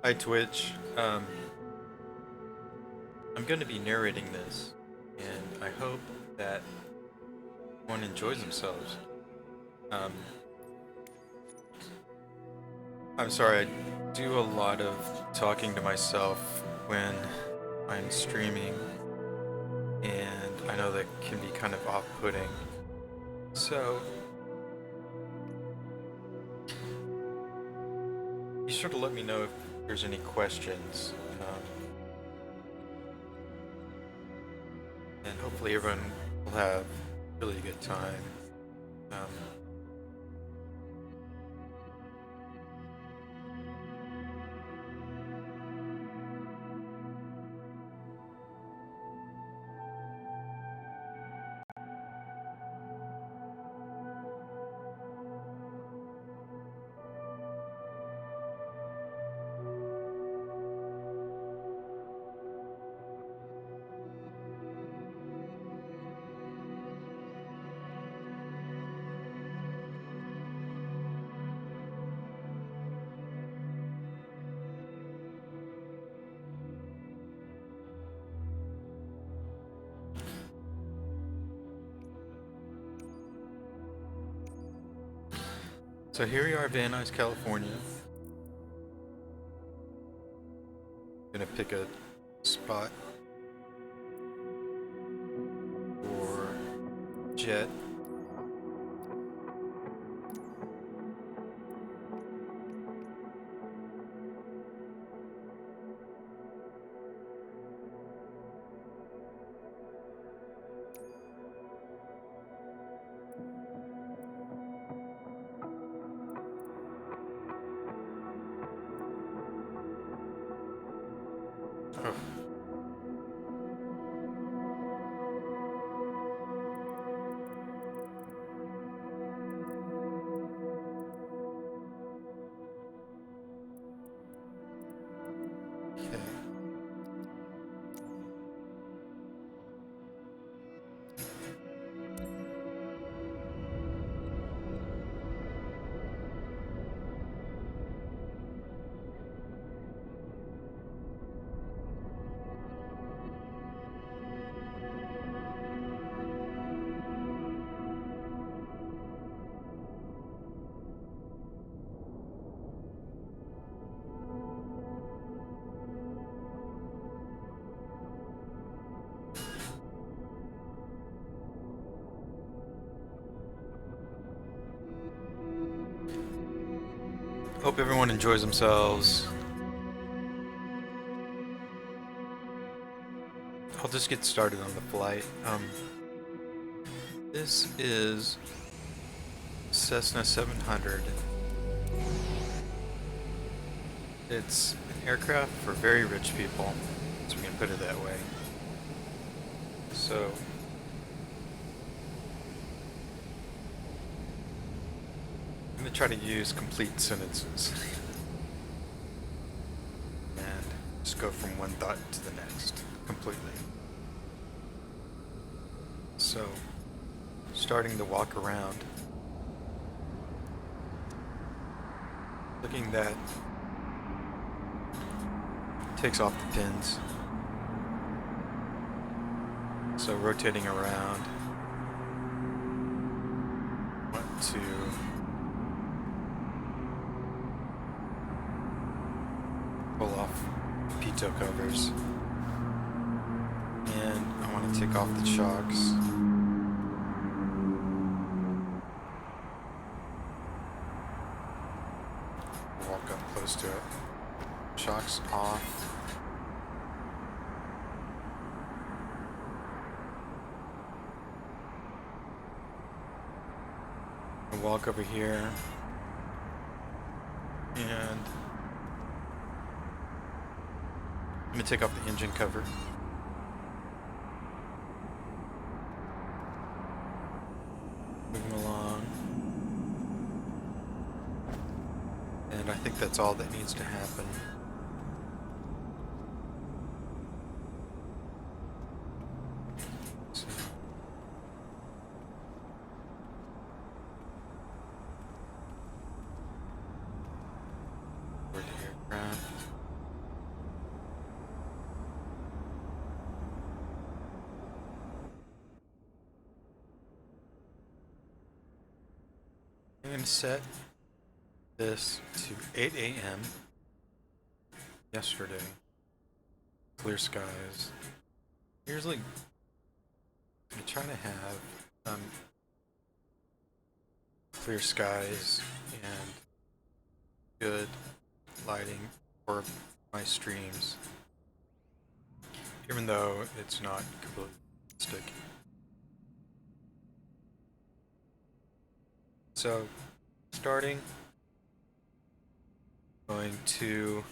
Hi Twitch. I'm going to be narrating this, and I hope that everyone enjoys themselves. I'm sorry, I do a lot of talking to myself when I'm streaming, and I know that can be kind of off-putting. So, be sure to let me know if there's any questions. And hopefully everyone will have a really good time. So here we are, Van Nuys, California. Gonna pick a spot for jet. Oh. Okay. Hope everyone enjoys themselves. I'll just get started on the flight. This is Cessna 700. It's an aircraft for very rich people, so we can put it that way. So, I'm going to try to use complete sentences and just go from one thought to the next completely. So, starting to walk around, looking that takes off the pins. So rotating around, want to pull off pitot covers, and I want to take off the shocks. Walk up close to it. Shocks off. I walk over here and I'm going to take off the engine cover. Moving along. And I think that's all that needs to happen. So, for the aircraft. I'm going to set this to 8 a.m. yesterday. Clear skies. Usually I try to have clear skies and good lighting for my streams, even though it's not completely sticky. So, starting, going to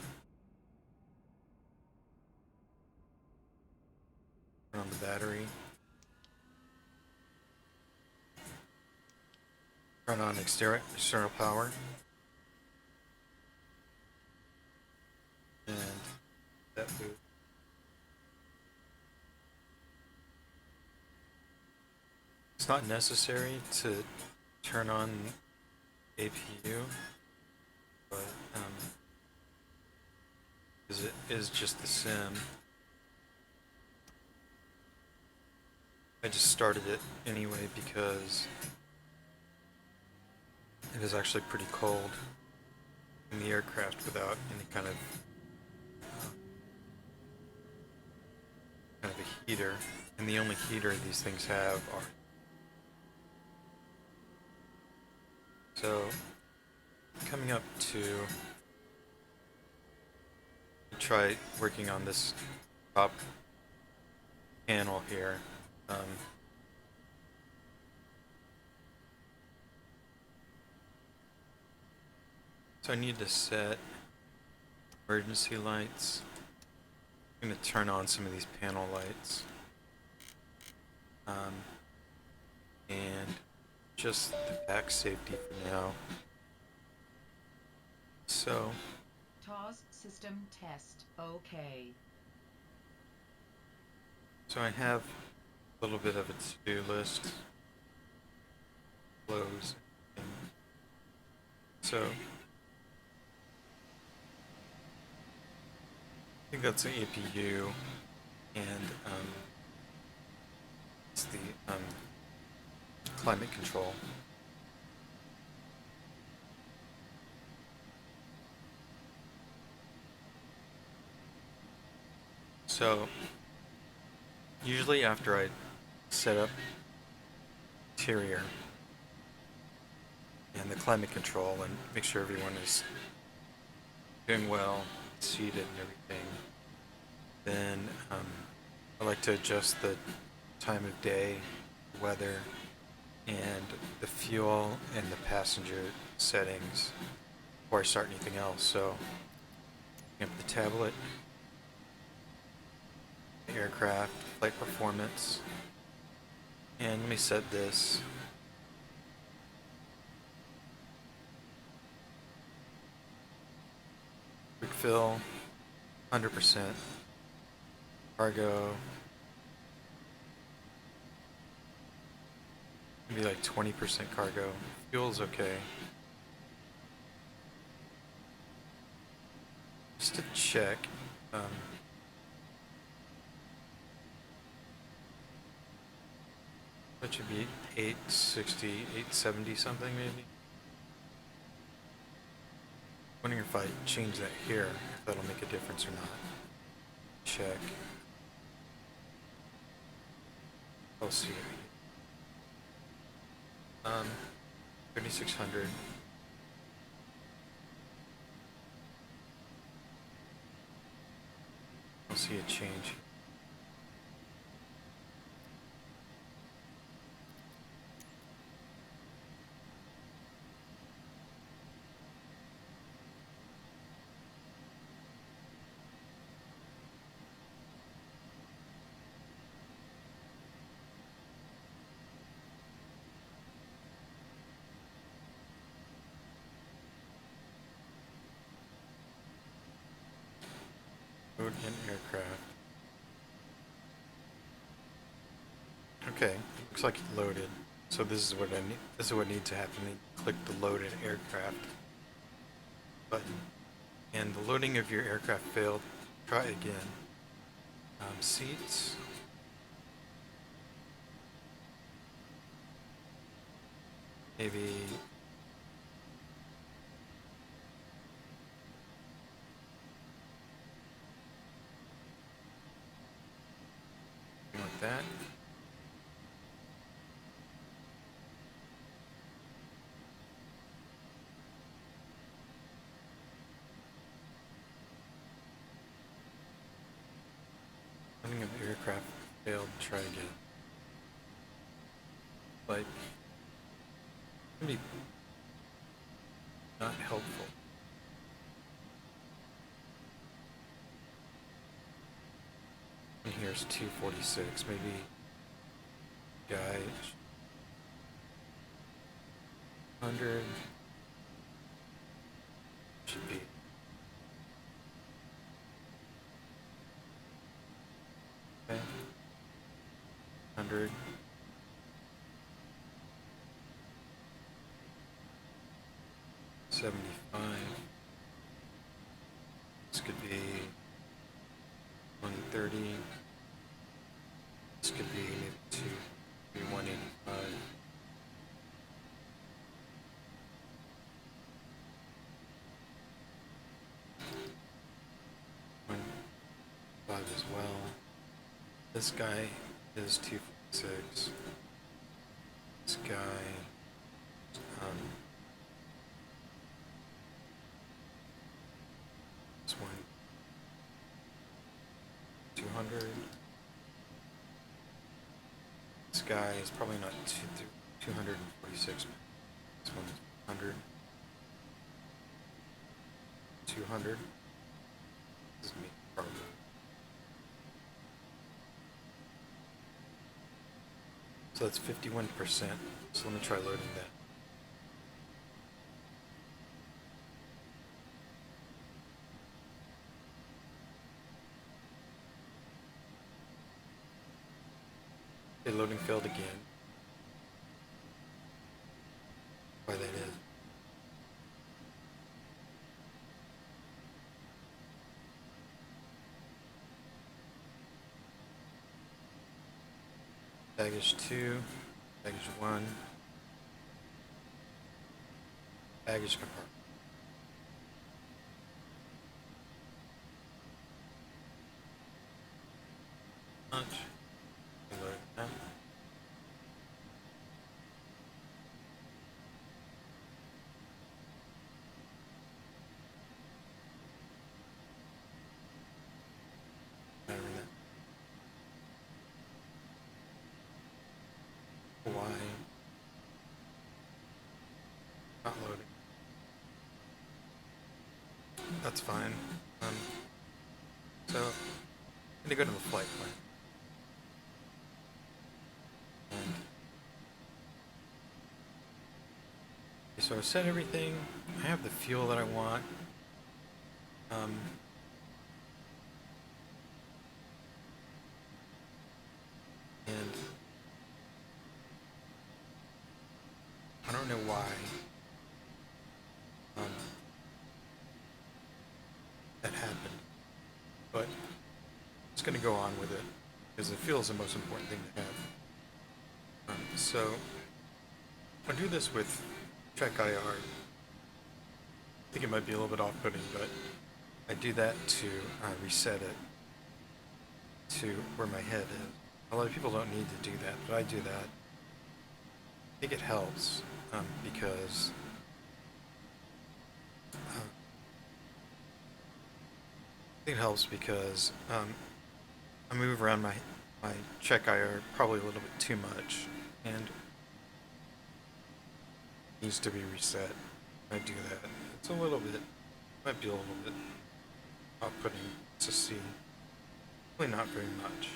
turn on the battery, turn on external power, and that boot. It's not necessary to turn on APU, but because it is just the sim. I just started it anyway because it is actually pretty cold in the aircraft without any kind of a heater, and the only heater these things have are. So coming up to try working on this top panel here. So I need to set emergency lights. I'm going to turn on some of these panel lights. And just the back safety for now. So TOS system test. Okay. So I have a little bit of a to-do list. Close. So I think that's the APU, and it's the climate control. So usually after I set up interior and the climate control and make sure everyone is doing well, seated and everything, then I like to adjust the time of day, weather, and the fuel and the passenger settings before I start anything else. So I have the tablet, the aircraft, flight performance, and let me set this. Quick fill, 100%. Cargo, maybe like 20% cargo. Fuel's okay. Just to check, that should be 860, 870 something maybe. Wondering if I change that here, if that'll make a difference or not. Check. I'll see. 3600. I'll see a change. Load in aircraft. Okay, looks like it's loaded. So this is what I need. This is what needs to happen. You click the loaded aircraft button, and the loading of your aircraft failed. Try again. Seats. Maybe aircraft failed, try again. Like, can be not helpful. And here's 246, maybe guy 100 should be. Okay. 100. This could be 130. This could be maybe 185. Five as well. This guy is 246. This guy, this one, 200. This guy is probably not 246. This one's 100. 200. This is me, probably. So that's 51%. So let me try loading that. Okay, loading failed again. Why that is. Baggage 2, baggage 1, baggage compartment. Launch. Load it now. Why? Not loading. That's fine. So I'm gonna go to the flight plan. Okay, so I've set everything. I have the fuel that I want. And I don't know why that happened, but I'm just going to go on with it because the fuel is the most important thing to have. So I'll do this with check IR. I think it might be a little bit off-putting, but I do that to reset it to where my head is. A lot of people don't need to do that, but I do that. I think it helps because I move around my check IR probably a little bit too much and needs to be reset. I do that. It's a little bit, might be a little bit off-putting to see. Probably not very much.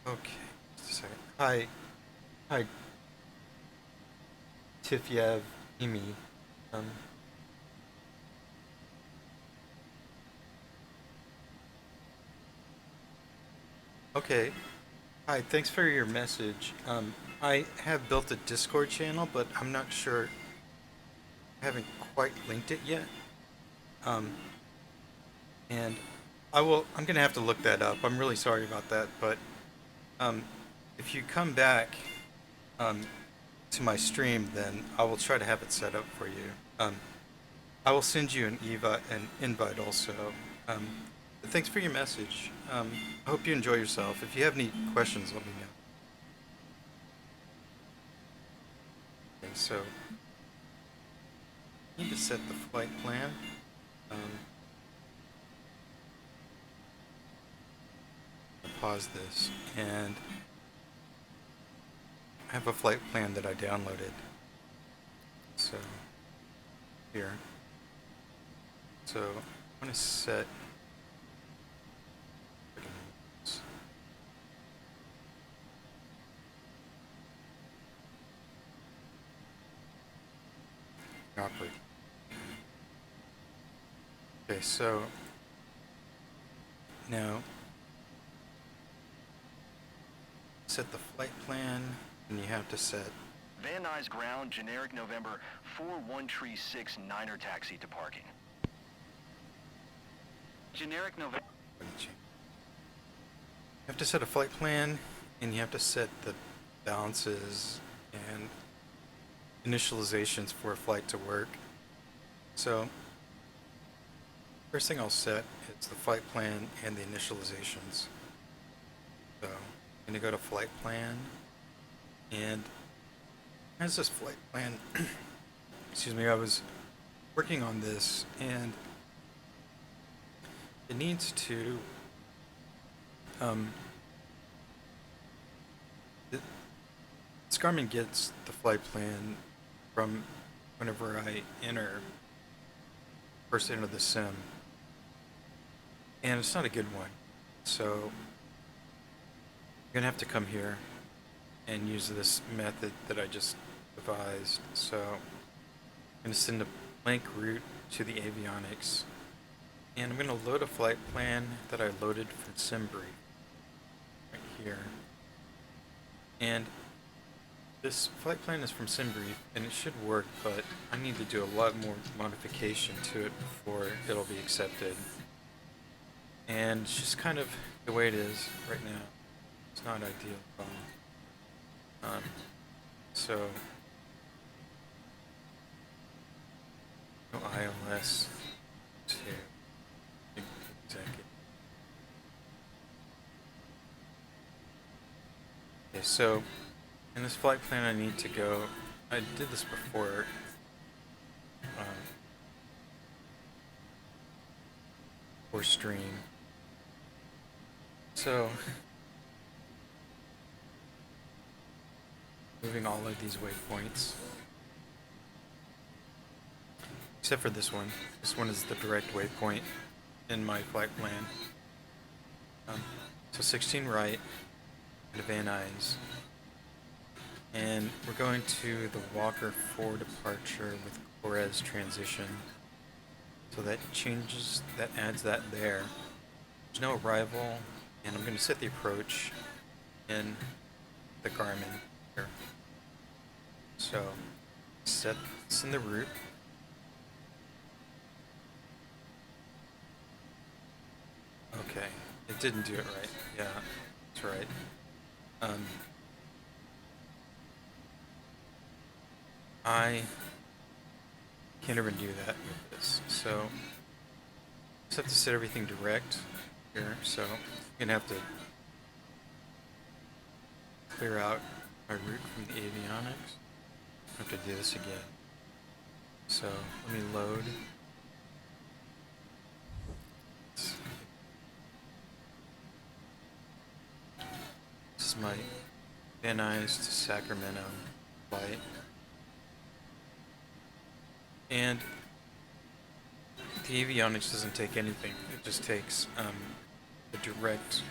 Okay, just a second. Hi, Tifyev, Emi. Okay. Hi, thanks for your message. I have built a Discord channel, but I'm not sure. I haven't quite linked it yet. And I'm gonna have to look that up. I'm really sorry about that, but if you come back to my stream, then I will try to have it set up for you. I will send you an invite also. But thanks for your message. I hope you enjoy yourself. If you have any questions, let me know. Okay, so I need to set the flight plan. pause this, and I have a flight plan that I downloaded. So here. So I'm going to set operate. Okay, so now set the flight plan, and you have to set Van Nuys ground, generic November 4136 Niner taxi to parking. Generic November. you have to set a flight plan, and you have to set the balances and initializations for a flight to work. So first thing I'll set is the flight plan and the initializations. So I'm going to go to flight plan, and as this flight plan, excuse me, I was working on this, and it needs to Garmin gets the flight plan from whenever I first enter the sim, and it's not a good one. So you're gonna have to come here and use this method that I just devised. So I'm gonna send a blank route to the avionics, and I'm gonna load a flight plan that I loaded from SimBrief right here. And this flight plan is from SimBrief, and it should work, but I need to do a lot more modification to it before it'll be accepted. And it's just kind of the way it is right now. It's not ideal at all. So no ILS to executive. Okay, so in this flight plan I need to go, I did this before, for stream. So moving all of these waypoints, except for this one. This one is the direct waypoint in my flight plan. So 16 right to Van Nuys. And we're going to the Walker 4 departure with Corez transition. So that changes, that adds that there. There's no arrival, and I'm going to set the approach in the Garmin here. So send the route. Okay, it didn't do it right. Yeah, that's right. I can't even do that with this. So just have to set everything direct here. So I'm gonna have to clear out my route from the avionics. I have to do this again. So let me load. This is my Van Nuys to Sacramento flight. And the avionics doesn't take anything. It just takes the direct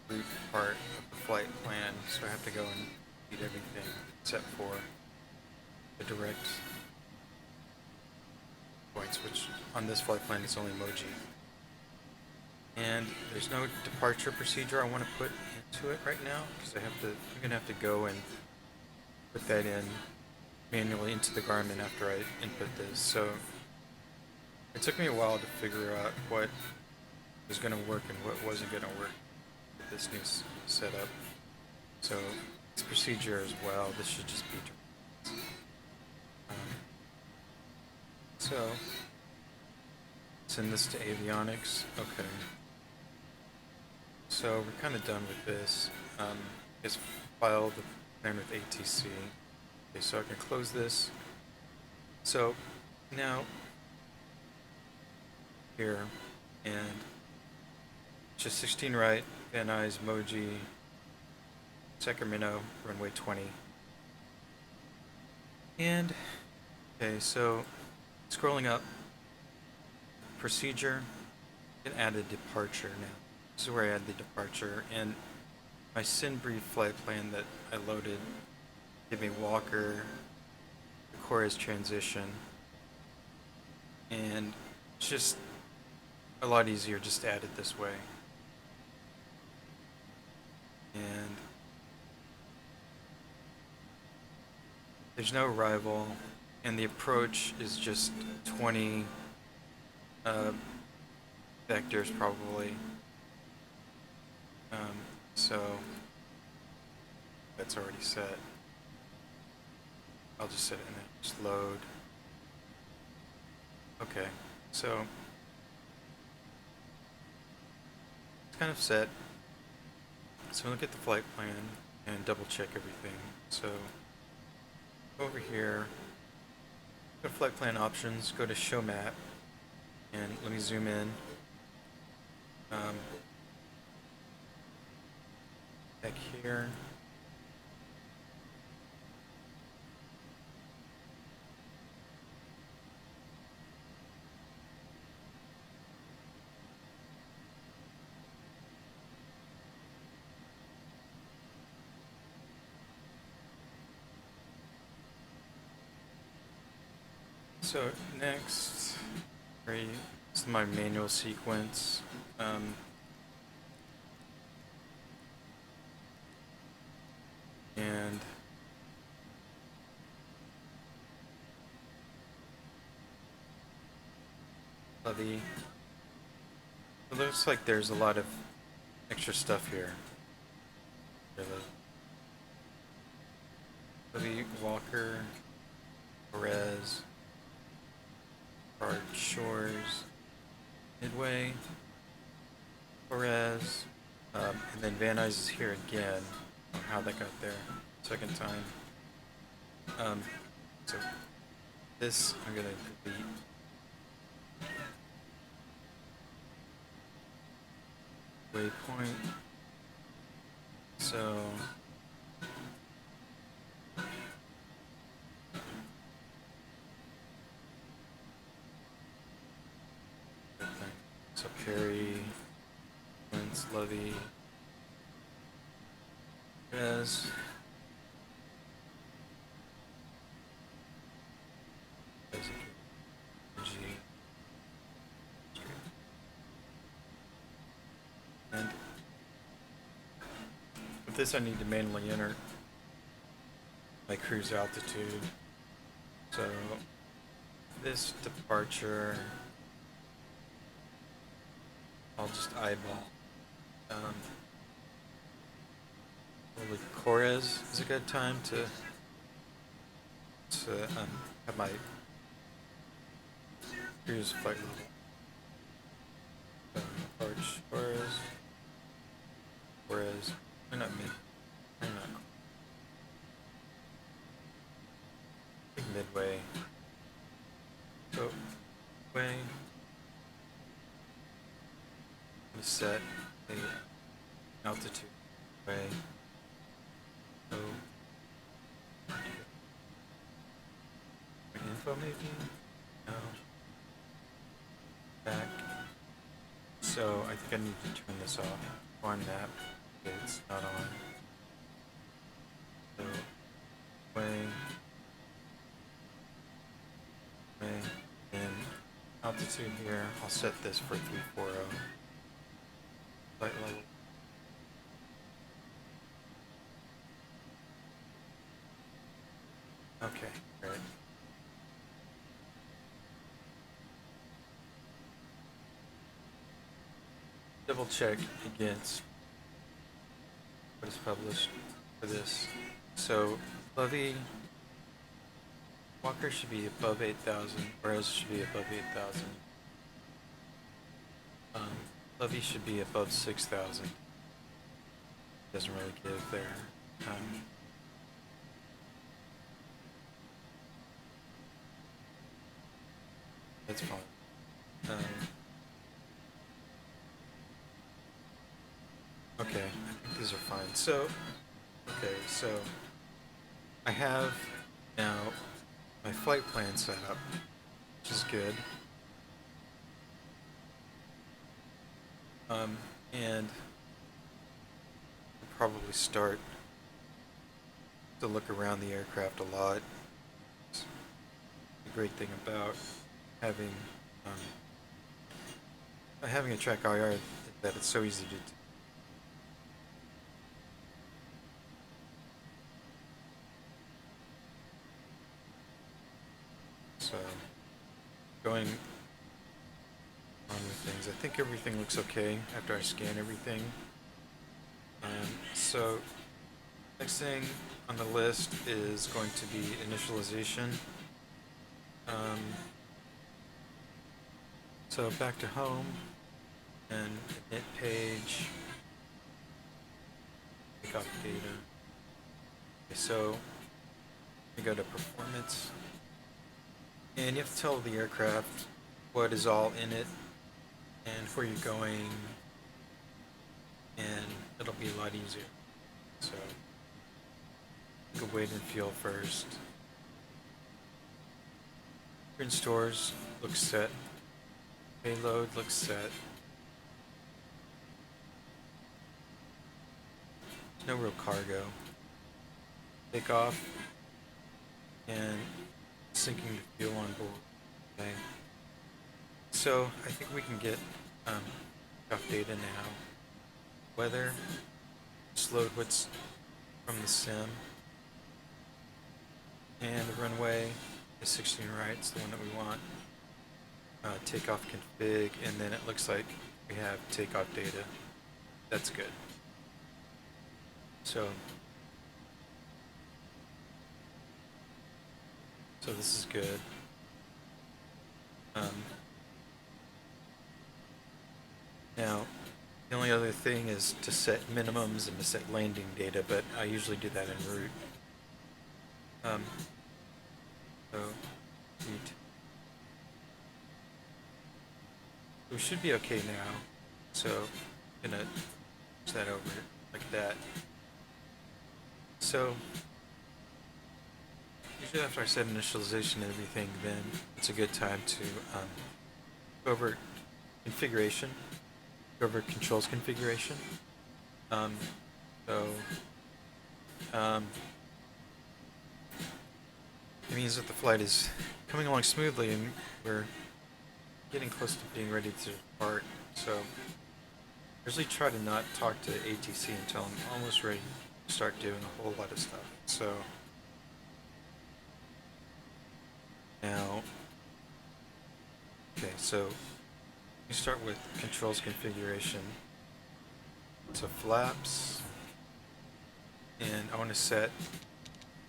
route part of the flight plan. So I have to go and read everything except for the direct points, which on this flight plan is only emoji. And there's no departure procedure I want to put into it right now, because I'm gonna have to go and put that in manually into the Garmin after I input this. So it took me a while to figure out what was going to work and what wasn't going to work with this new setup. So this procedure as well, this should just be so send this to avionics. Okay, so we're kind of done with this. Just file the plan with ATC. Okay, so I can close this. So now here, and just 16 right, Van Nuys, Moji, Sacramento, runway 20. And, okay, so scrolling up, procedure, you can add a departure now. This is where I add the departure, and my SynBrief flight plan that I loaded gave me Walker, the Chorus transition, and it's just a lot easier just to add it this way. And there's no arrival, and the approach is just 20 vectors probably. So that's already set. I'll just set it in there, just load. Okay, so it's kind of set. So look at the flight plan and double check everything. So over here, go to flight plan options, go to show map, and let me zoom in. Back here. So next, this is my manual sequence. And levy. It looks like there's a lot of extra stuff here. Levy, Walker, Perez, Hard Shores, Midway, Perez, and then Van Nuys is here again. How that got there, second time. So this I'm gonna delete. Waypoint. So Perry, Wentz, Levy, Perez, and with this I need to manually enter my cruise altitude. So this departure, I'll just eyeball. Probably Corez is a good time to have my cruise flight level. Arch Corez, why not mid? Why not? Big Midway. So way. Set the altitude way. So info maybe? No. Back. So I think I need to turn this off on map. It's not on. So way. And altitude here. I'll set this for 340. Flight level. Okay, great. Double check against what is published for this. So Levy, Walker should be above 8,000, Perez should be above 8,000. Levy should be above 6,000. Doesn't really give there. That's fine. Okay, I think these are fine. So, okay, so I have now my flight plan set up, which is good. And I'll probably start to look around the aircraft a lot. The great thing about having a track IR is that it's so easy to do. So going on with things, I think everything looks okay after I scan everything. So next thing on the list is going to be initialization. So back to home and init page, pick up data. Okay, so we go to performance, and you have to tell the aircraft what is all in it and where you're going, and it'll be a lot easier. So go weight and fuel first. Print stores looks set. Payload looks set. There's no real cargo. Takeoff and sinking the fuel on board. Okay. So I think we can get enough data now. Weather, just load what's from the sim. And the runway is 16 right, it's the one that we want. Takeoff config, and then it looks like we have takeoff data. That's good. So this is good. Now, the only other thing is to set minimums and to set landing data, but I usually do that en route. So we should be okay now. So I'm gonna push that over like that. So usually after I set initialization and everything, then it's a good time to go over configuration, go over controls configuration. It means that the flight is coming along smoothly and we're getting close to being ready to depart. So I usually try to not talk to ATC until I'm almost ready to start doing a whole lot of stuff. So now, okay, so we start with controls configuration. So flaps, and I want to set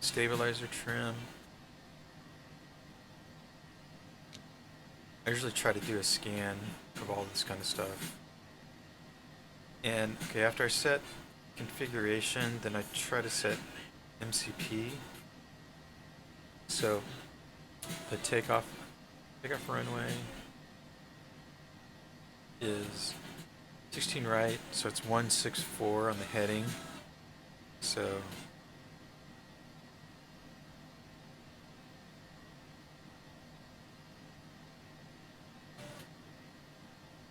stabilizer trim. I usually try to do a scan of all this kind of stuff. And okay, after I set configuration, then I try to set MCP. So the takeoff runway is 16 right, so it's 164 on the heading. So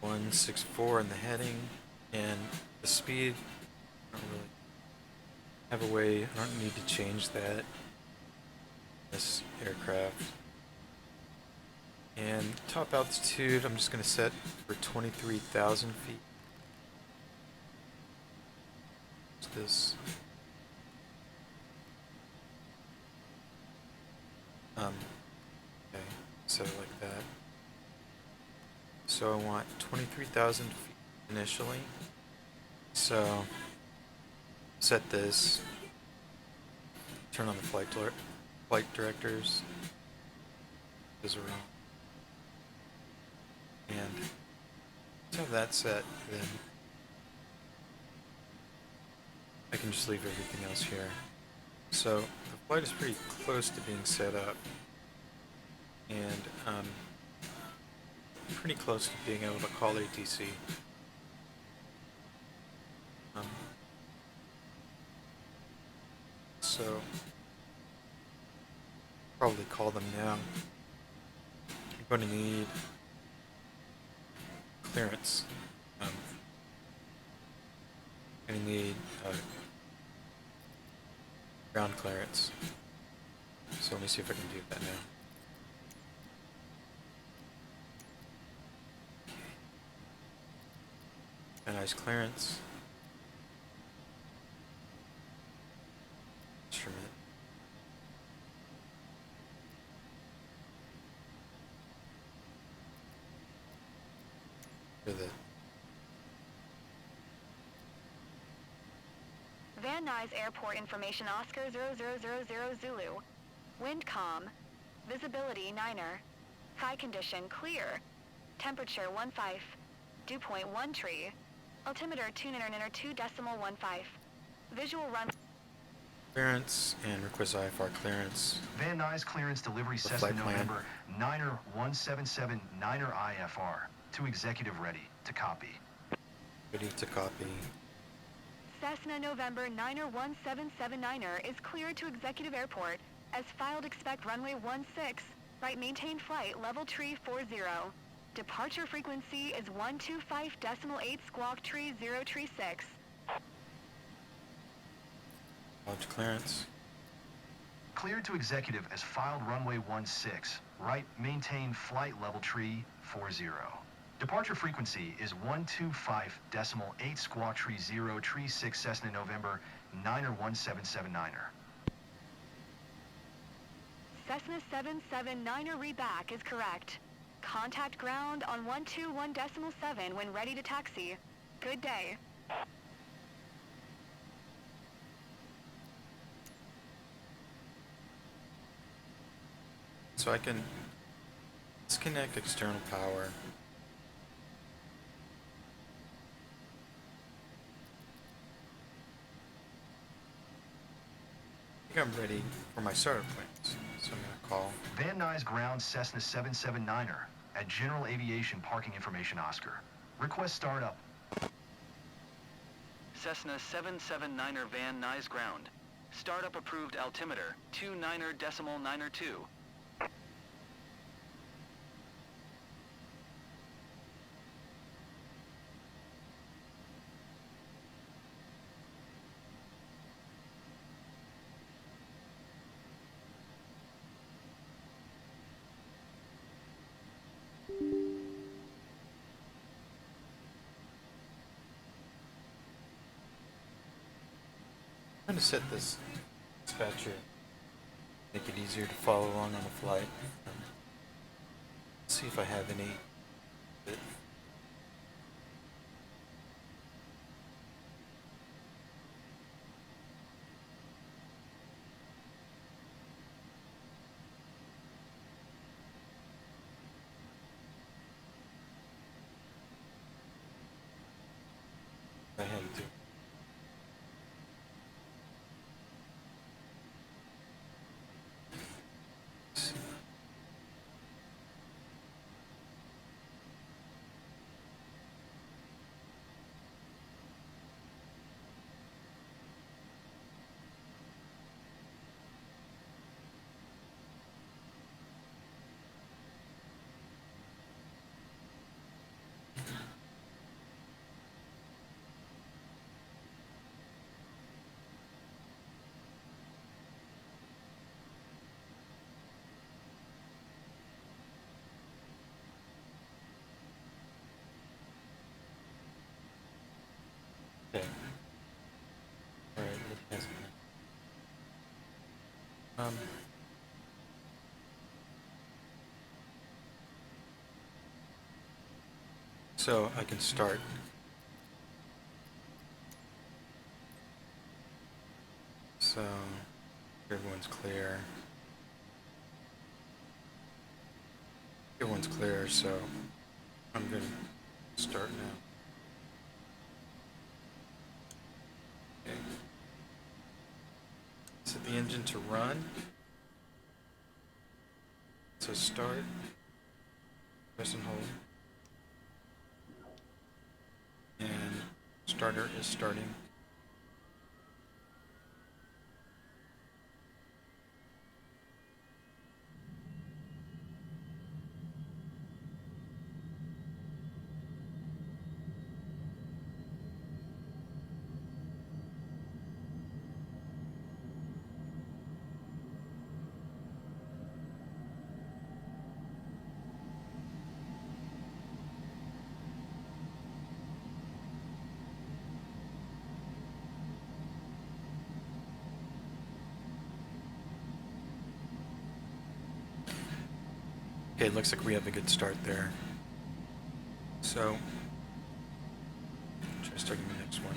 .164 in the heading, and the speed, I don't really have a way, I don't need to change that, this aircraft. And top altitude, I'm just going to set for 23,000 feet. This. Okay, so like that. So I want 23,000 feet initially. So set this. Turn on the flight directors. Those are on. And to have that set, then I can just leave everything else here. So the flight is pretty close to being set up, and pretty close to being able to call ATC. so probably call them now. You're going to need clearance. Going to need ground clearance. So let me see if I can do that now. A nice clearance. Instrument. For the Van Nuys Airport Information Oscar 0000 Zulu. Wind calm. Visibility 9er. Sky condition clear. Temperature 15. Dew point 1 tree. Altimeter 2 2.15. Visual run. clearance and request IFR clearance. Van Nuys clearance delivery The Cessna flight plan. November 9er 177 9er IFR. To executive ready to copy. Ready to copy. Cessna November 9er 1779er is cleared to Executive Airport. As filed, expect runway 16. Right maintain flight level tree 40. Departure frequency is 125.8 squawk tree 0 tree 6. Launch clearance. Cleared to executive as filed runway 16. Right maintain flight level tree 40. Departure frequency is 125.8 squawk tree 0 tree 6 Cessna November 9er 1779er. Cessna 779er readback is correct. Contact ground on 121.7 when ready to taxi. Good day. So I can disconnect external power. I think I'm ready for my startup plans. So I'm going to call. Van Nuys ground Cessna 779er at General Aviation Parking Information Oscar. Request startup. Cessna 779er Van Nuys ground. Startup approved altimeter 29.92. I'm going to set this dispatcher, make it easier to follow along on the flight. See if I have any. I had to. Okay. Alright, it has been. So I can start. So everyone's clear. Everyone's clear, so I'm gonna start now. Okay. Set the engine to run. So start. Press and hold. And starter is starting. Okay, it looks like we have a good start there. So, try starting the next one.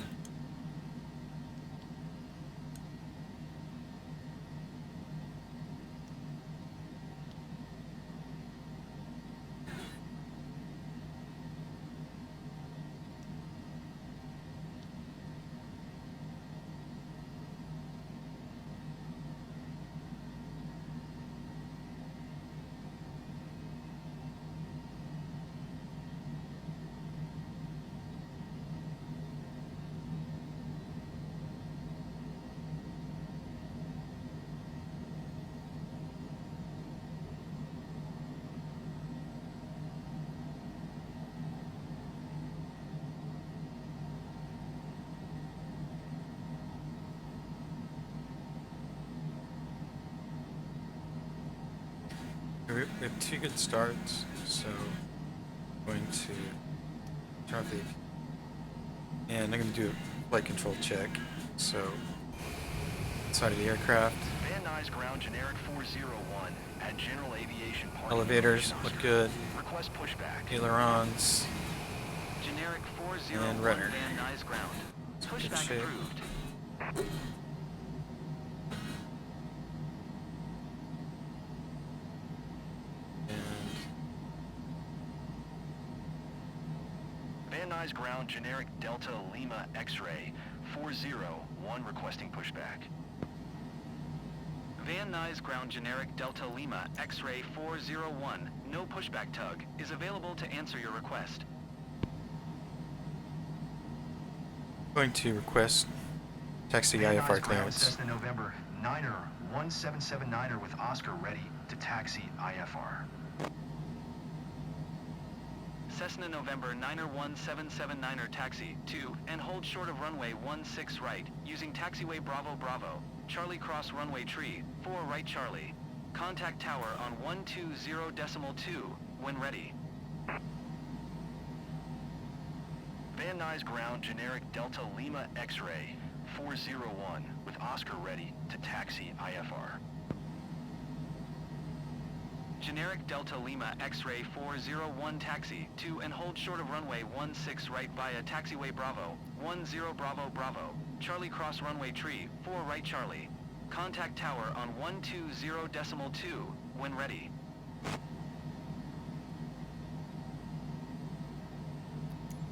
We have two good starts, so I'm going to turn off the AP. And I'm going to do a flight control check. So, inside of the aircraft, Van Nuys ground generic 401 at General Aviation Park. elevators look good, Request pushback. ailerons, Generic and 401 rudder. Van Nuys ground. It's in good Pushback shape. approved. And Van Nuys ground generic Delta Lima X-ray 401 requesting pushback. Van Nuys ground generic Delta Lima X-ray 401, no pushback tug, is available to answer your request. going to request taxi Van Nuys IFR ground clearance. Cessna November 9er 1779er with Oscar ready to taxi IFR. Cessna November 9er 1779er taxi, 2, and hold short of runway 16 right, using taxiway Bravo Bravo, Charlie cross runway tree, 4 right Charlie. Contact tower on 120.2 when ready. Van Nuys ground generic Delta Lima X-ray 401 with Oscar ready to taxi IFR. Generic Delta Lima X-ray 401 taxi, 2 and hold short of runway 16 right via taxiway Bravo, 10 Bravo Bravo, Charlie cross runway tree, 4 right Charlie. Contact tower on 120.2 when ready.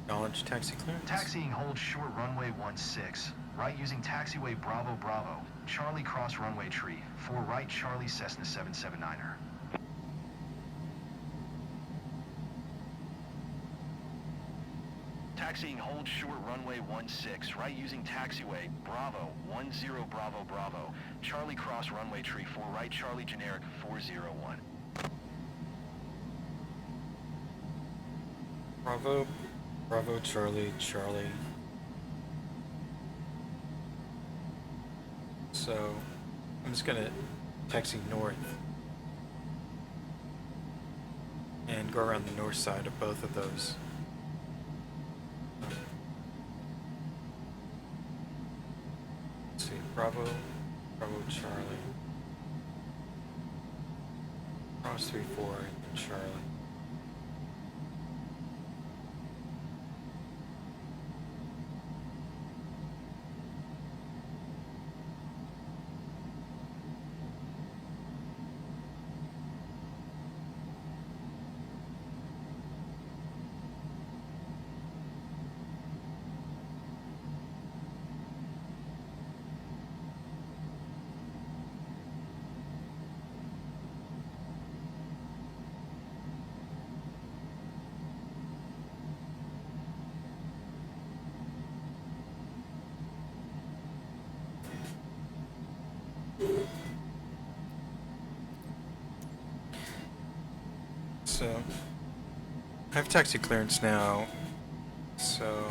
Acknowledge taxi clearance. Taxiing hold short runway 16, right using taxiway Bravo Bravo, Charlie cross runway tree, 4 right Charlie Cessna 779er. Taxiing hold short runway 16, right using taxiway Bravo 10 Bravo Bravo, Charlie cross runway tree, 4 right Charlie generic 401. Bravo, Bravo, Charlie, Charlie. So, I'm just gonna taxi north and go around the north side of both of those. Let's see, Bravo, Bravo, Charlie. Cross 3-4, and Charlie. So, I have taxi clearance now, so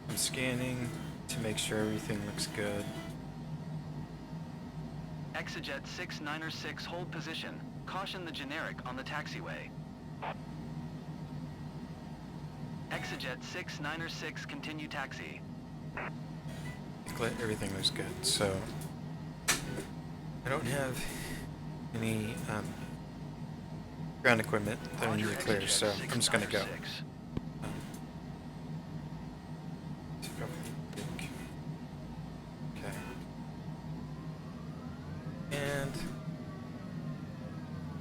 I'm scanning to make sure everything looks good. Exejet 696 hold position. Caution the generic on the taxiway. Exejet 696 continue taxi. Everything looks good, so I don't have any ground equipment that I need to clear, so I'm just gonna go. Take off the brake. Okay. And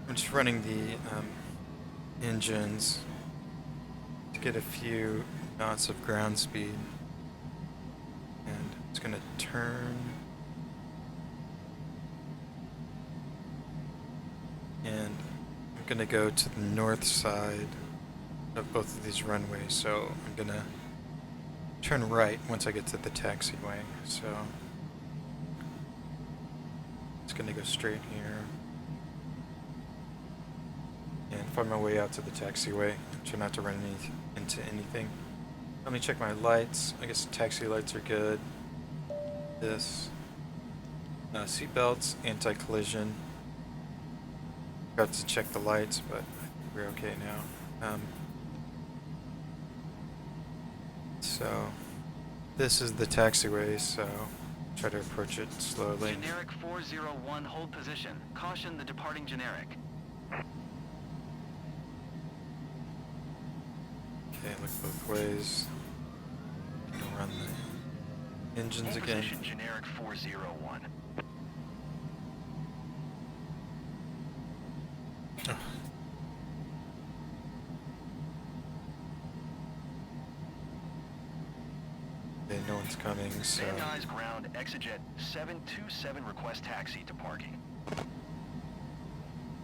I'm just running the engines to get a few knots of ground speed. And it's gonna turn. And I'm gonna go to the north side of both of these runways, so I'm gonna turn right once I get to the taxiway. So it's gonna go straight here and find my way out to the taxiway. Try not to run into anything. Let me check my lights. I guess the taxi lights are good. This seat belts, anti-collision. Got to check the lights, but we're okay now. So this is the taxiway, so try to approach it slowly. Generic 401, hold position. Caution the departing generic. Okay, look both ways. Gonna run the engines Hold again. position generic 401. Oh. Okay, no one's coming, so Van Nuys ground Exejet 727 request taxi to parking.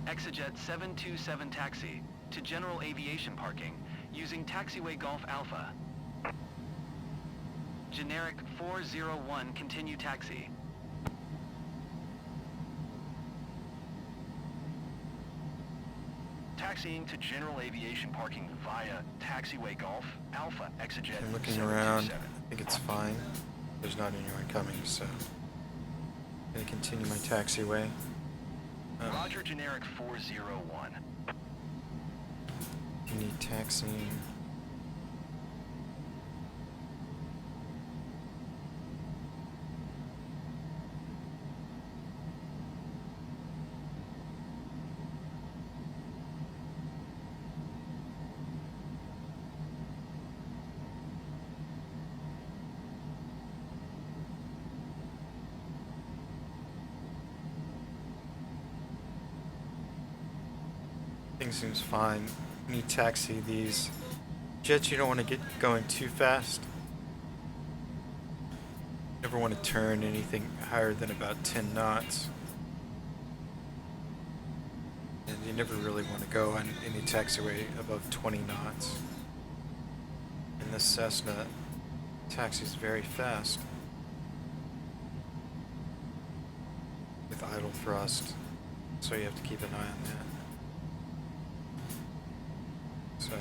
Exejet 727 taxi to general aviation parking using taxiway Golf Alpha. Generic 401, continue taxi. Taxiing to general aviation parking via taxiway Golf Alpha Exejet I'm looking around. 727. I think it's fine. There's not anyone coming, so I'm gonna continue my taxiway. Roger, generic 401. You need taxiing. Everything seems fine. You need taxi these jets. You don't want to get going too fast. Never want to turn anything higher than about 10 knots. And you never really want to go on any taxiway above 20 knots. And this Cessna taxis very fast with idle thrust, so you have to keep an eye on that. So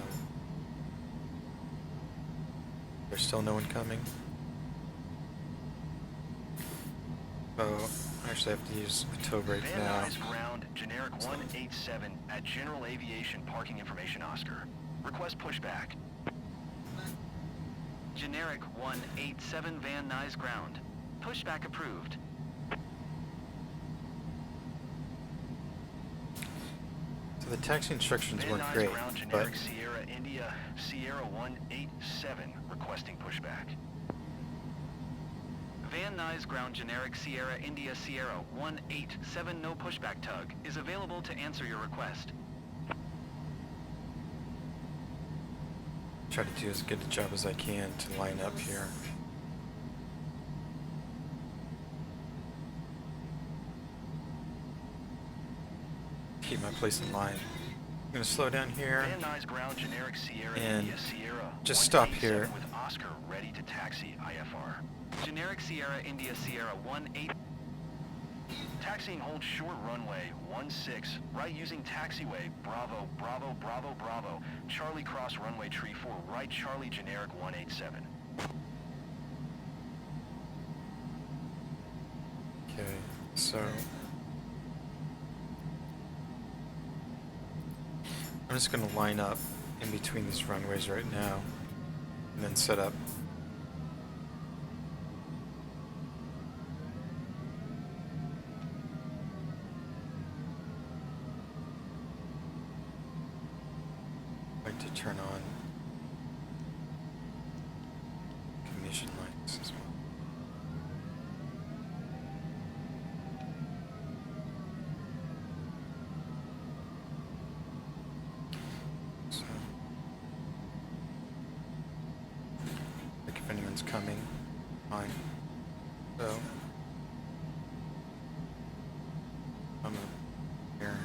there's still no one coming. Oh, I actually have to use the tow brake Van now. Nuys ground generic 187 at general aviation parking information Oscar. Request pushback. Generic 187 Van Nuys ground. Pushback approved. So the taxi instructions Van weren't Nuys great, ground but generic Sierra India Sierra 187 requesting pushback. Van Nuys ground generic Sierra India Sierra 187 no pushback tug is available to answer your request. try to do as good a job as I can to line up here. Keep my place in line. I'm gonna slow down here Van Nuys ground generic Sierra and India Sierra just stop 187 here. with Oscar ready to taxi IFR. Generic Sierra India Sierra 18. Taxiing hold short runway 16 right using taxiway Bravo Bravo Bravo Bravo Charlie cross runway tree 4 right Charlie generic 187. Okay, so I'm just gonna line up in between these runways right now and then set up. to turn on ignition lights as well. So, like if anyone's coming, fine. So, I'm up here.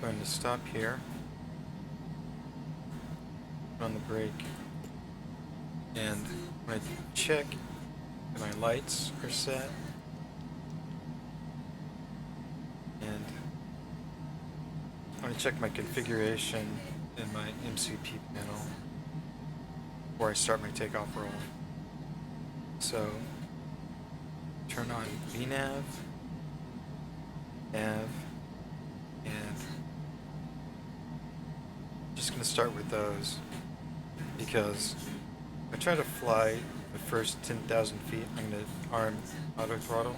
Going to stop here, put on the brake, and when I check that my lights are set, and I want to check my configuration in my MCP panel before I start my takeoff roll. So turn on VNAV, nav, and just going to start with those because I try to fly the first 10,000 feet. I'm going to arm auto throttle.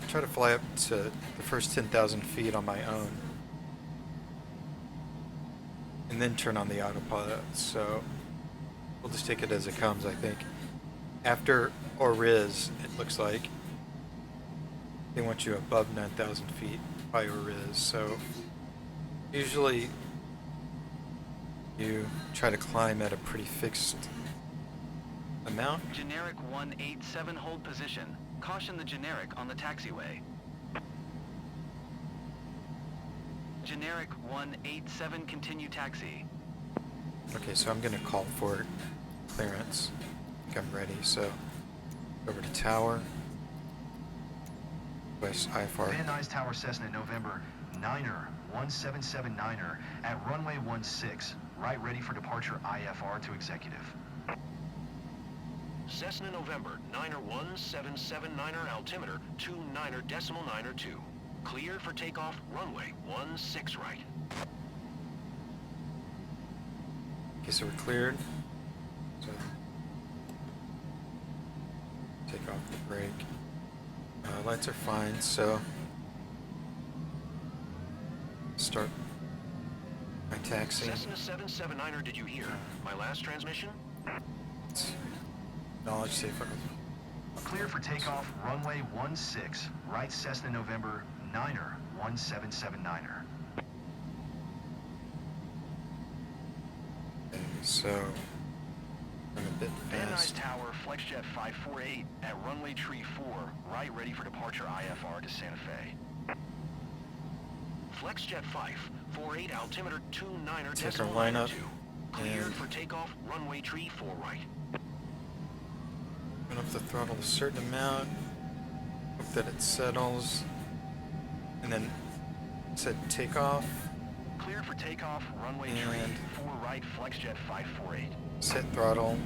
Try to fly up to the first 10,000 feet on my own and then turn on the autopilot. So we'll just take it as it comes, I think. After ORIS, it looks like they want you above 9,000 feet by ORIS. So usually you try to climb at a pretty fixed amount. Generic 187, hold position. Caution the generic on the taxiway. Generic 187, continue taxi. Okay, so I'm going to call for clearance. I think I'm ready. So over to tower. West IFR. Van Nuys Tower Cessna November 9er 1779er at runway 16, right ready for departure IFR to executive. Cessna November 9er 1779er altimeter 29er.92. Clear for takeoff runway 16 right. Okay, so we're cleared. So take off the brake. Lights are fine, so start my taxi. Cessna 779er, did you hear my last transmission? Knowledge safe. Clear for takeoff runway 16, right Cessna November 9er 1779er. Okay, so I'm a bit Van Nuys fast. Tower, FlexJet 548 at runway tree 4, right ready for departure IFR to Santa Fe. FlexJet 548 altimeter 29er Take our decimal lineup 2. Cleared and for takeoff runway tree 4 right. Open up the throttle a certain amount. Hope that it settles. And then set takeoff. Cleared for takeoff, runway tree And 4 right, FlexJet 548. Set throttle.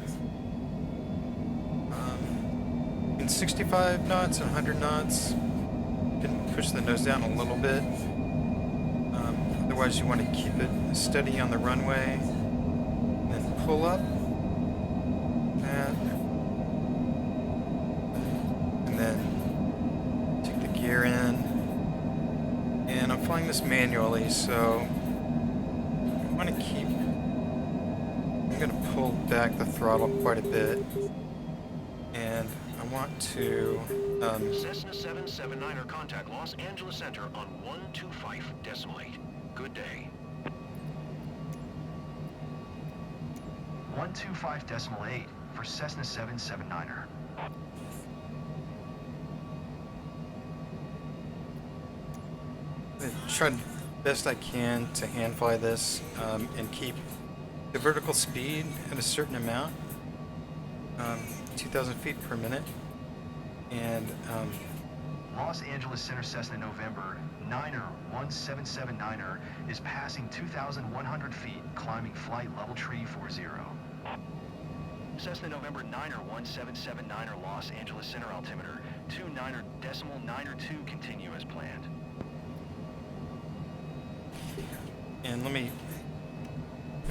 In 65 knots and 100 knots. You can push the nose down a little bit. Otherwise, you want to keep it steady on the runway. And then pull up. That. And then take the gear in. And I'm flying this manually, so I want to keep. I'm going to pull back the throttle quite a bit, and I want to. Cessna 779er contact Los Angeles Center on 125.8. Good day. 125.8 for Cessna 779er. Try the best I can to hand fly this and keep the vertical speed at a certain amount, 2,000 feet per minute, and Los Angeles Center Cessna November 9er 1779er is passing 2,100 feet, climbing flight level tree 40. Cessna November 9er 1779er Los Angeles Center altimeter 29er.92 continue as planned. and let me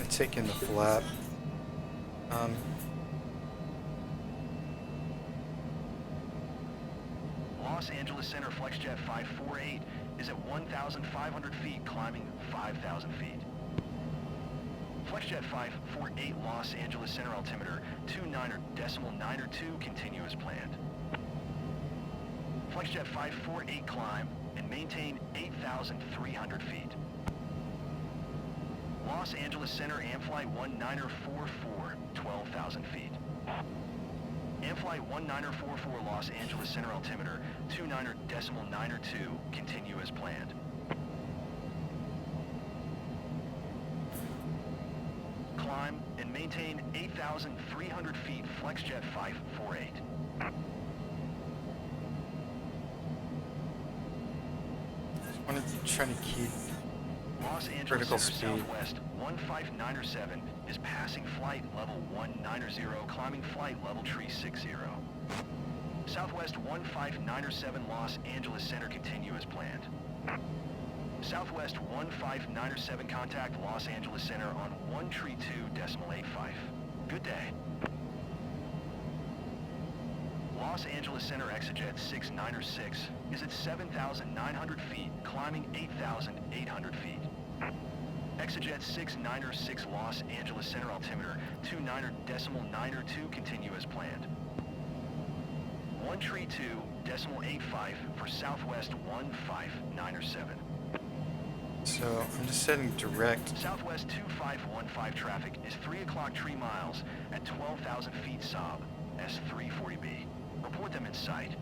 take in the flap. Los Angeles Center FlexJet 548 is at 1,500 feet, climbing 5,000 feet. FlexJet 548 Los Angeles Center altimeter 29.92 continue as planned. FlexJet 548 climb and maintain 8,300 feet. Los Angeles Center Amflight 1944, 12,000 feet. Amflight 1944 Los Angeles Center altimeter 29.92 continue as planned. Climb and maintain 8,300 feet FlexJet 548. I want to try to keep Los Angeles vertical Center speed. Southwest 15907 is passing flight level 190, climbing flight level tree 60. Southwest 15907 Los Angeles Center continue as planned. Southwest 15907 contact Los Angeles Center on 132.85. Good day. Los Angeles Center Exejet 696 is at 7,900 feet, climbing 8,800 feet. Exejet 696 Los Angeles Center altimeter 29.92 continue as planned. 132.85 for Southwest 15907. So I'm just setting direct. Southwest 2515 traffic is 3 o'clock tree miles at 12,000 feet Saab, S340B. Report them in sight.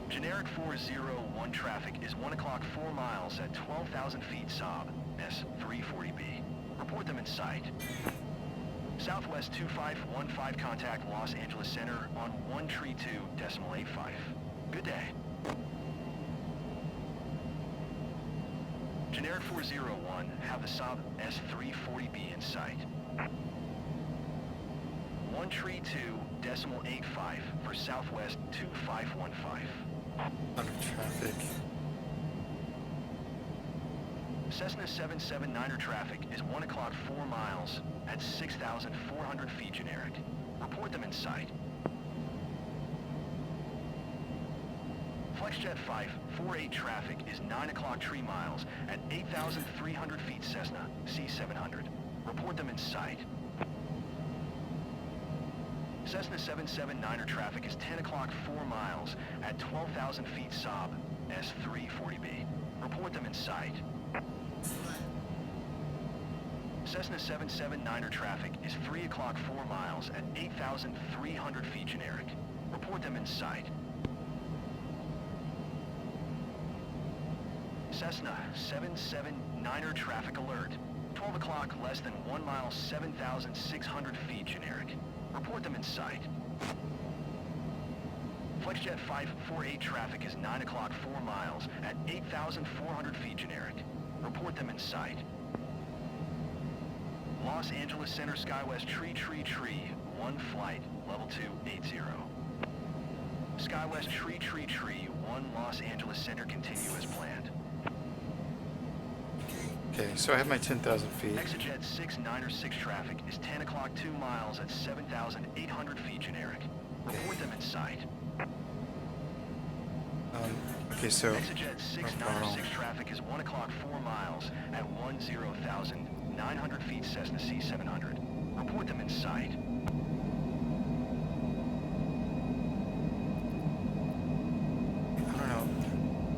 Generic 401 traffic is 1 o'clock 4 miles at 12,000 feet Saab, S340B. Report them in sight. Southwest 2515 contact Los Angeles Center on 132.85. Good day. Generic 401 have the Saab S340B in sight. 132.85 for Southwest 2515. Out of traffic. Cessna 779er traffic is 1 o'clock 4 miles at 6,400 feet generic. Report them in sight. FlexJet 548 traffic is 9 o'clock tree miles at 8,300 feet Cessna C700. Report them in sight. Cessna 779er traffic is 10 o'clock 4 miles at 12,000 feet Saab S340B. Report them in sight. Cessna 779er traffic is 3 o'clock 4 miles at 8,300 feet generic. Report them in sight. Cessna 779er traffic alert. 12 o'clock less than 1 mile 7,600 feet generic. Report them in sight. FlexJet 548 traffic is 9 o'clock 4 miles at 8,400 feet generic. Report them in sight. Los Angeles Center Skywest tree, 1 flight, level 280. Skywest tree, 1 Los Angeles Center continue as planned. Okay, so I have my 10,000 feet. Exejet 696 traffic is 10 o'clock 2 miles at 7,800 feet generic. Report them in sight. Okay, so Exejet 696 traffic is 1 o'clock 4 miles at 10,900 feet Cessna C700. Report them in sight. I don't know.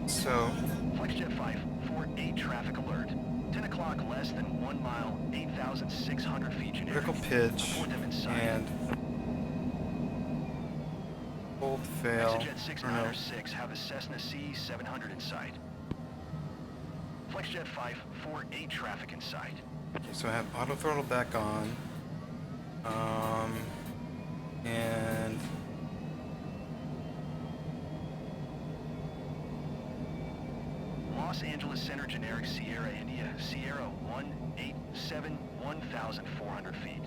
So FlexJet 548 traffic alert. 10 o'clock less than 1 mile, 8,600 feet generic. vertical pitch Report them in sight. and hold fail. Exejet Or no. 696 have a Cessna C700 in sight. FlexJet 548 traffic in sight. Okay, so I have auto throttle back on. And Los Angeles Center generic Sierra India, Sierra 187, 1,400 feet.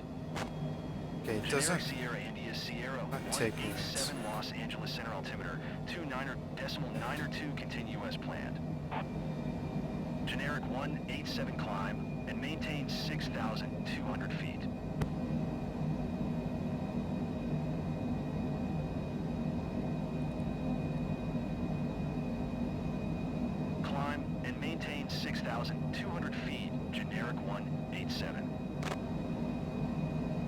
okay, it Generic doesn't Sierra India, Sierra not take 187 Los Angeles Center altimeter 29.92 continue as planned. Generic 187 climb and maintain 6,200 feet. maintain 6,200 feet, generic 187.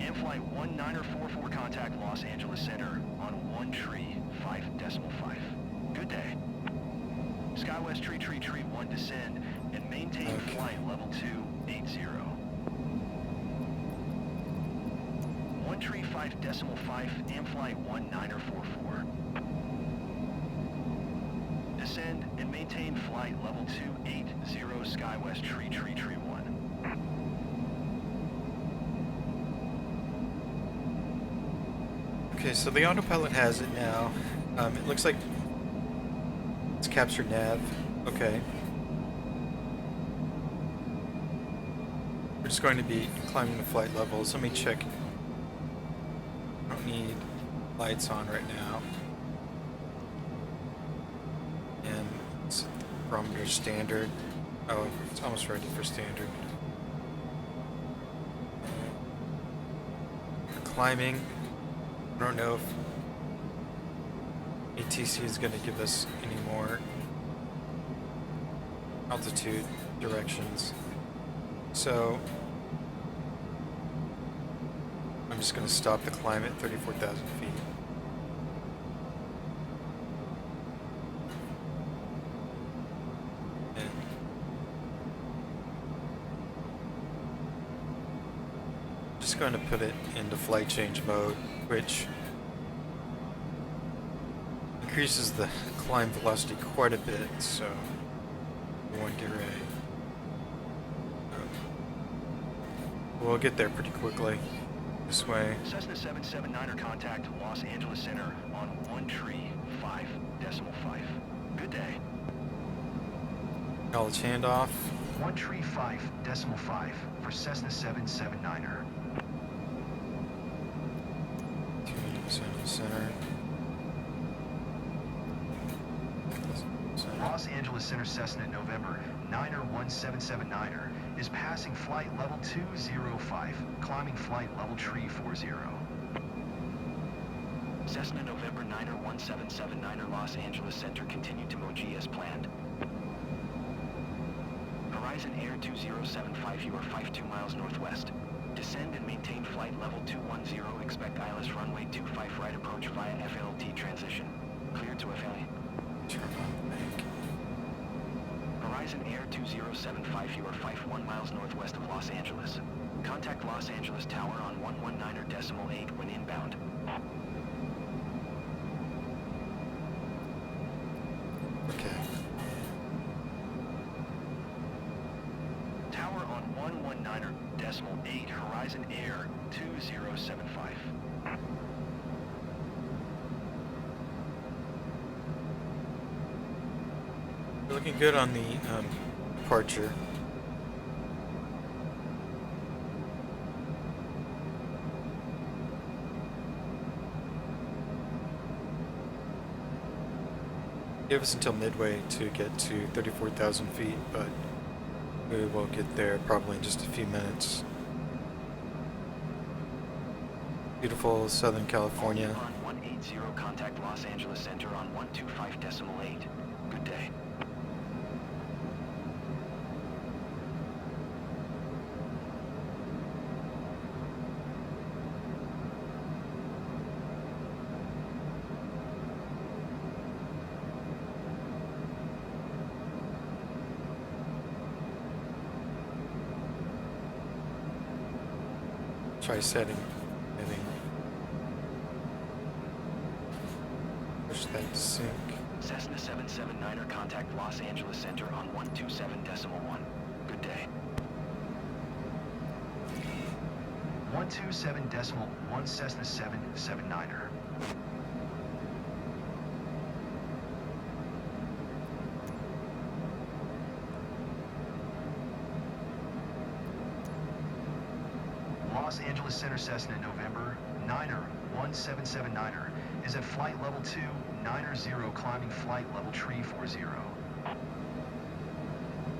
And flight 1944 contact Los Angeles Center on 1 tree 5.5. Good day. Skywest tree 1 descend and maintain flight level 280. 1 tree 5.5 and flight 1944. Descend and maintain flight level 280 Skywest tree 1. Okay, so the autopilot has it now. It looks like it's captured nav. Okay. We're just going to be climbing the flight levels. Let me check. I don't need lights on right now. And it's barometer standard. Oh, it's almost ready for standard. We're climbing. I don't know if ATC is going to give us any more altitude directions. So I'm just going to stop the climb at 34,000 feet. And just going to put it into flight change mode, which increases the climb velocity quite a bit, so we want to get ready. We'll get there pretty quickly this way. Cessna 779er contact Los Angeles Center on 1 tree 5.5. Good day. Knowledge handoff. 1 tree 5.5 for Cessna 779er. 280% center. Los Angeles Center Cessna November 9er 1779er is passing flight level 205, climbing flight level tree 40. Cessna November 9er 1779er Los Angeles Center continue to Moji as planned. Horizon Air 2075, you are 52 miles northwest. Descend and maintain flight level 210, expect ILS runway 25 right approach via FLT transition. Clear to FLA. Turn on bank. Horizon Air 2075, you are 51 miles northwest of Los Angeles. Contact Los Angeles Tower on 119.8 when inbound. Okay. Tower on 119.8, Horizon Air 2075. We're looking good on the departure. Give us until midway to get to 34,000 feet, but we will get there probably in just a few minutes. Beautiful Southern California. On 180, contact Los Angeles Center on 125.8. Good day. Try setting. Maybe push that to sync. Cessna 779er contact Los Angeles Center on 127.1. Good day. 127.1 Cessna 779er. Los Angeles Center Cessna November 9er 1779er is at flight level 290, climbing flight level tree 40.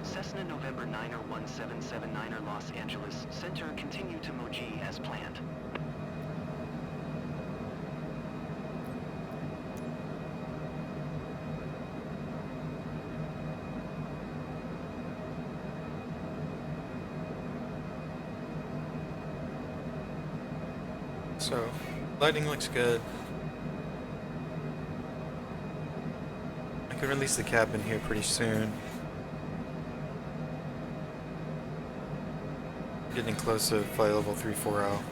Cessna November 9er 1779er Los Angeles Center continue to Moji as planned. So, lighting looks good. I can release the cabin here pretty soon. Getting close to flight level 340.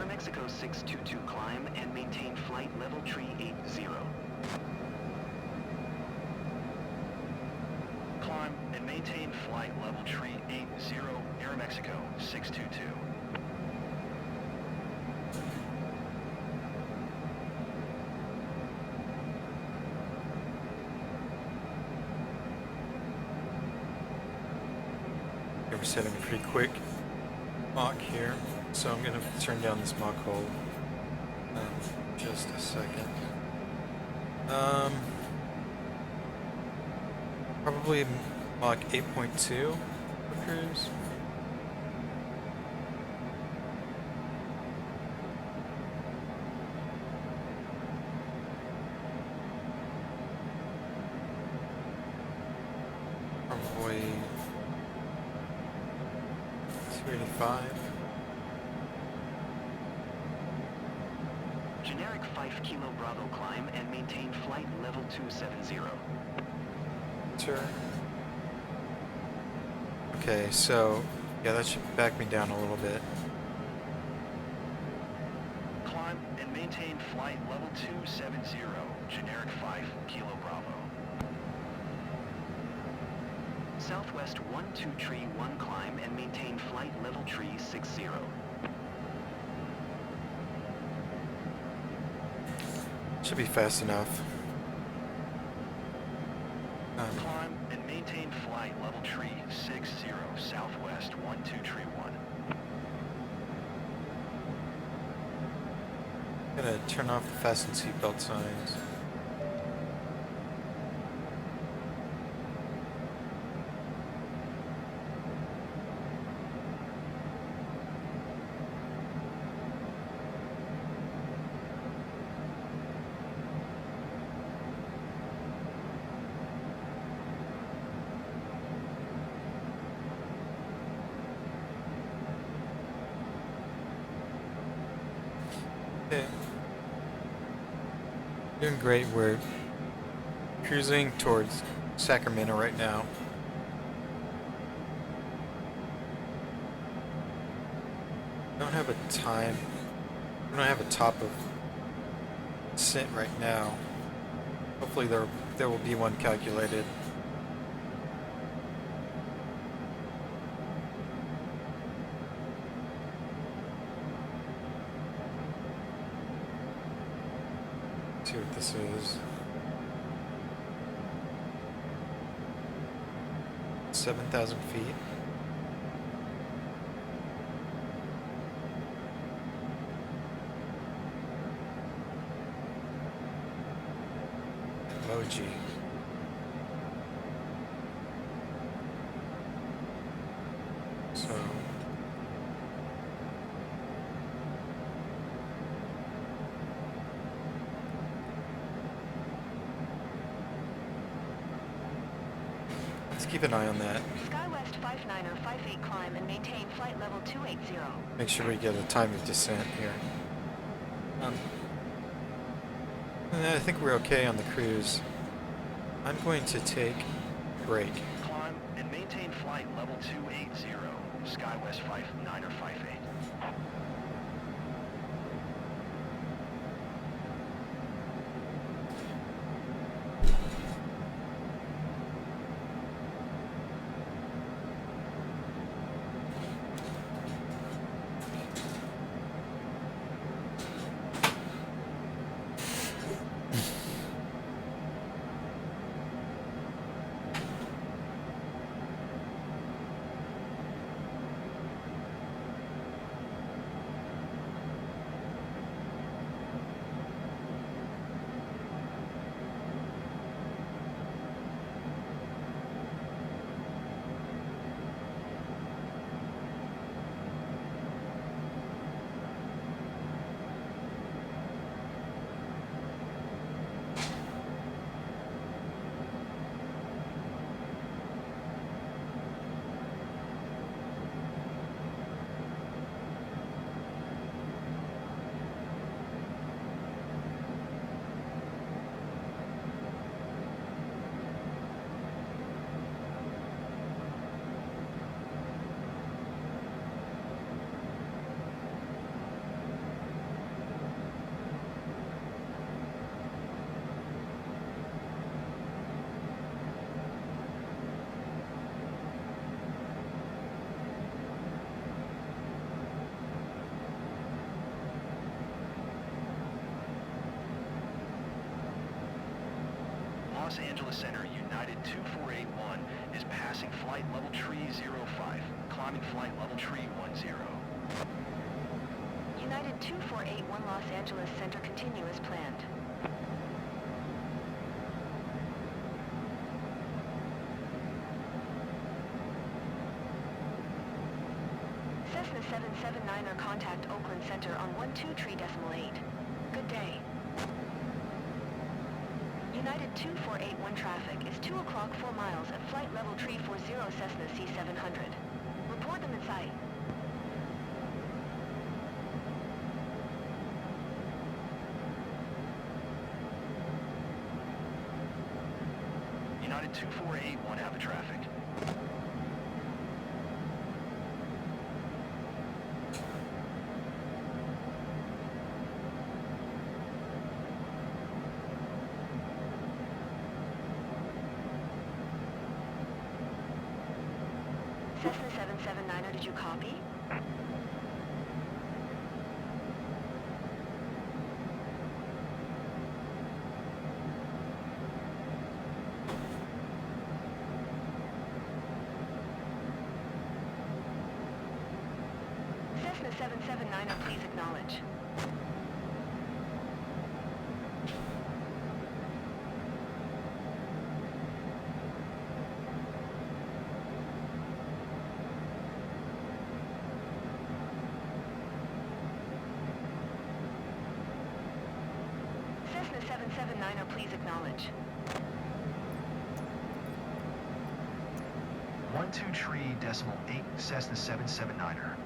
Mexico 622 climb and maintain flight level tree 80. Climb and maintain flight level tree 80, Aeromexico 622. Okay, we're setting pretty quick Mach here. So I'm going to turn down this Mach hole just a second. Probably Mach 8.2 for cruise. Probably 285. Generic 5 Kilo Bravo climb and maintain flight level 270. Sure. Okay, so yeah, that should back me down a little bit. Climb and maintain flight level 270, generic 5 Kilo Bravo. Southwest 12 tree 1 climb and maintain flight level tree 60. Should be fast enough. Climb and maintain flight level tree 60, Southwest 12 tree 1. Gonna turn off the fasten seatbelt signs. Okay. Doing great. We're cruising towards Sacramento right now. Don't have a time. I don't have a top of descent right now. Hopefully there will be one calculated. See what this is. 7,000 feet. Emoji. So let's keep an eye on that. SkyWest 59er 58 climb and maintain flight level 280. Make sure we get a time of descent here. And I think we're okay on the cruise. I'm going to take Break. Climb and maintain flight level 280, SkyWest 59 or 58. Los Angeles Center, United 2481 is passing flight level tree 05, climbing flight level tree 10. United 2481 Los Angeles Center, continue as planned. Cessna 779er, contact Oakland Center on 12.3.8. Good day. United 2481 traffic is 2 o'clock 4 miles at flight level tree 40 Cessna C700. Report them in sight. United 2481 have a traffic. Cessna 779er, did you copy? Cessna 779er, please acknowledge. Cessna 779er, please acknowledge. 12.3.8 Cessna 779er.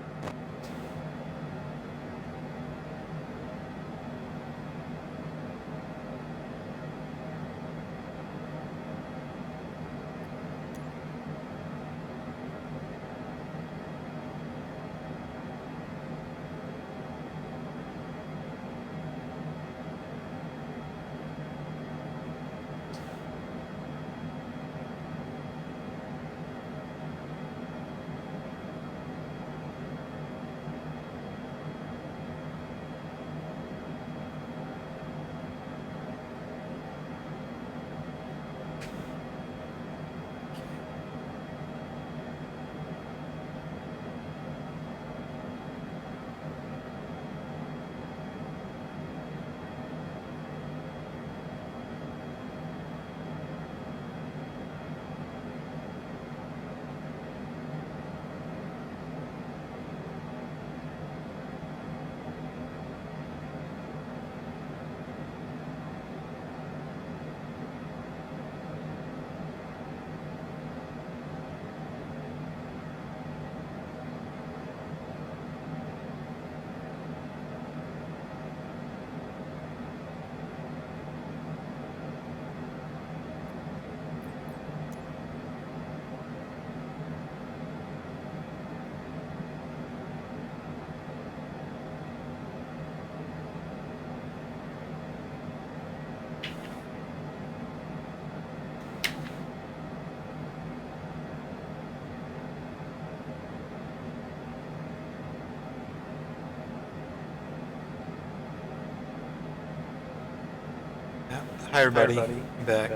Hi everybody, I'm back.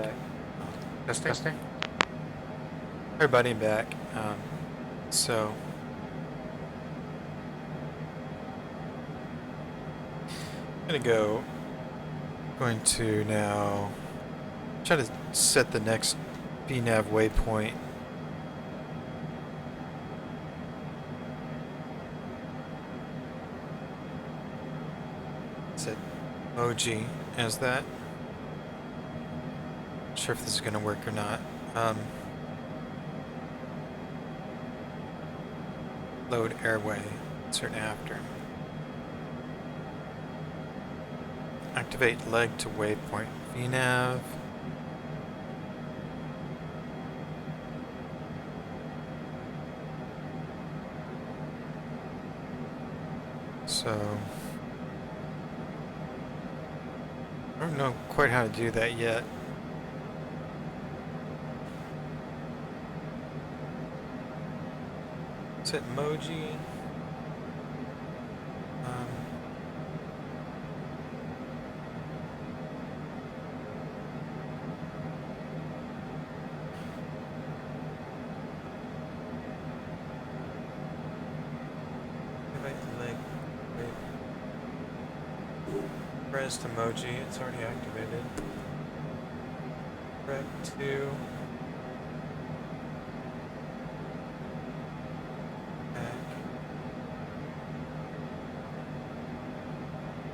Testing? Hi everybody, I'm back. So I'm going to now try to set the next VNav waypoint. Set emoji as that. Not sure if this is going to work or not. Load airway, insert after. Activate leg to waypoint VNav. So I don't know quite how to do that yet. Set emoji. Pressed emoji, it's already activated. Rec 2. Back.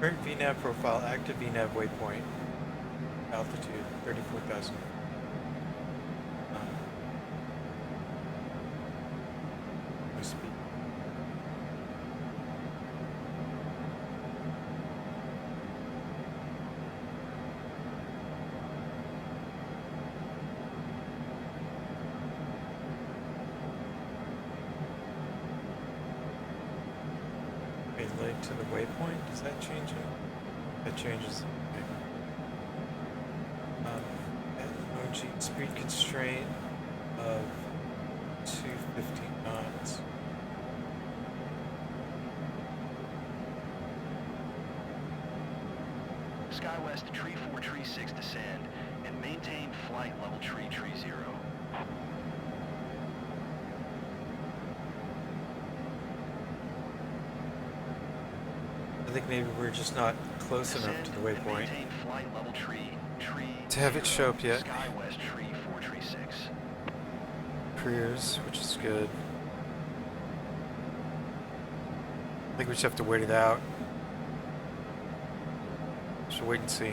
Current VNav profile, active VNav waypoint. Altitude 34,000. Speed. Leg to the waypoint, does that change it? That changes it. Emoji speed constraint of 250 knots. SkyWest tree 4, tree 6 descend and maintain flight level tree 0. I think maybe we're just not close enough to the waypoint to have it show up yet. SkyWest tree 4, tree 6. Careers, which is good. I think we just have to wait it out. So wait and see.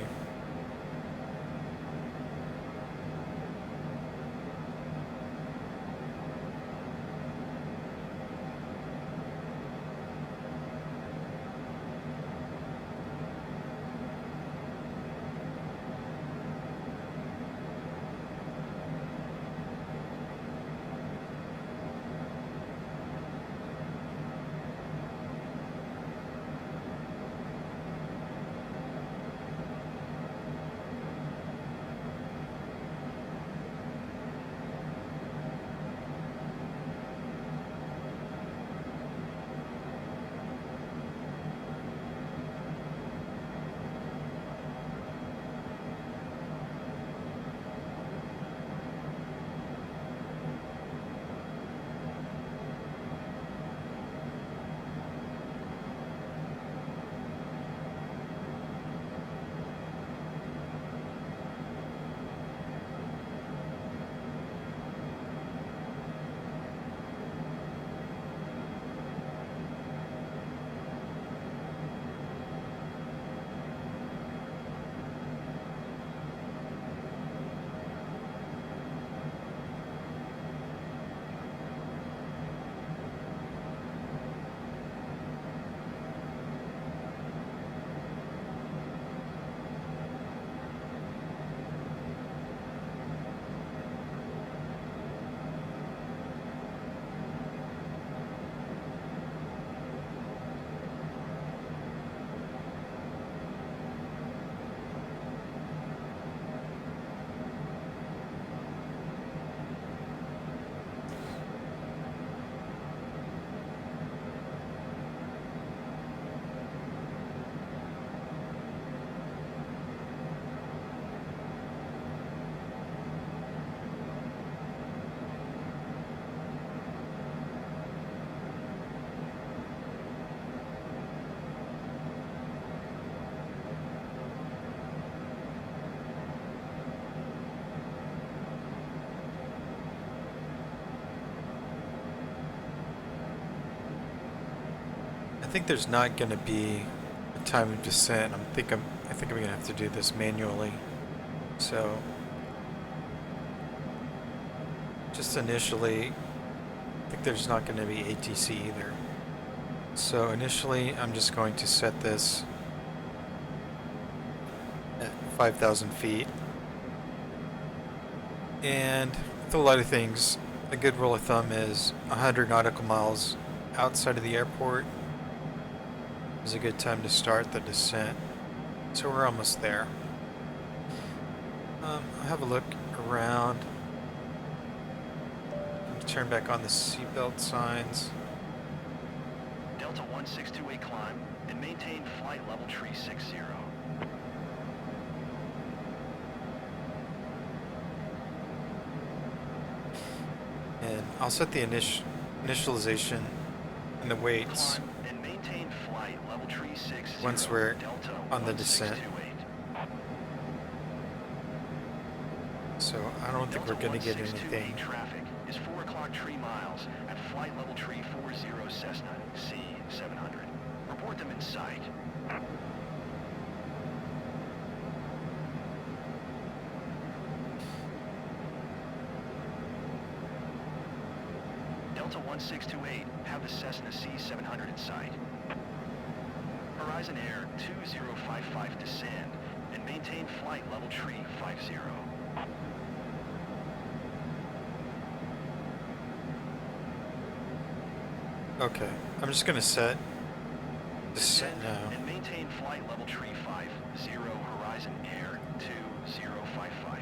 think there's not going to be a time of descent. I think I'm going to have to do this manually. So just initially, I think there's not going to be ATC either. So initially, I'm just going to set this at 5,000 feet. And with a lot of things, a good rule of thumb is 100 nautical miles outside of the airport is a good time to start the descent. So we're almost there. I'll have a look around. Turn back on the seatbelt signs. Delta 1628 climb and maintain flight level tree 60. And I'll set the initialization and the weights Climb and maintain flight level tree 60. once we're Delta on the descent. 1628. So I don't think we're going to get 1628 anything. Traffic is 4 o'clock tree miles at flight level tree 40 Cessna C700. Report them in sight. Delta 1628, have the Cessna C700 in sight. Horizon Air 2055 descend and maintain flight level tree 50. Okay, I'm just going to set descent Descend now. and maintain flight level tree 50, Horizon Air 2055.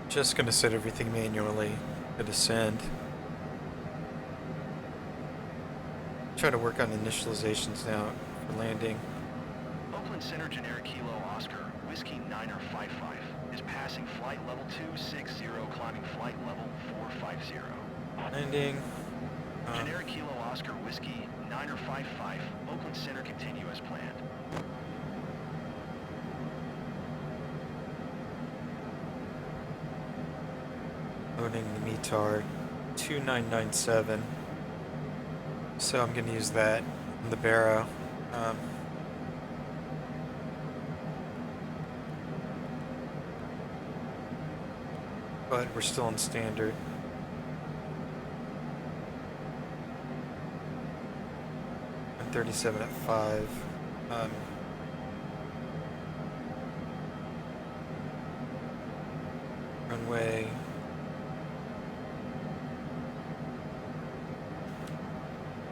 Just going to set everything manually to descend. Try to work on initializations now for landing. Oakland Center Generic Kilo Oscar, Whiskey Niner 55, is passing flight level 260, climbing flight level 450. Landing. Generic Kilo Oscar, Whiskey Niner 55, Oakland Center continue as planned. Loading the METAR 2997. So I'm going to use that in the Barrow. But we're still in standard. I'm 37 at 5. Runway.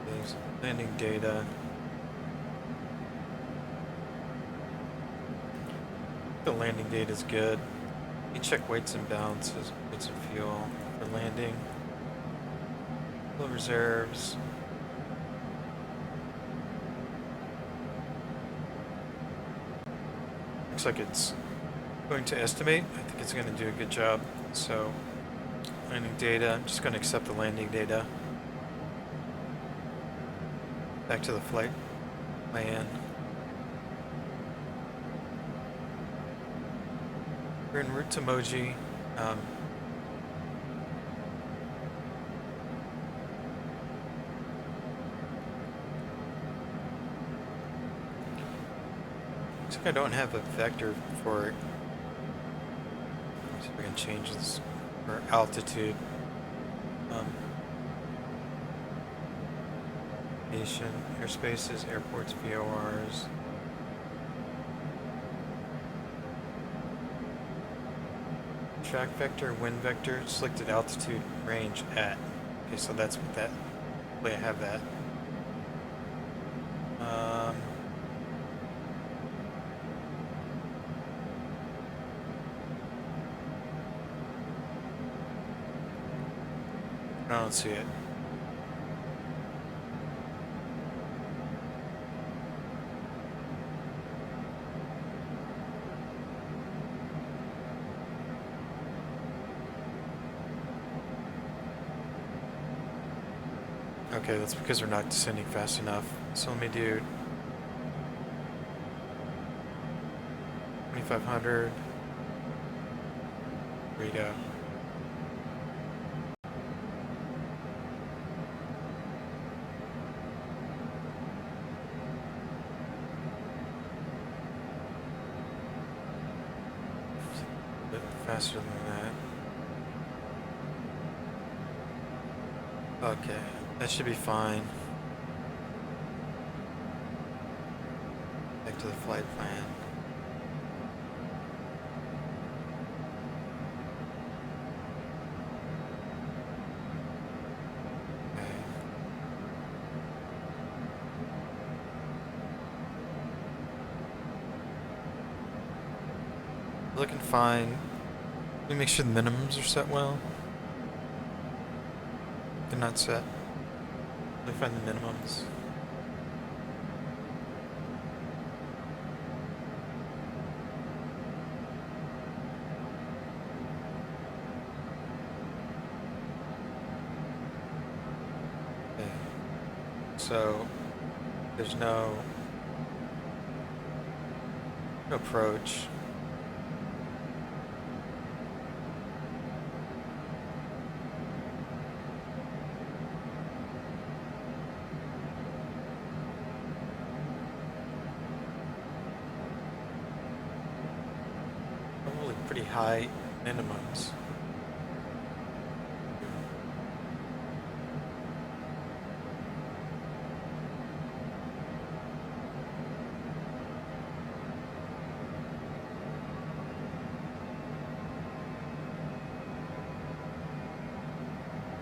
There's landing data. The landing data is good. You check weights and balances, weights and fuel for landing. Fuel reserves. Looks like it's going to estimate. I think it's going to do a good job. So, landing data. I'm just going to accept the landing data. Back to the flight plan. We're en route to Moji. Looks like I don't have a vector for it. See if I can change this for altitude. Nation, airspaces, airports, VORs. Track vector, wind vector, selected altitude, range at. Okay, so that's what that way I have that. I don't see it. Okay, that's because we're not descending fast enough. So let me do 2500. Here we go. A bit faster than that. Okay, that should be fine. Back to the flight plan. Okay. Looking fine. Let me make sure the minimums are set well. They're not set. Let me find the minimums. Okay. So there's no approach. Probably pretty high minimums.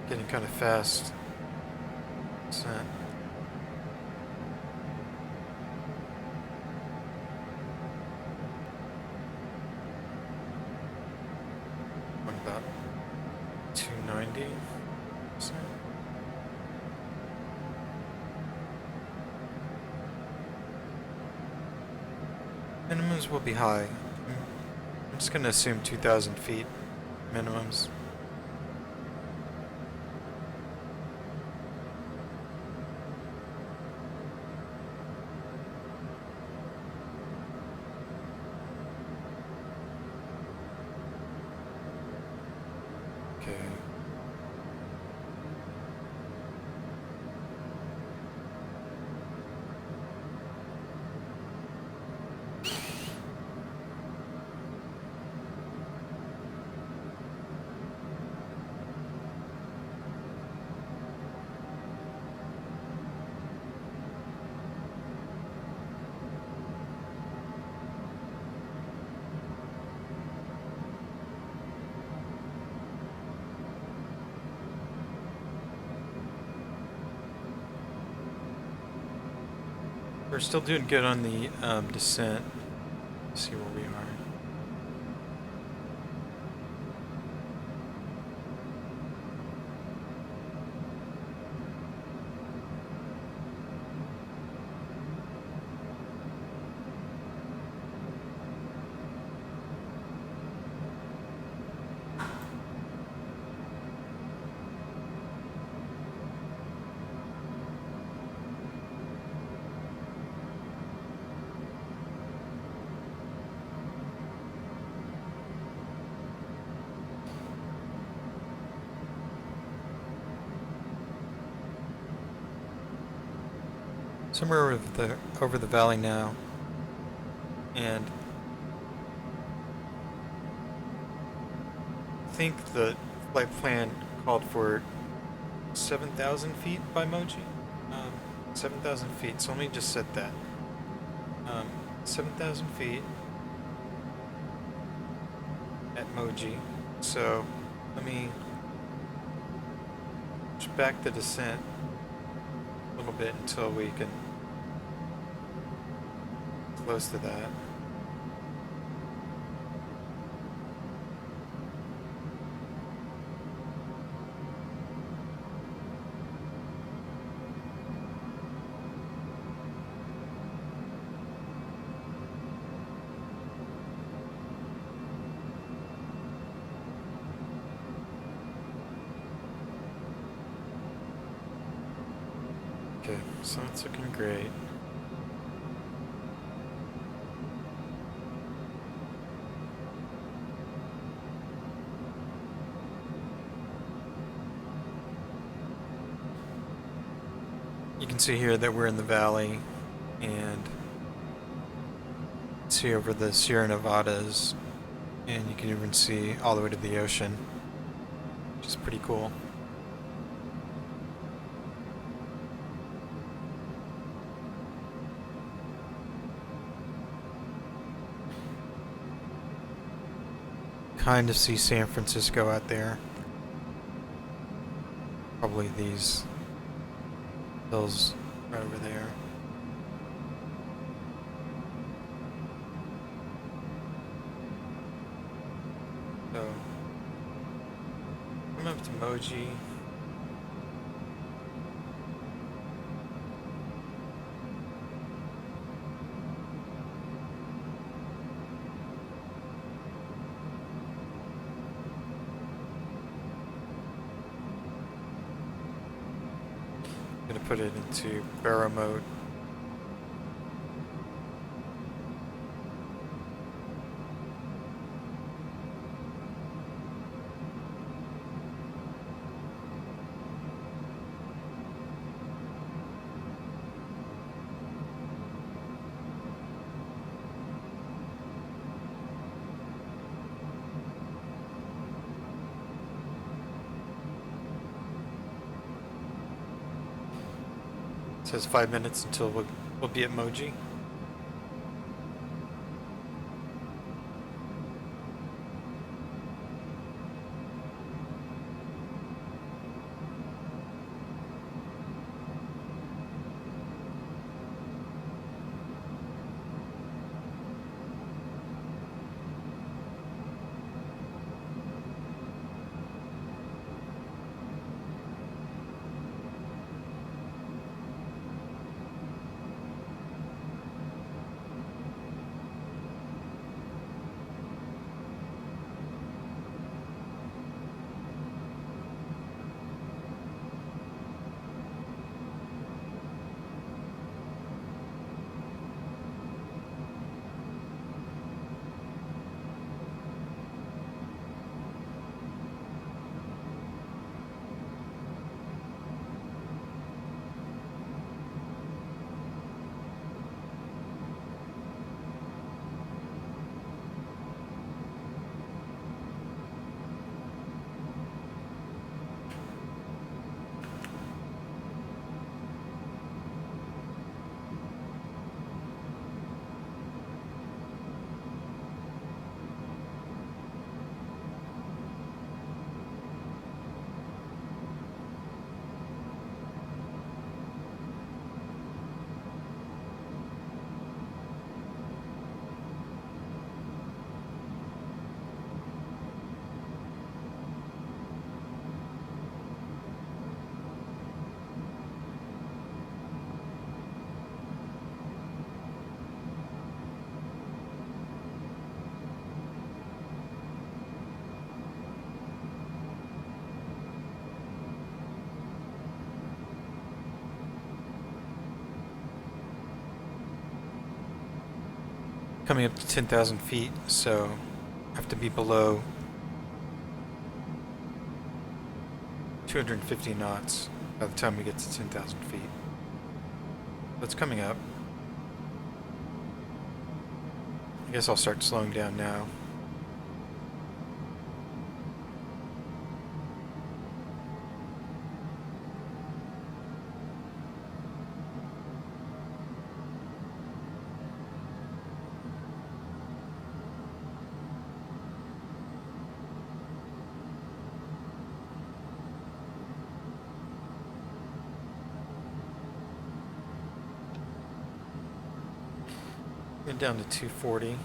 Getting kind of fast. Descent. What about 290? Minimums will be high. I'm just gonna assume 2,000 feet minimums. Okay. We're still doing good on the descent. Let's see where we are. Somewhere over the valley now, and I think the flight plan called for 7,000 feet by Moji. 7,000 feet. So let me just set that. 7,000 feet at Moji. So let me push back the descent a little bit until we can close to that. Okay, so it's looking great. You can see here that we're in the valley, and see over the Sierra Nevadas, and you can even see all the way to the ocean, which is pretty cool. Kind of see San Francisco out there. Probably these hills right over there. So, come up to Moji. Gonna put it into barrel mode. It says 5 minutes until we'll be at Moji. Coming up to 10,000 feet, so I have to be below 250 knots by the time we get to 10,000 feet. That's coming up. I guess I'll start slowing down now. Get down to 240.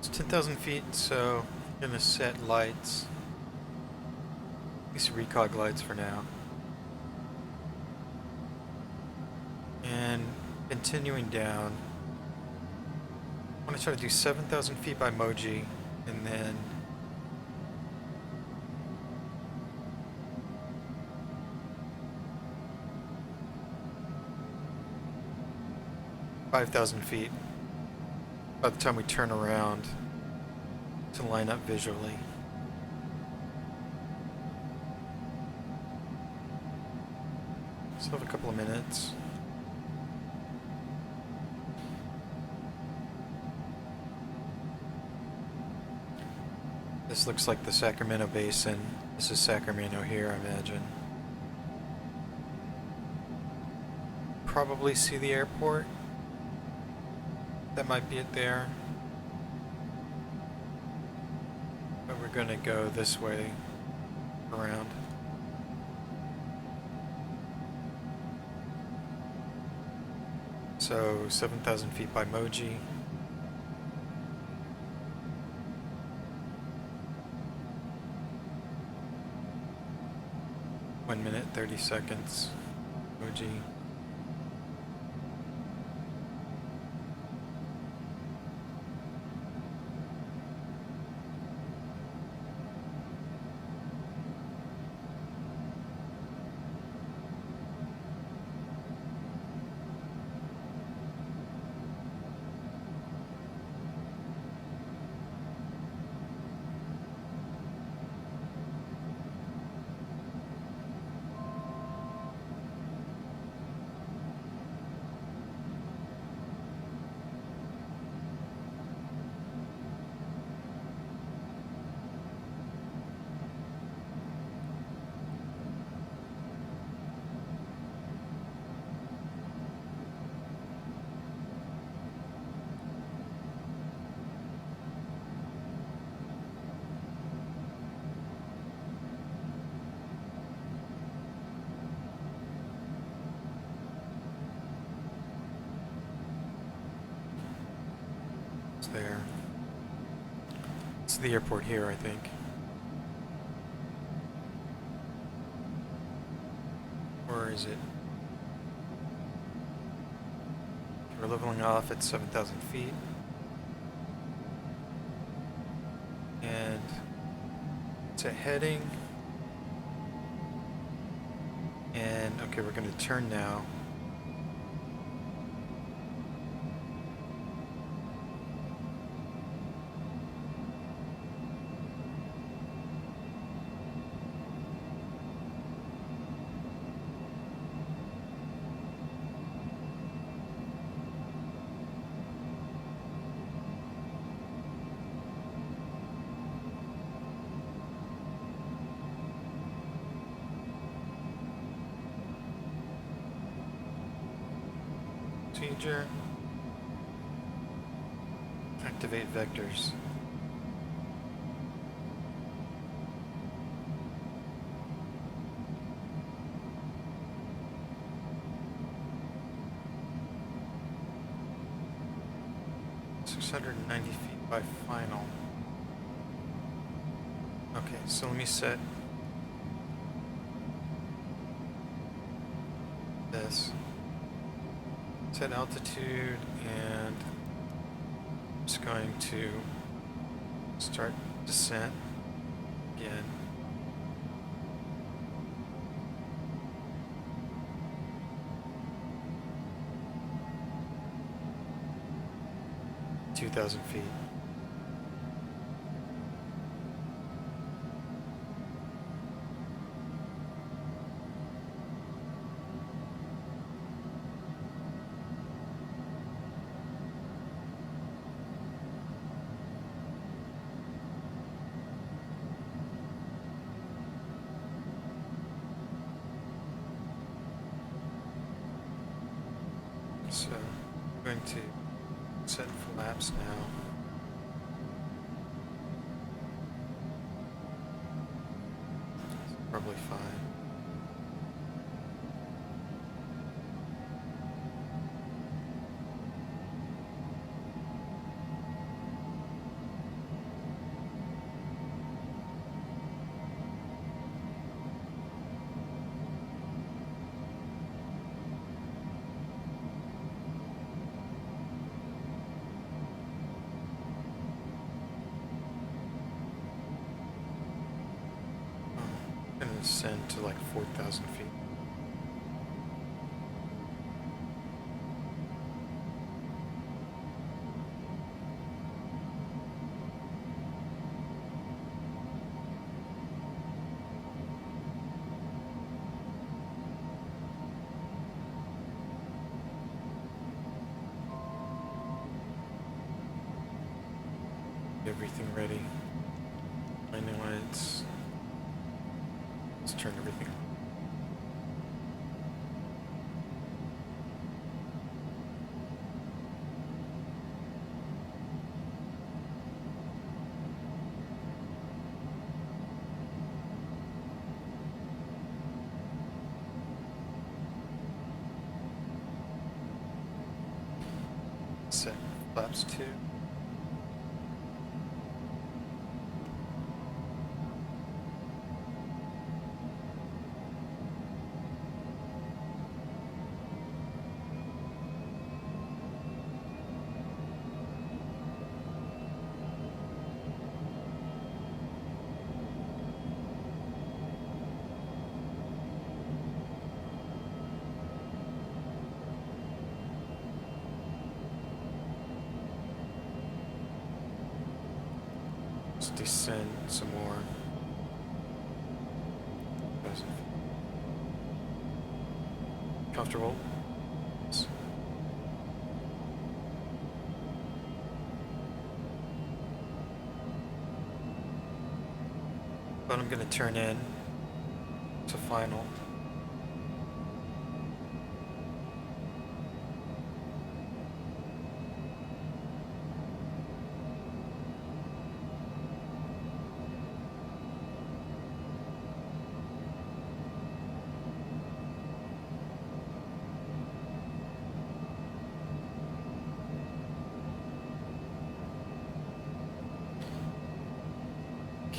It's 10,000 feet, so I'm gonna set lights. At least recog lights for now. And continuing down, I want to try to do 7,000 feet by Moji, and then $5,000 feet by the time we turn around to line up visually. Still have a couple of minutes. This looks like the Sacramento Basin. This is Sacramento here, I imagine. Probably see the airport. That might be it there. But we're gonna go this way around. So 7,000 feet by Moji. One minute, 30 seconds. Moji. There. It's the airport here, I think. Or is it? We're leveling off at 7,000 feet. And it's a heading. And okay, we're going to turn now. Procedure. Activate vectors. $690 feet by final. Okay, so let me set this. Set altitude, and I'm just going to start descent again. $2,000 feet. So I'm going to set flaps now. Probably fine. ascend to like 4,000 feet. Everything ready. Landing lights. Let's turn everything on. Set flaps 2. Let's descend some more. Comfortable? But I'm gonna turn in to final.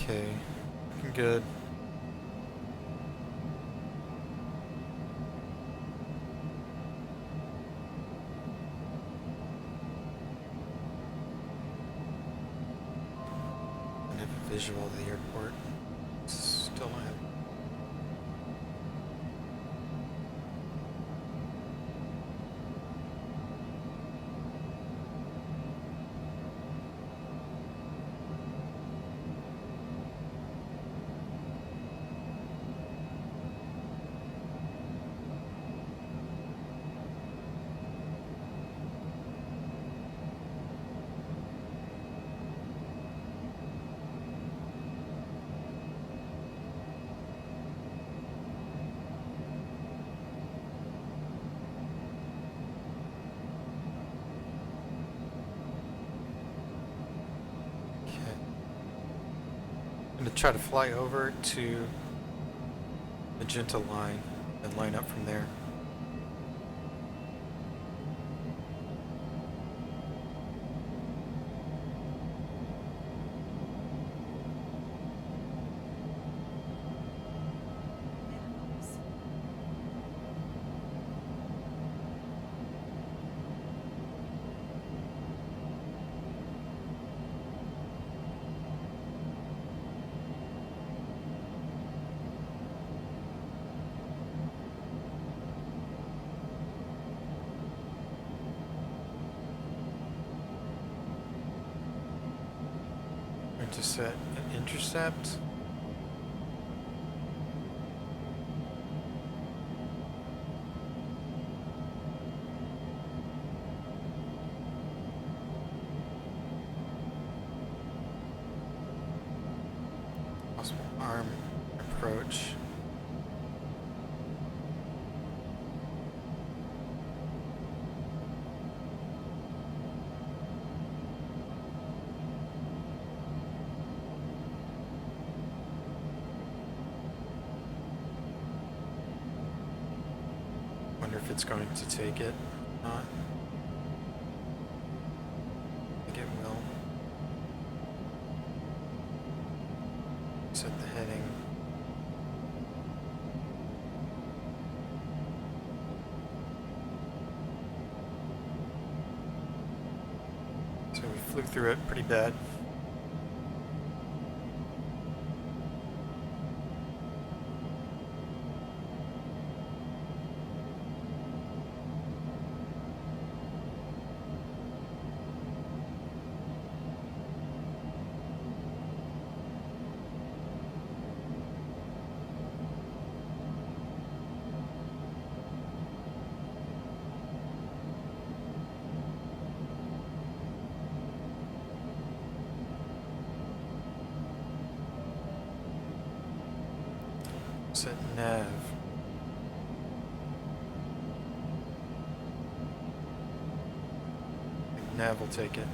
Okay, looking good. I have a visual of the airport. Still not having. I'm going to try to fly over to Magenta line and line up from there. To set an intercept. Possible arm approach. Wonder if it's going to take it. Not. I think it will. Set the heading. So we flew through it pretty bad. Nav. Nav will take it.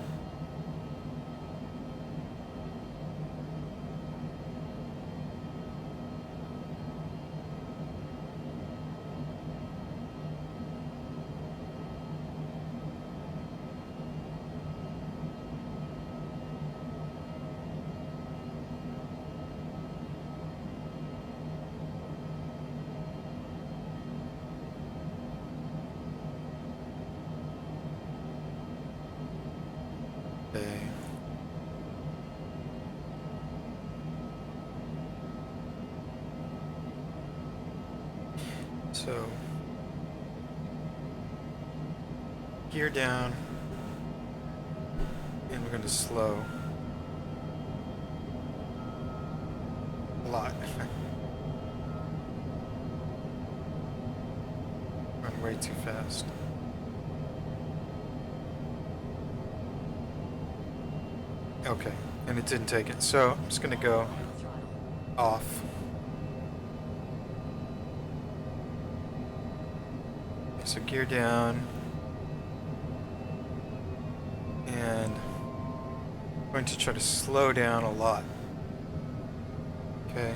Okay. So, gear down, and we're going to slow a lot. Run way too fast. Okay, and it didn't take it, so I'm just going to go off. So gear down, and I'm going to try to slow down a lot. Okay.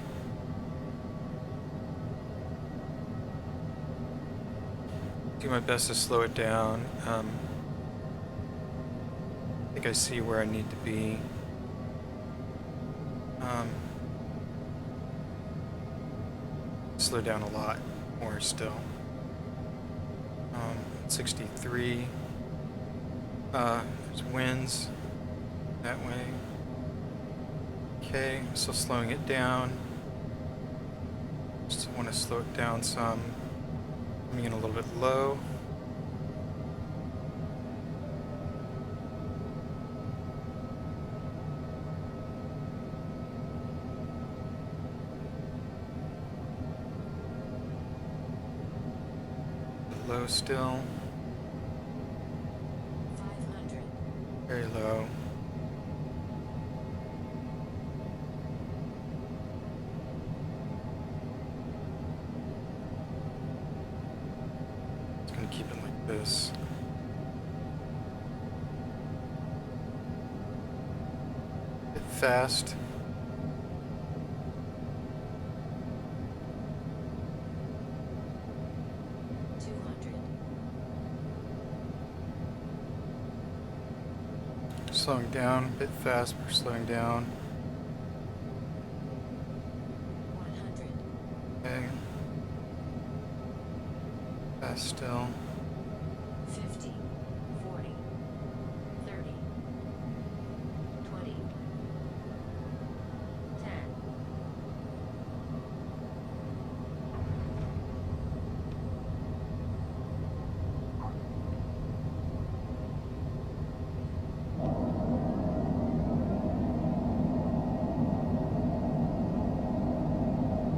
Do my best to slow it down. I think I see where I need to be. Slow down a lot more still. 63. There's winds that way. Okay, I'm still slowing it down. Just want to slow it down some. Coming in a little bit low. Low still. 500. Very low. Just gonna keep it like this. Bit fast. Slowing down, a bit fast, we're slowing down. 100. Okay. Fast still. 50. 40. 30. 20. 10.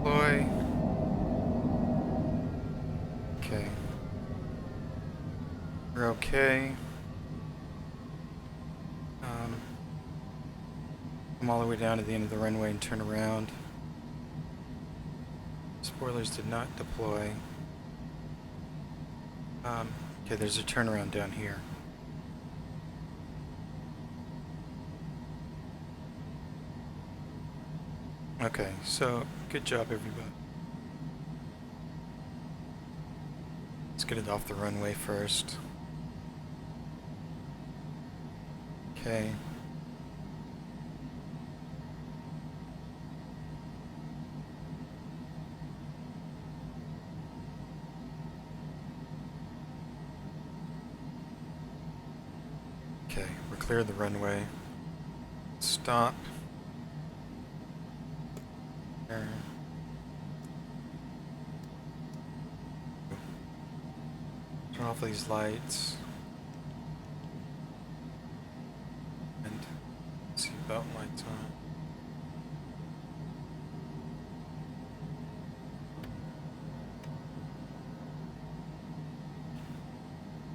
Deploy. Okay. We're okay. Come all the way down to the end of the runway and turn around. Spoilers did not deploy. Okay, there's a turnaround down here. Okay, so good job, everybody. Let's get it off the runway first. Okay. Okay, we're clear of the runway. Stop. There. Turn off these lights. And seatbelt lights on.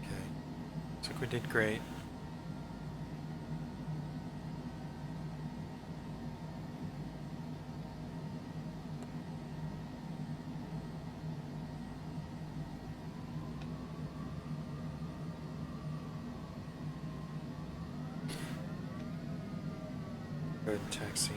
Okay. Looks like we did great. Go ahead and taxi.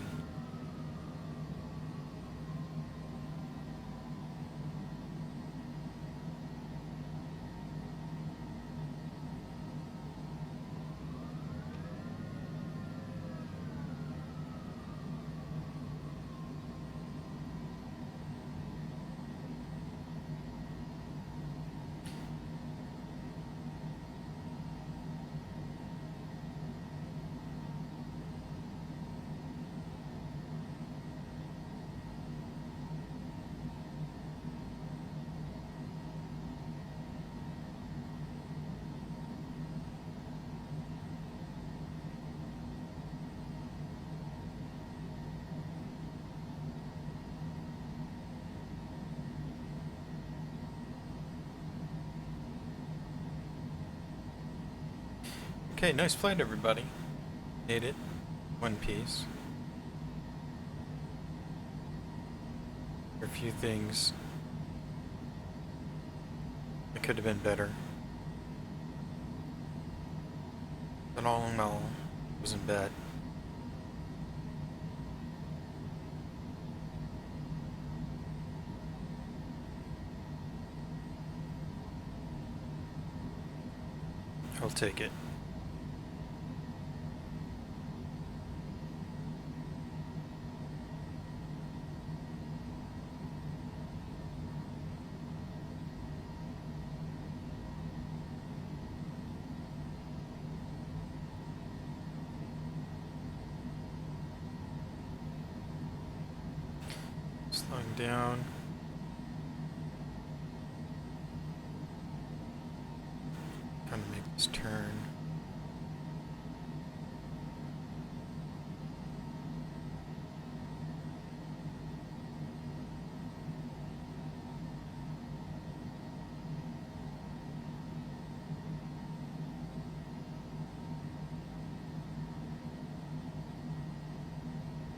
Okay, nice flight, everybody. Made it. One piece. There are a few things that could have been better. But all in all, it wasn't bad. I'll take it. Slowing down. Trying to make this turn.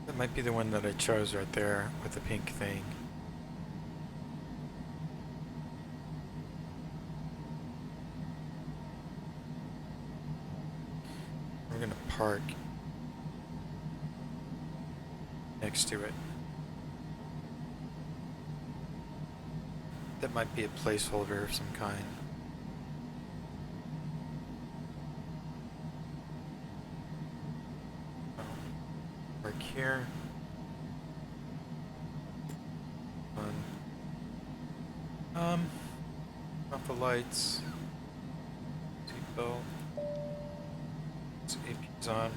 That might be the one that I chose right there with the pink thing. We're gonna park next to it. That might be a placeholder of some kind. Park here. Off the lights. Seatbelt. AP's on.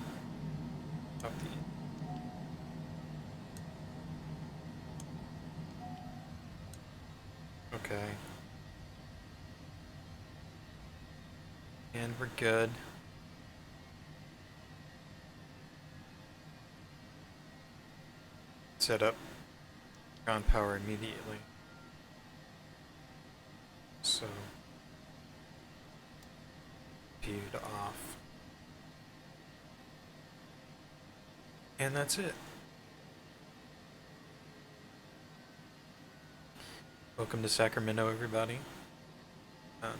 Up the. Okay. And we're good. Set up ground power immediately. So, viewed off. And that's it. Welcome to Sacramento, everybody. I'm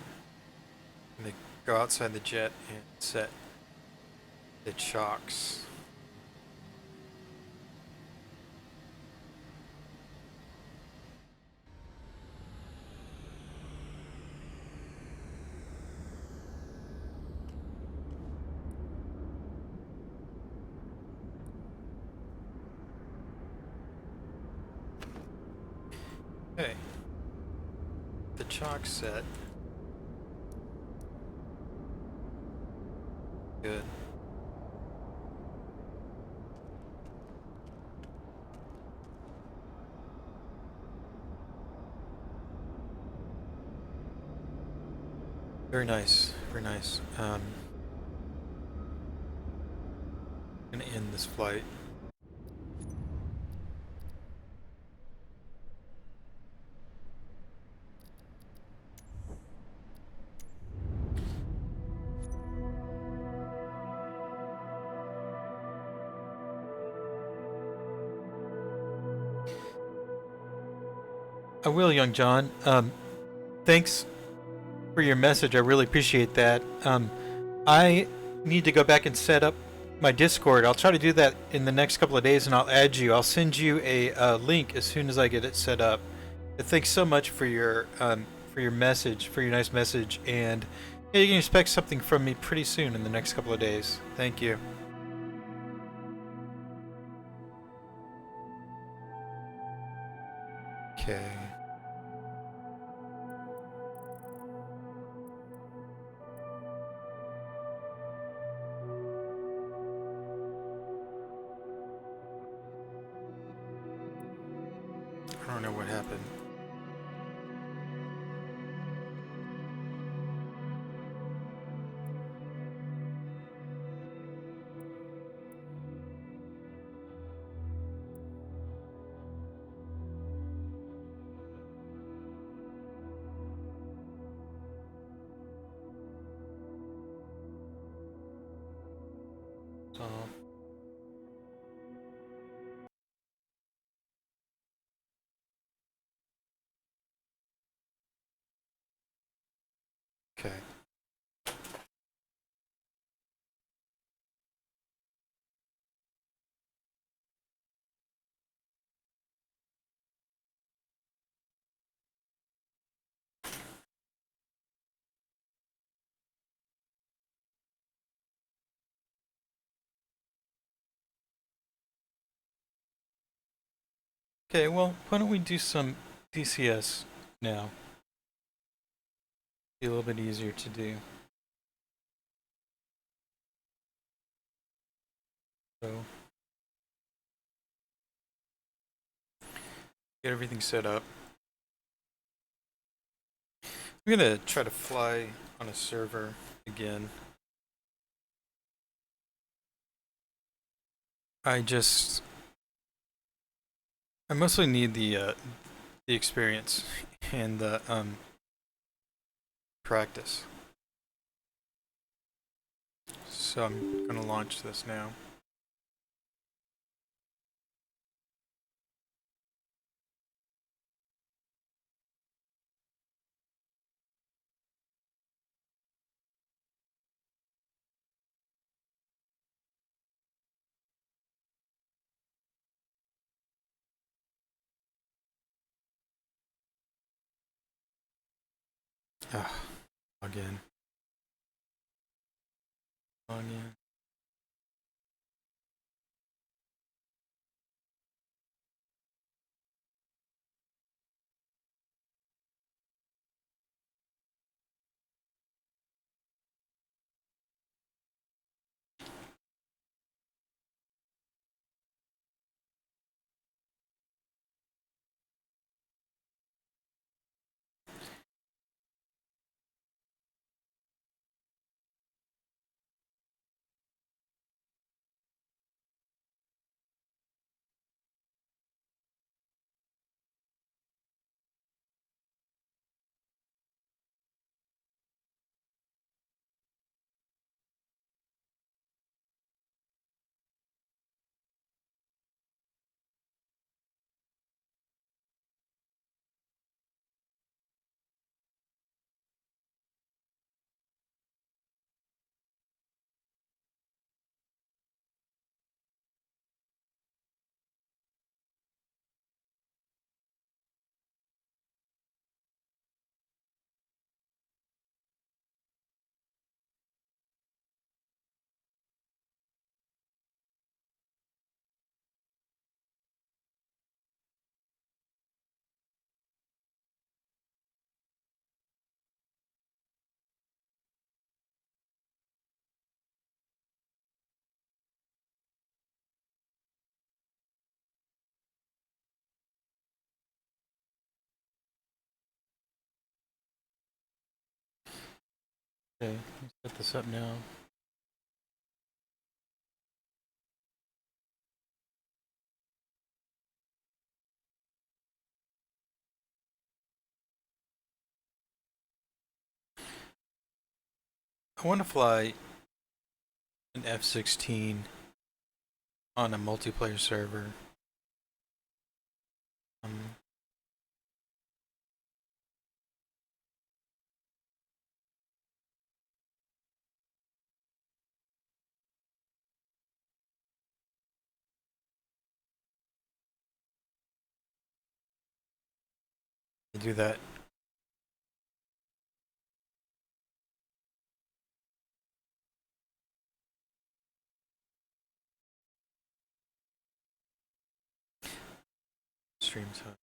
gonna go outside the jet and set the chocks. Okay, the chalk set. Good. Very nice, very nice. I'm gonna end this flight. I will, young John. Thanks for your message. I really appreciate that. I need to go back and set up my Discord. I'll try to do that in the next couple of days, and I'll add you. I'll send you a link as soon as I get it set up. And thanks so much for your message, for your nice message, and yeah, you can expect something from me pretty soon in the next couple of days. Thank you. Okay. I don't know what happened. So, okay. Okay, well, why don't we do some DCS now? Be a little bit easier to do. So, get everything set up. I'm gonna try to fly on a server again. I mostly need the experience and the practice. So I'm gonna launch this now. Ah, log in. Log in. Okay, let me set this up now. I want to fly an F16 on a multiplayer server. Um, do that. Stream time.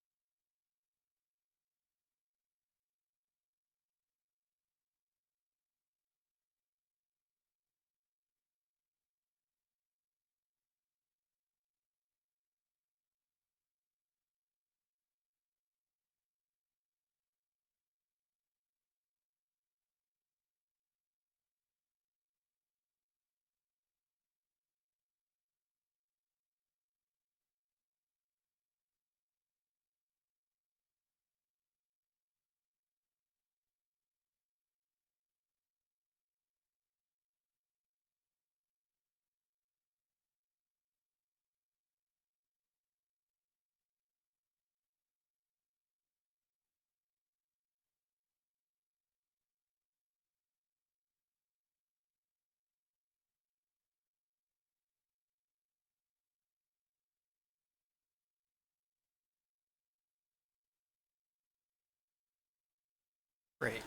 Great.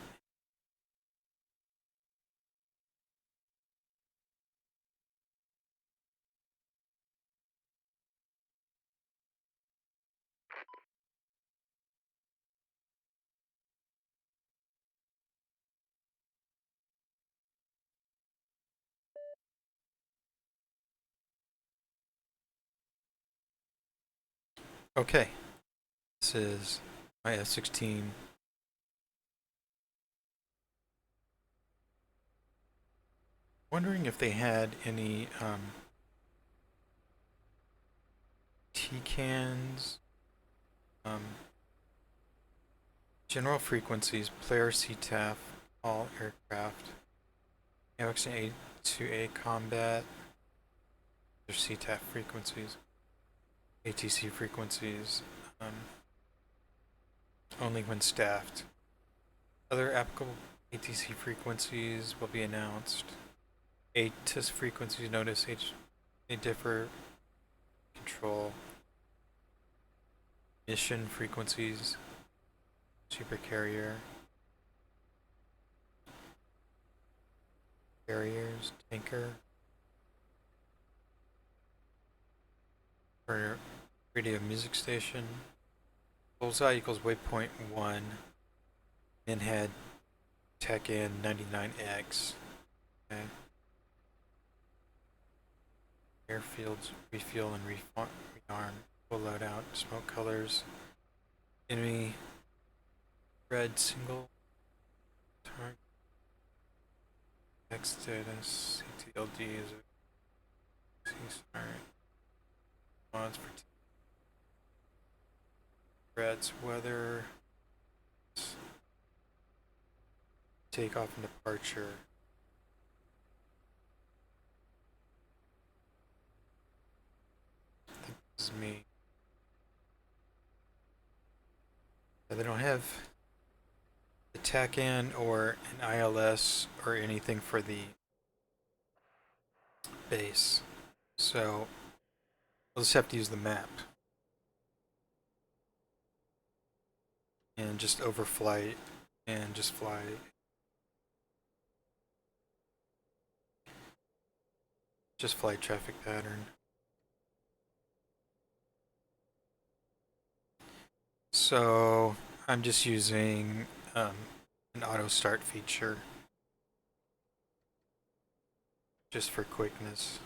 Okay. This is my F16. Wondering if they had any TCANs, general frequencies, player CTAF, all aircraft, AWACS to A combat, their CTAF frequencies, ATC frequencies, only when staffed. Other applicable ATC frequencies will be announced. ATIS frequencies, notice they differ. Control. Mission frequencies, supercarrier, carriers, tanker, or radio music station. Bullseye equals waypoint 1, Minhead, tech in 99X. Okay. Airfields, refuel and rearm, full loadout, smoke colors, enemy, red single, target, X status, CTLD is a ceasefire, mods for threats, weather, takeoff and departure. I think this is me. They don't have the TACAN or an ILS or anything for the base. So we'll just have to use the map. And just overflight and just fly. Just flight traffic pattern. So I'm just using an auto start feature just for quickness.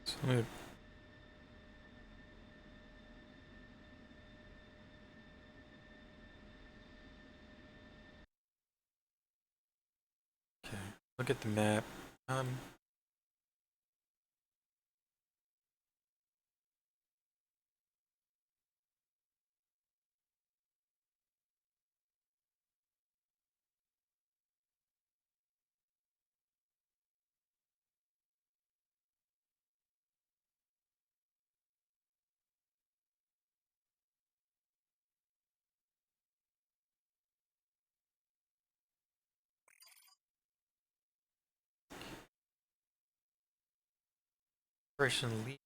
Salute. Okay, look at the map. Operation Leap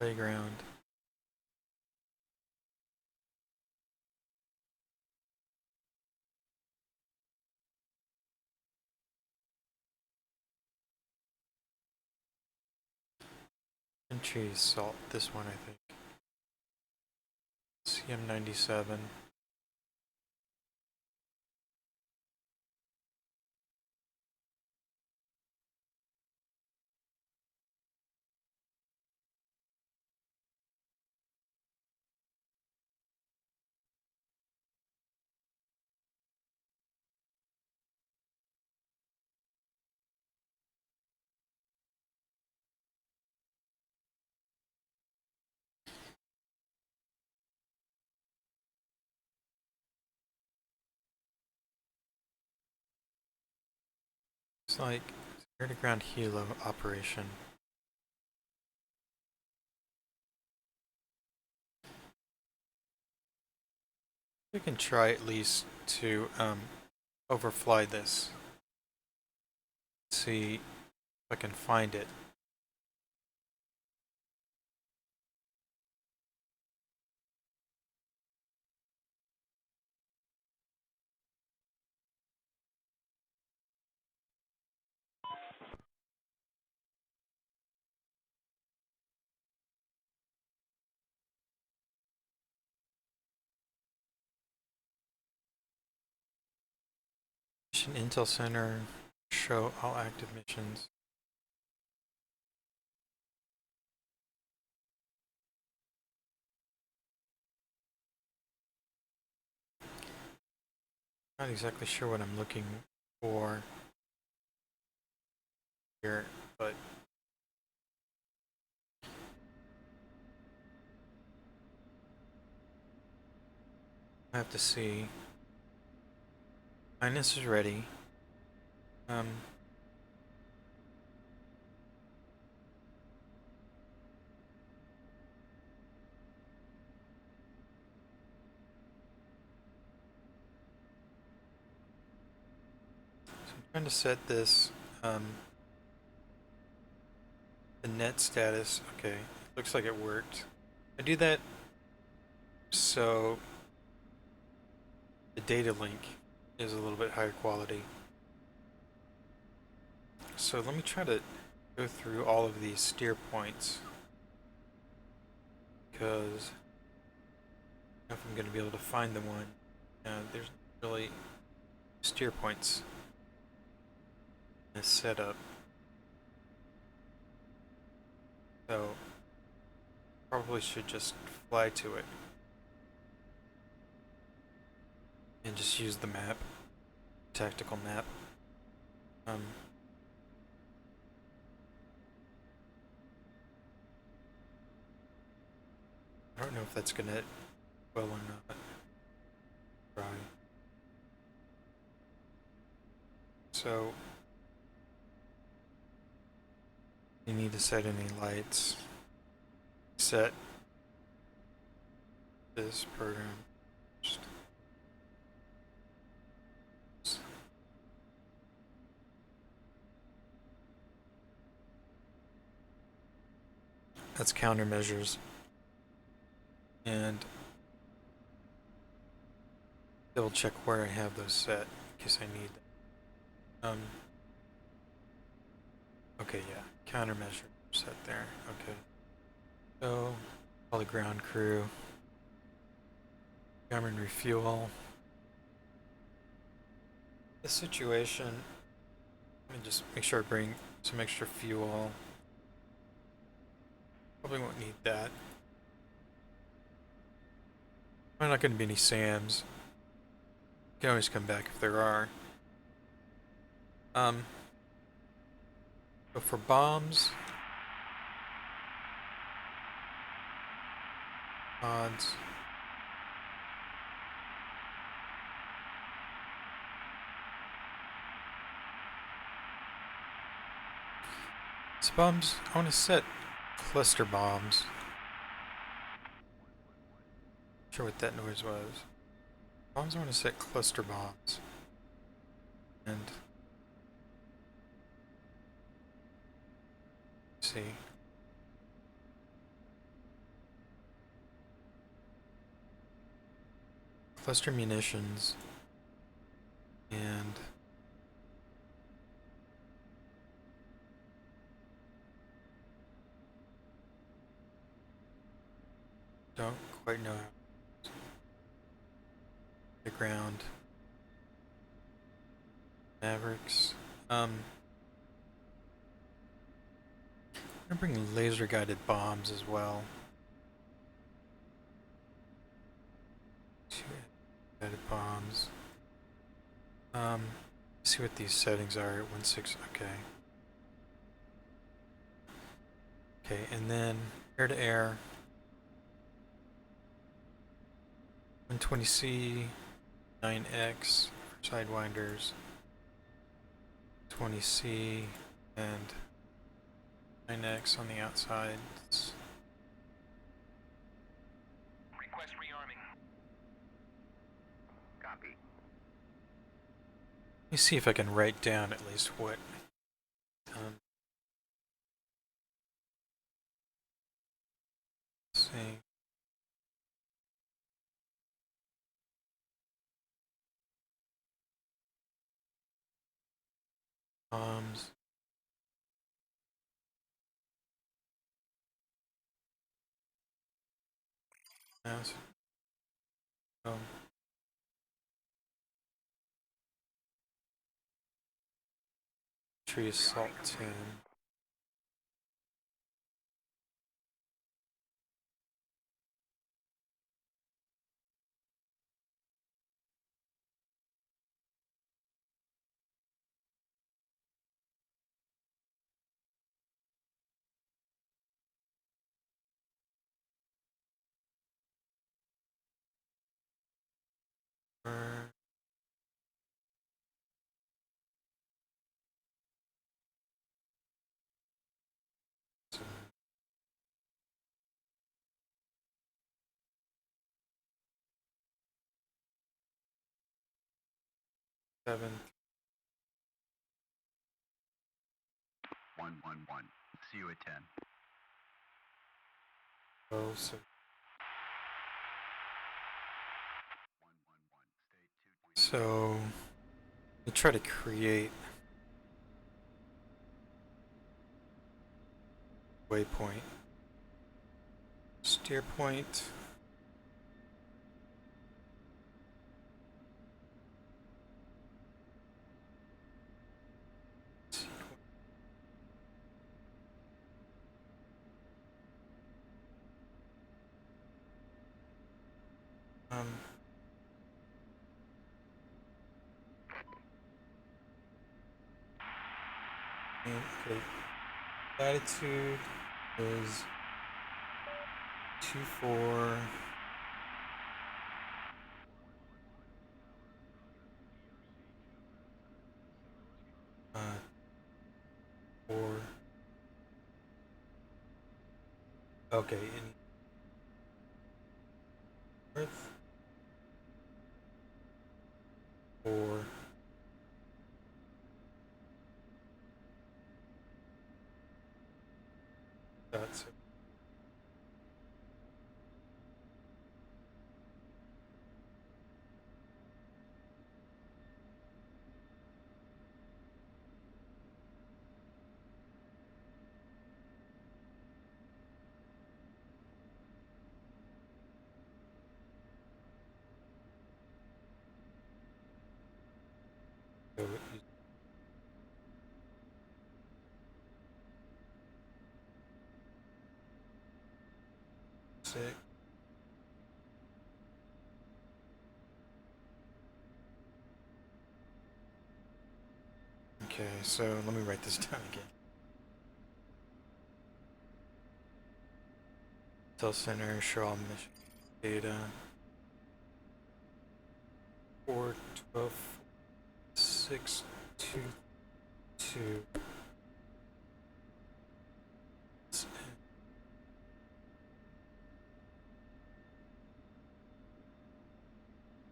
Playground. Entry assault. This one, I think. CM97. It's like air-to-ground helo operation. We can try at least to overfly this. See if I can find it. Mission Intel Center, show all active missions. Not exactly sure what I'm looking for here, but I have to see. Minus is ready. Trying to set this the net status. Okay, looks like it worked. I do that so the data link is a little bit higher quality. So let me try to go through all of these steer points, because I don't know if I'm going to be able to find the one. There's really steer points in this setup. So probably should just fly to it and just use the map, tactical map. I don't know if that's gonna well or not. Try. So you need to set any lights. Set this program first. That's countermeasures. And double check where I have those set in case I need them. Okay, yeah, countermeasure set there. Okay. So all the ground crew. Garmin refuel. This situation, let me just make sure I bring some extra fuel. Probably won't need that. Probably not going to be any SAMs. Can always come back if there are. So for bombs, odds. So bombs, I want to set cluster bombs. Not sure what that noise was. Bombs, I want to set cluster bombs. And let's see. Cluster munitions and don't quite know how the ground Mavericks. I'm gonna bring laser guided bombs as well. Two guided bombs. See what these settings are at 1.6. Okay. Okay, and then air to air. 120C, 9X for sidewinders. 20C and 9X on the outsides. Request rearming. Copy. Let me see if I can write down at least what let's see. Bombs. Mouse. Oh. Tree assault 10. Burn. 7. 111. See you at 10. Oh, so 111. Stay 2. So we try to create waypoint. Steer point. Um, okay. Latitude is 24. Uh, 4. Okay, and north 4. That's it. So it 6. Okay, so let me write this down again. Tell center, show all mission data. 4, 12, 6, 2, 2.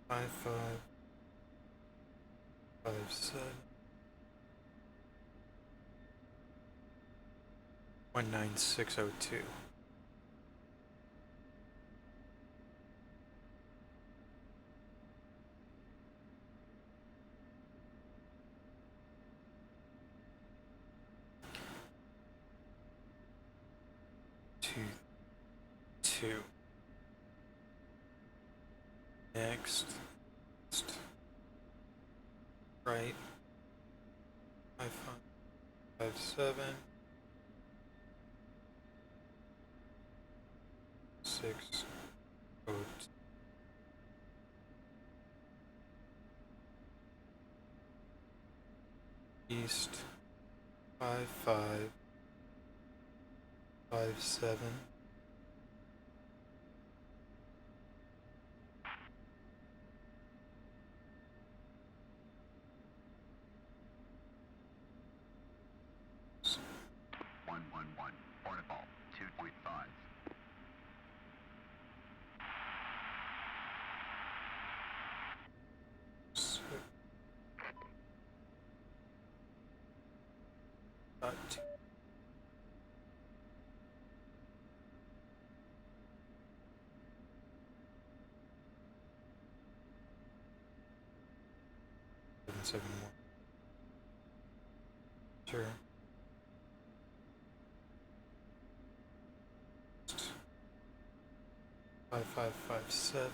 5, 5, 5, 7. 19602. Two. Next. Right. 5, 5, 5, 7. 6. Oh, east. 5, 5, 5, 7. Protocol 2.5. Dot 771. Sure. 5, 5, 5, 7.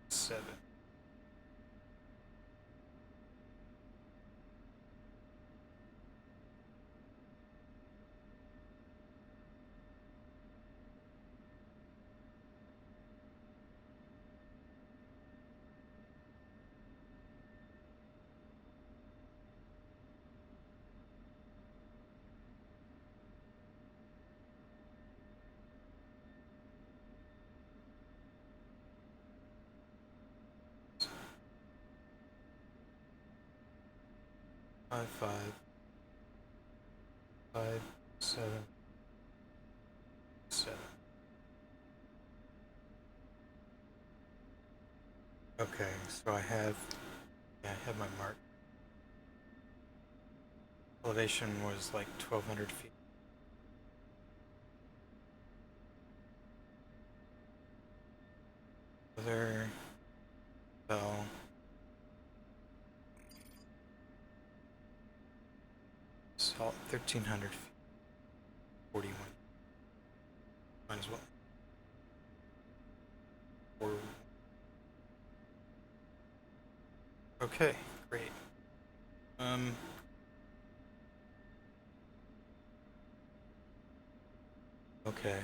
7. Five, 5, 7, 7. Okay, so I have my mark. Elevation was like 1,200 feet. Other fell. Salt 1,300 feet. 41. Might as well. Or okay, great. Okay.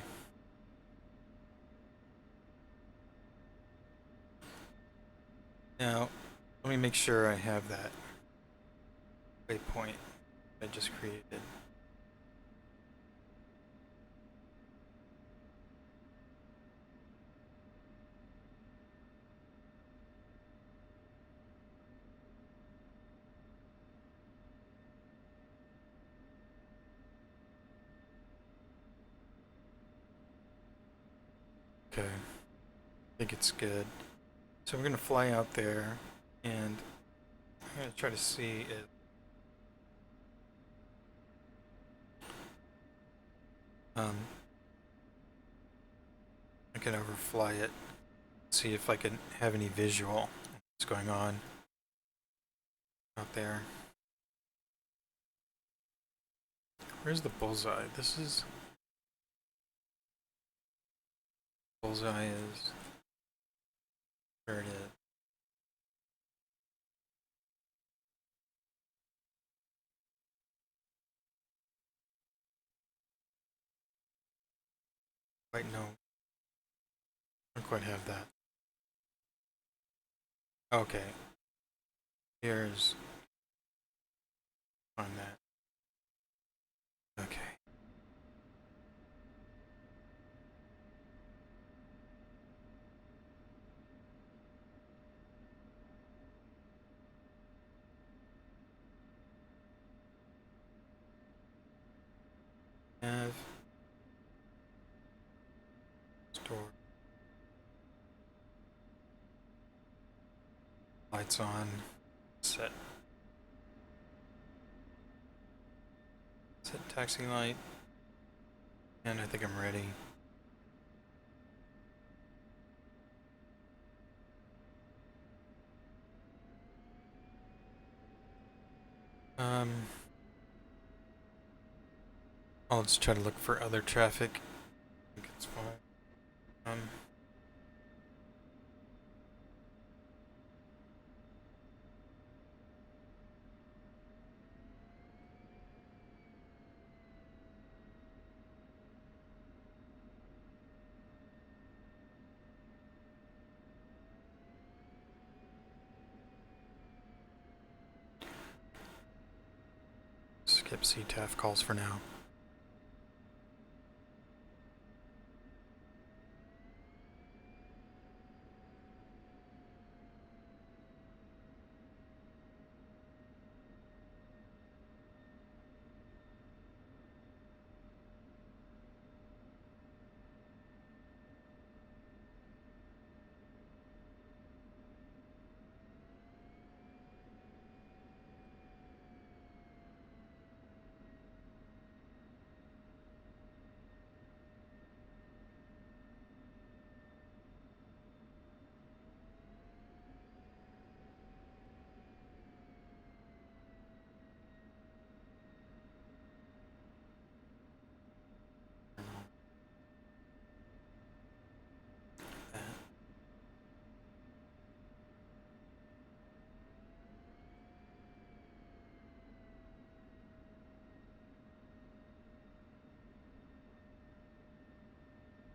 Now, let me make sure I have that waypoint I just created. Okay, I think it's good. So I'm gonna fly out there and I'm gonna try to see if I can overfly it, see if I can have any visual what's going on out there. Where's the bullseye? This is bullseye is where it is. Wait, no. I don't quite have that. Okay. Here's on that. Okay. Have store lights on. Set taxi light. And I think I'm ready. I'll just try to look for other traffic. I think it's fine. Skip CTAF calls for now.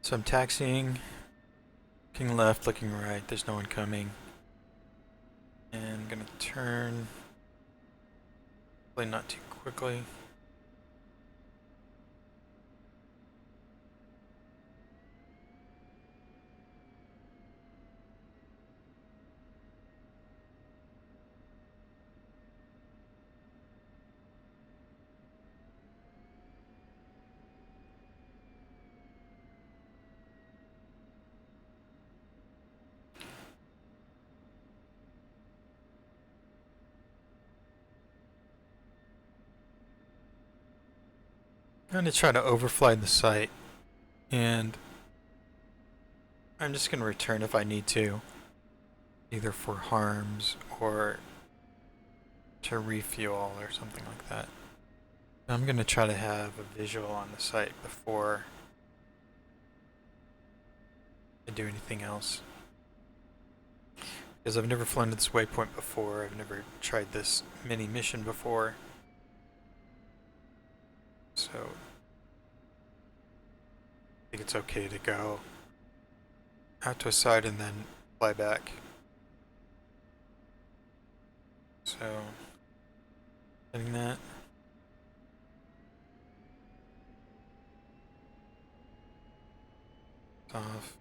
So I'm taxiing, looking left, looking right, there's no one coming. And I'm gonna turn, hopefully not too quickly. I'm gonna try to overfly the site, and I'm just gonna return if I need to, either for harms or to refuel or something like that. I'm gonna try to have a visual on the site before I do anything else. Because I've never flown to this waypoint before, I've never tried this mini mission before. So I think it's okay to go out to a side and then fly back. So, getting that. Off.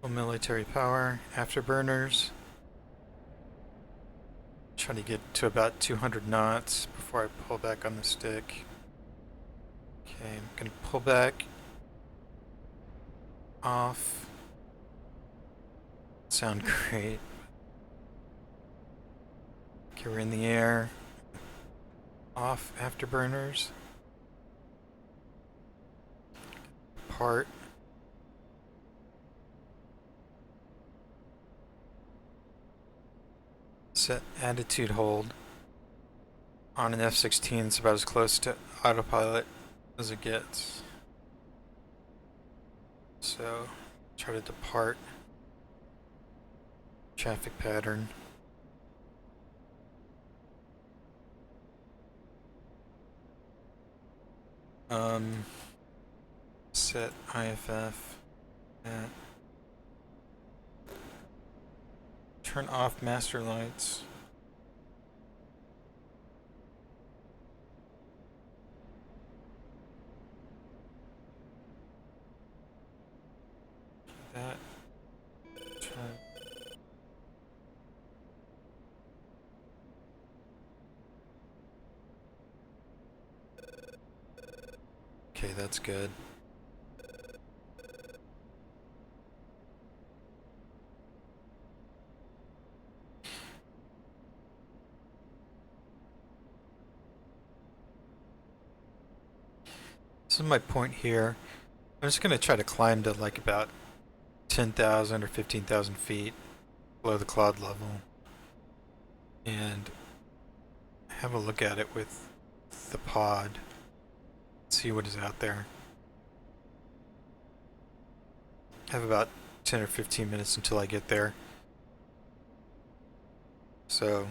Military power, afterburners. Trying to get to about 200 knots before I pull back on the stick. Okay, I'm gonna pull back off. Sound great. Okay, we're in the air. Off afterburners. Part. Set attitude hold. On an F16, it's about as close to autopilot as it gets. So try to depart traffic pattern. Set IFF at turn off master lights. That turn. Okay, that's good. This is my point here. I'm just going to try to climb to like about 10,000 or 15,000 feet below the cloud level and have a look at it with the pod, see what is out there. Have about 10 or 15 minutes until I get there. So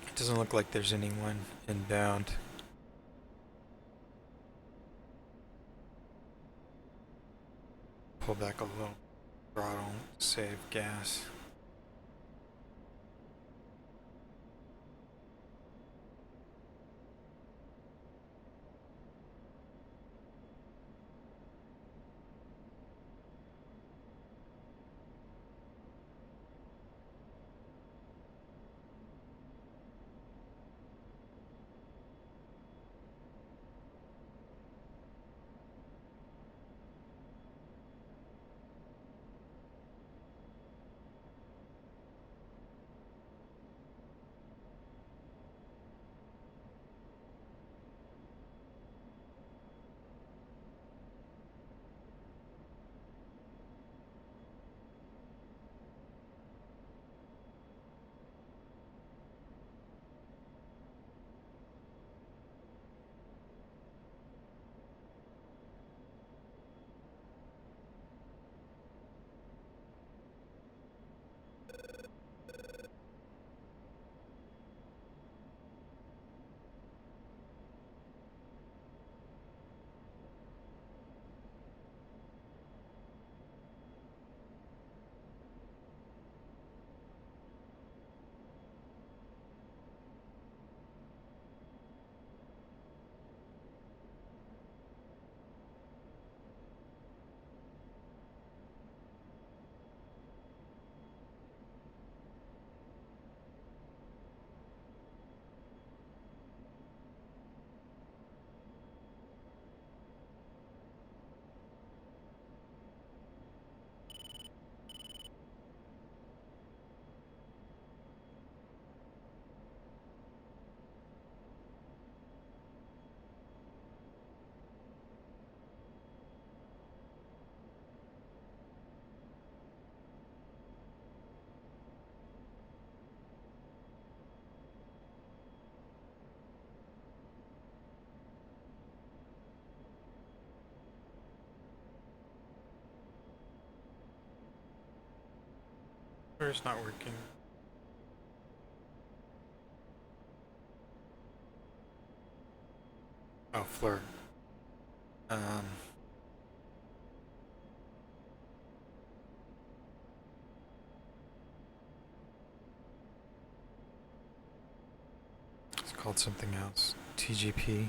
it doesn't look like there's anyone inbound. Pull back a little throttle, save gas. It's not working. Oh, flirt. It's called something else. TGP.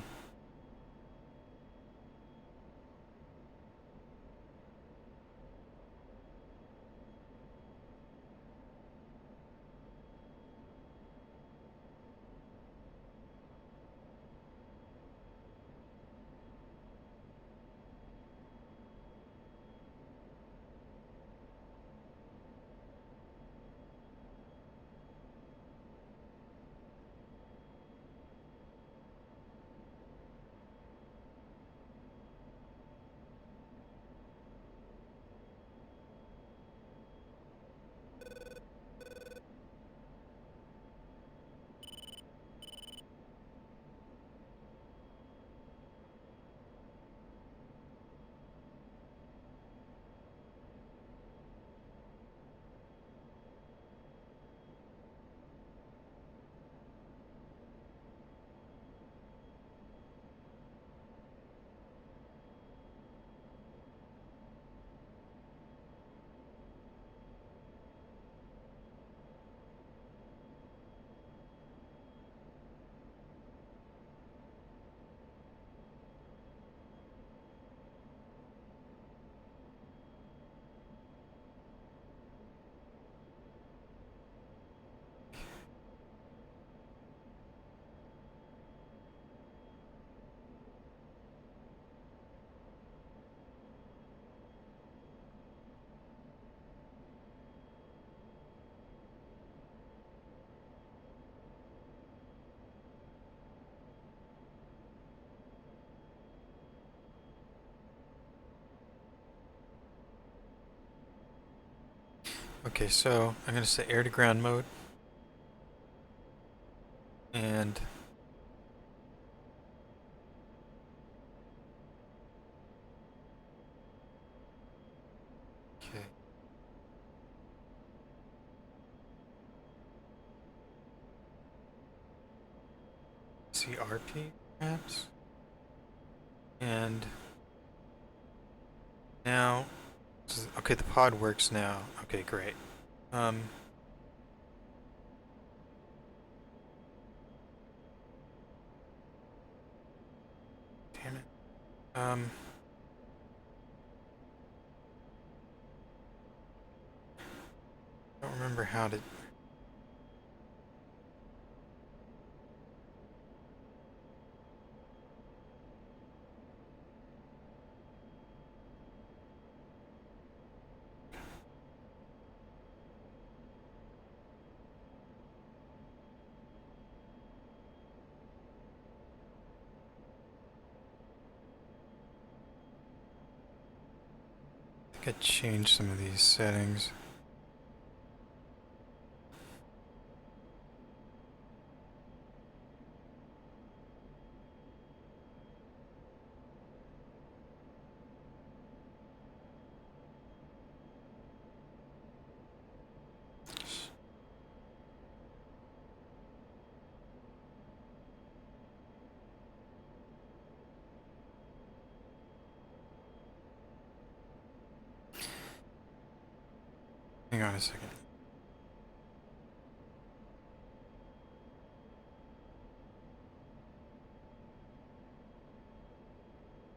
Okay, so I'm gonna say air to ground mode. And okay. CRP perhaps? And now, okay, the pod works now. Okay, great. Damn it. I don't remember how to. I think I changed some of these settings. Hang on a second.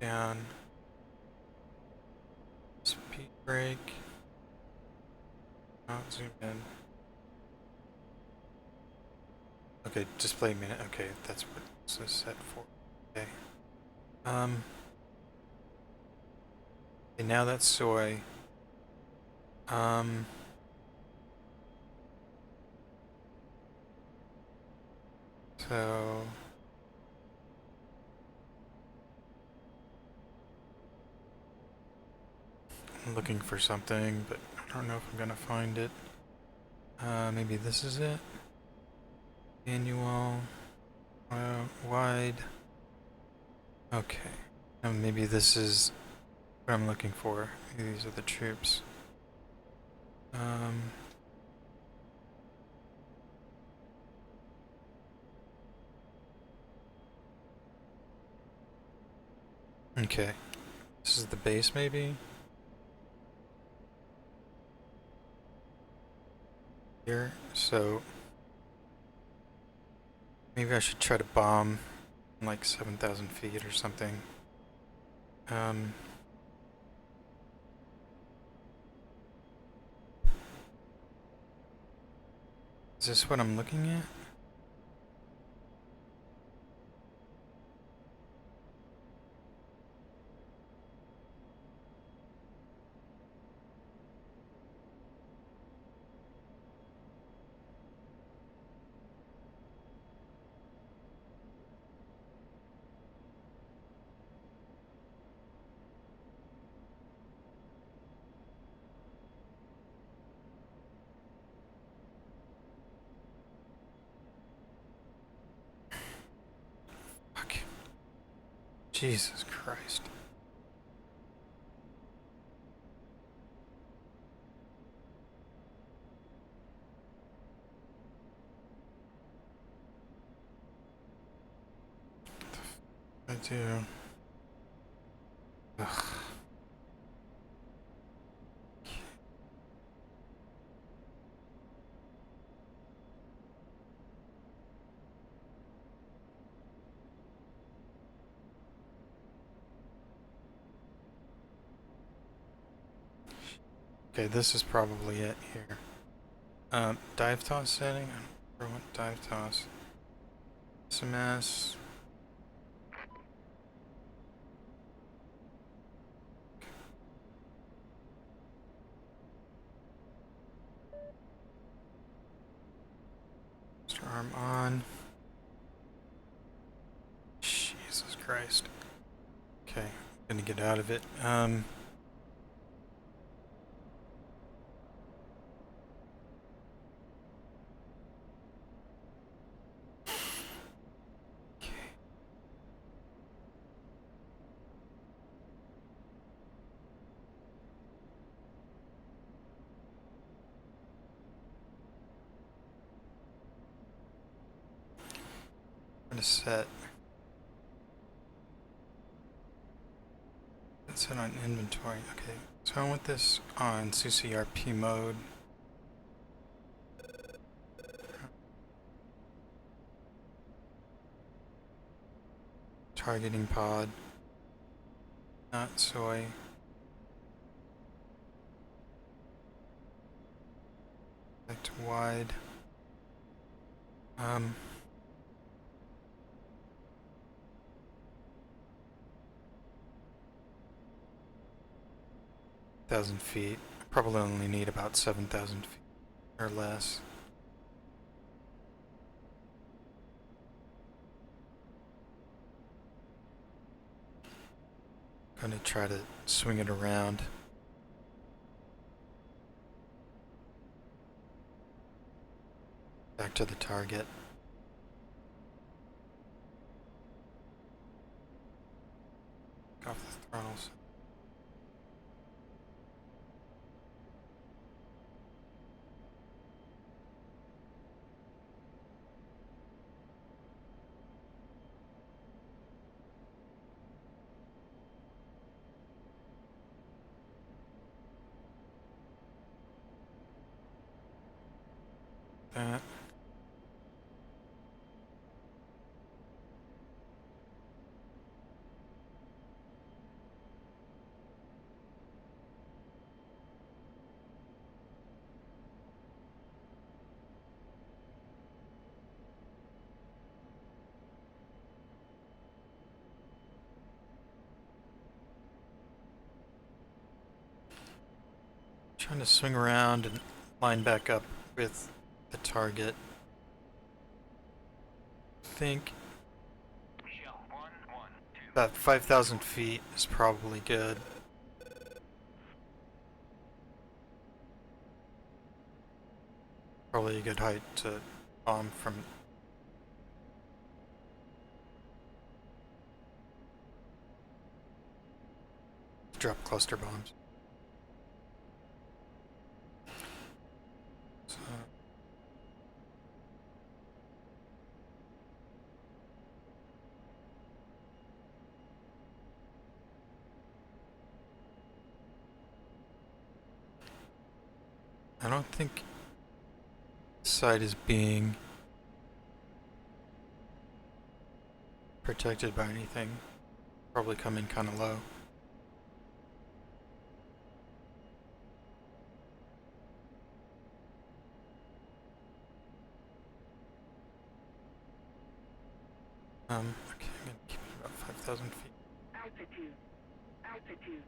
Down. Speed brake. Not zoom in. Okay, display minute. Okay, that's what this is set for. Okay. Okay, now that's soy. So I'm looking for something, but I don't know if I'm gonna find it. Maybe this is it. Annual, wide. Okay. Maybe this is what I'm looking for. Maybe these are the troops. Okay. This is the base, maybe? Here. So maybe I should try to bomb like 7,000 feet or something. Is this what I'm looking at? Fuck. Jesus Christ. I do. Ugh. Okay, this is probably it here. Dive toss setting. I don't remember what dive toss. SMS. Arm on. Jesus Christ. Okay, gonna get out of it. gonna set. Let's set on inventory. Okay, so I want this on CCRP mode. Targeting pod, not soy. Back to wide. 1,000 feet. I probably only need about 7,000 feet or less. Gonna try to swing it around. Back to the target. Off the throttles. That. Trying to swing around and line back up with the target. I think about 5,000 feet is probably good. Probably a good height to bomb from. Drop cluster bombs. So. I don't think this side is being protected by anything. Probably come in kind of low. Okay, I'm gonna keep it about 5,000 feet. Altitude. Altitude.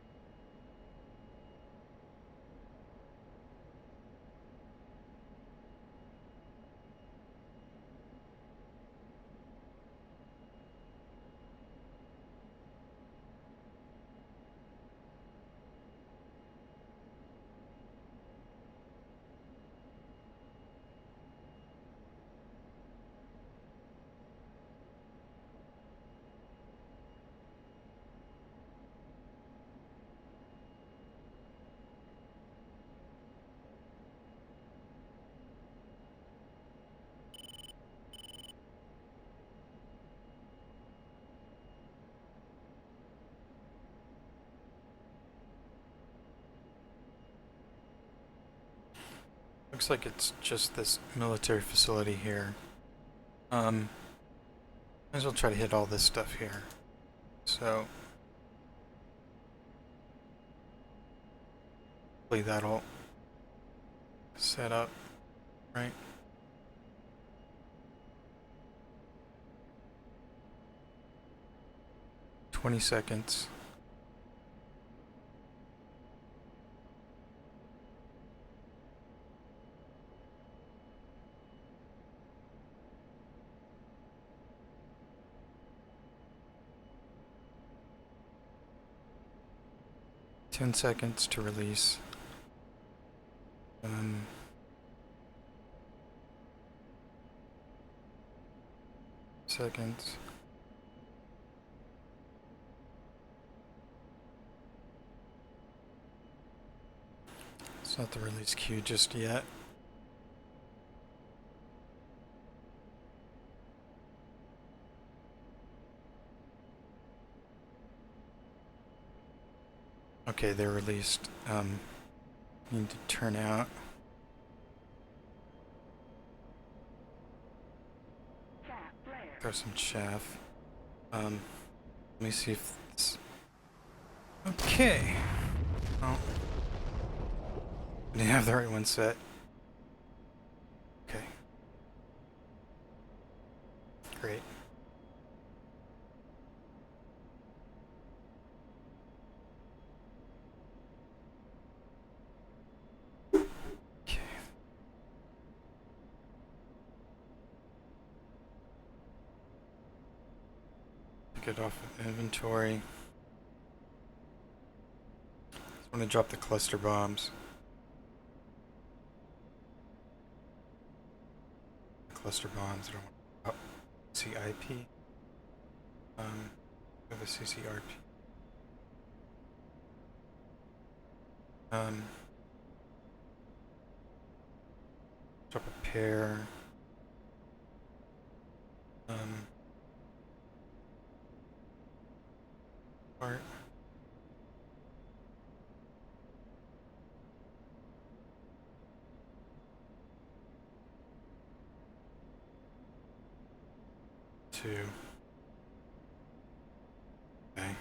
Looks like it's just this military facility here. Might as well try to hit all this stuff here. So hopefully that'll set up, right? "20 seconds. "10 seconds to release. 7 seconds. It's not the release cue just yet. Okay, they're released. Need to turn out. Chaff flare. Throw some chaff. Let me see if it's okay. Oh, didn't have the right one set. Okay. Great. Okay. Pick it off of inventory. I want to drop the cluster bombs. Cluster bombs. I don't want CIP. Have a CCRP. Drop a pair. Part. Two. Okay.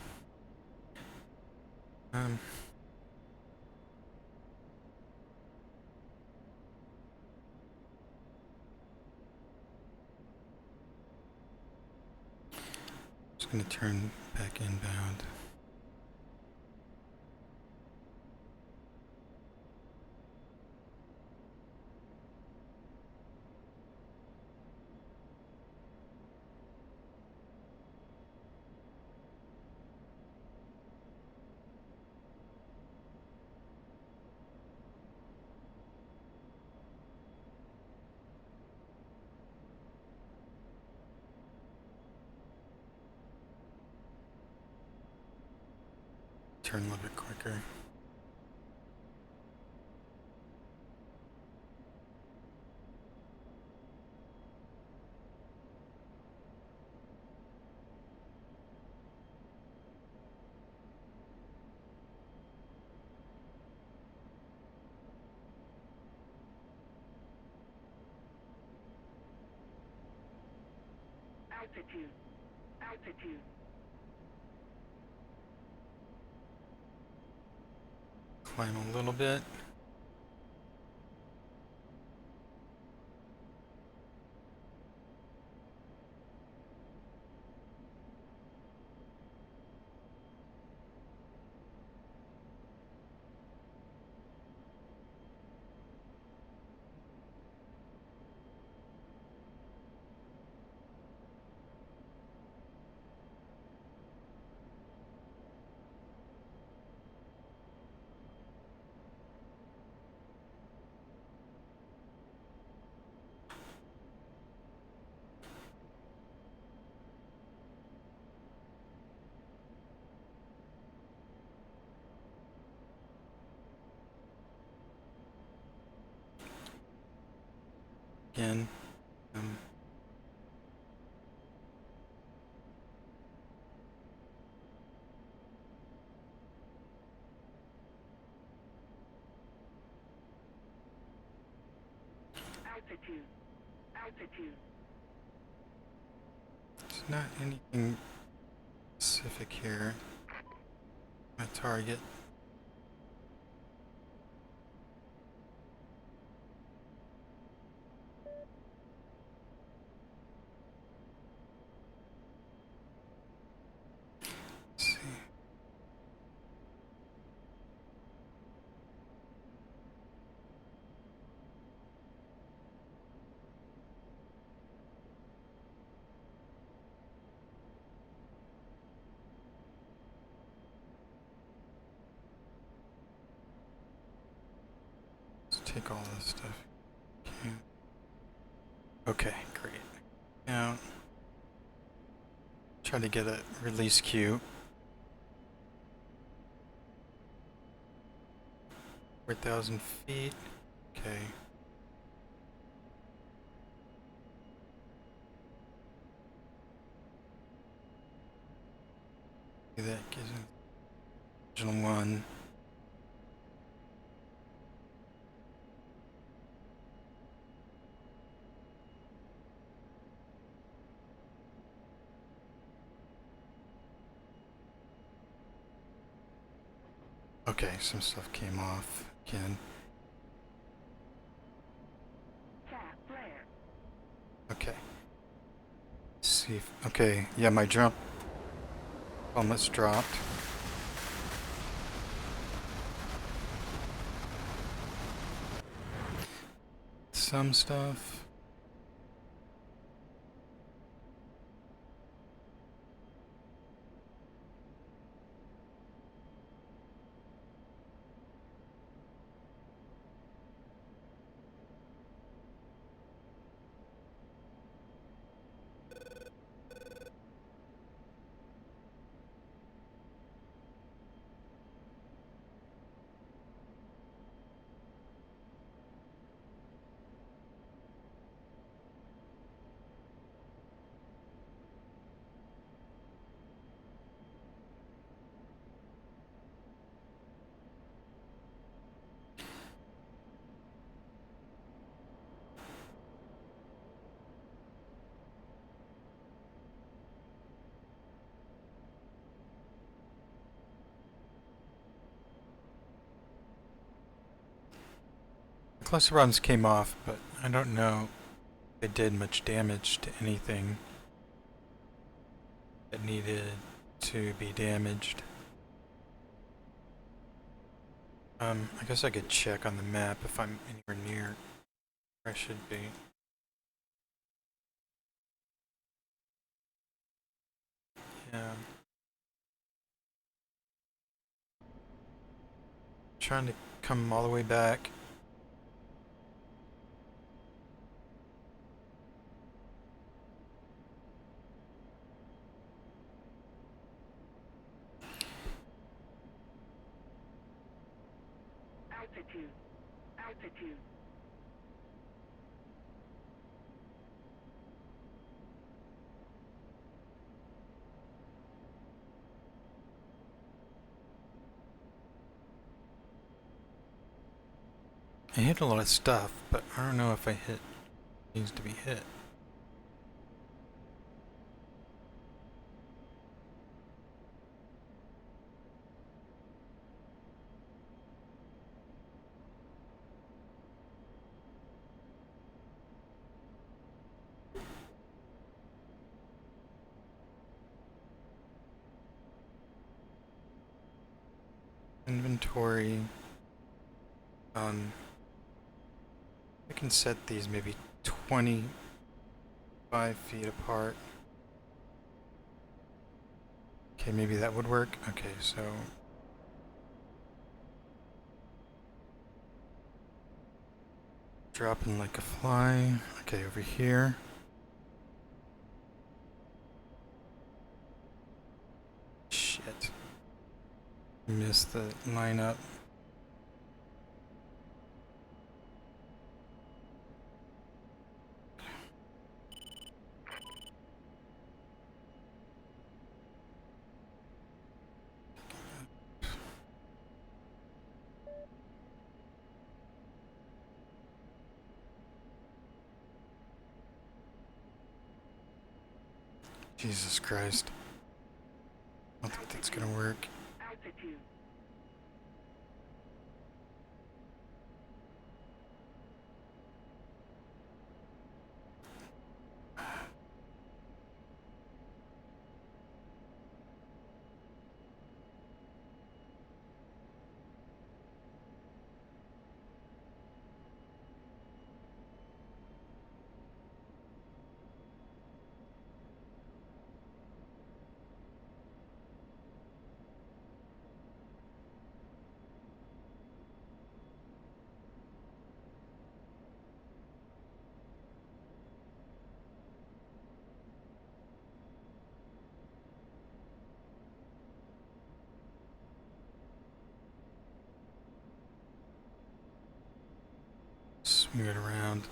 Just gonna turn back inbound. Turn a little bit quicker. Altitude. Altitude. Climb a little bit. Again. Altitude. Altitude. It's not anything specific here. My target. Let's see. Let's take all this stuff. Okay, great. Now, try to get a release queue. 4,000 feet. Okay. That gives me original one. Okay, some stuff came off again. Tap flare. Okay. See if, okay, yeah, my jump almost dropped. Some stuff. Cluster bombs came off, but I don't know if it did much damage to anything that needed to be damaged. I guess I could check on the map if I'm anywhere near where I should be. Yeah. Trying to come all the way back. Altitude. Altitude. I hit a lot of stuff, but I don't know if I hit needs to be hit. Inventory. I can set these maybe 25 feet apart. Okay, maybe that would work. Okay, so dropping like a fly. Okay, over here. Shit. Missed the lineup. Jesus Christ. I don't think that's gonna work. Altitude. Swing it around.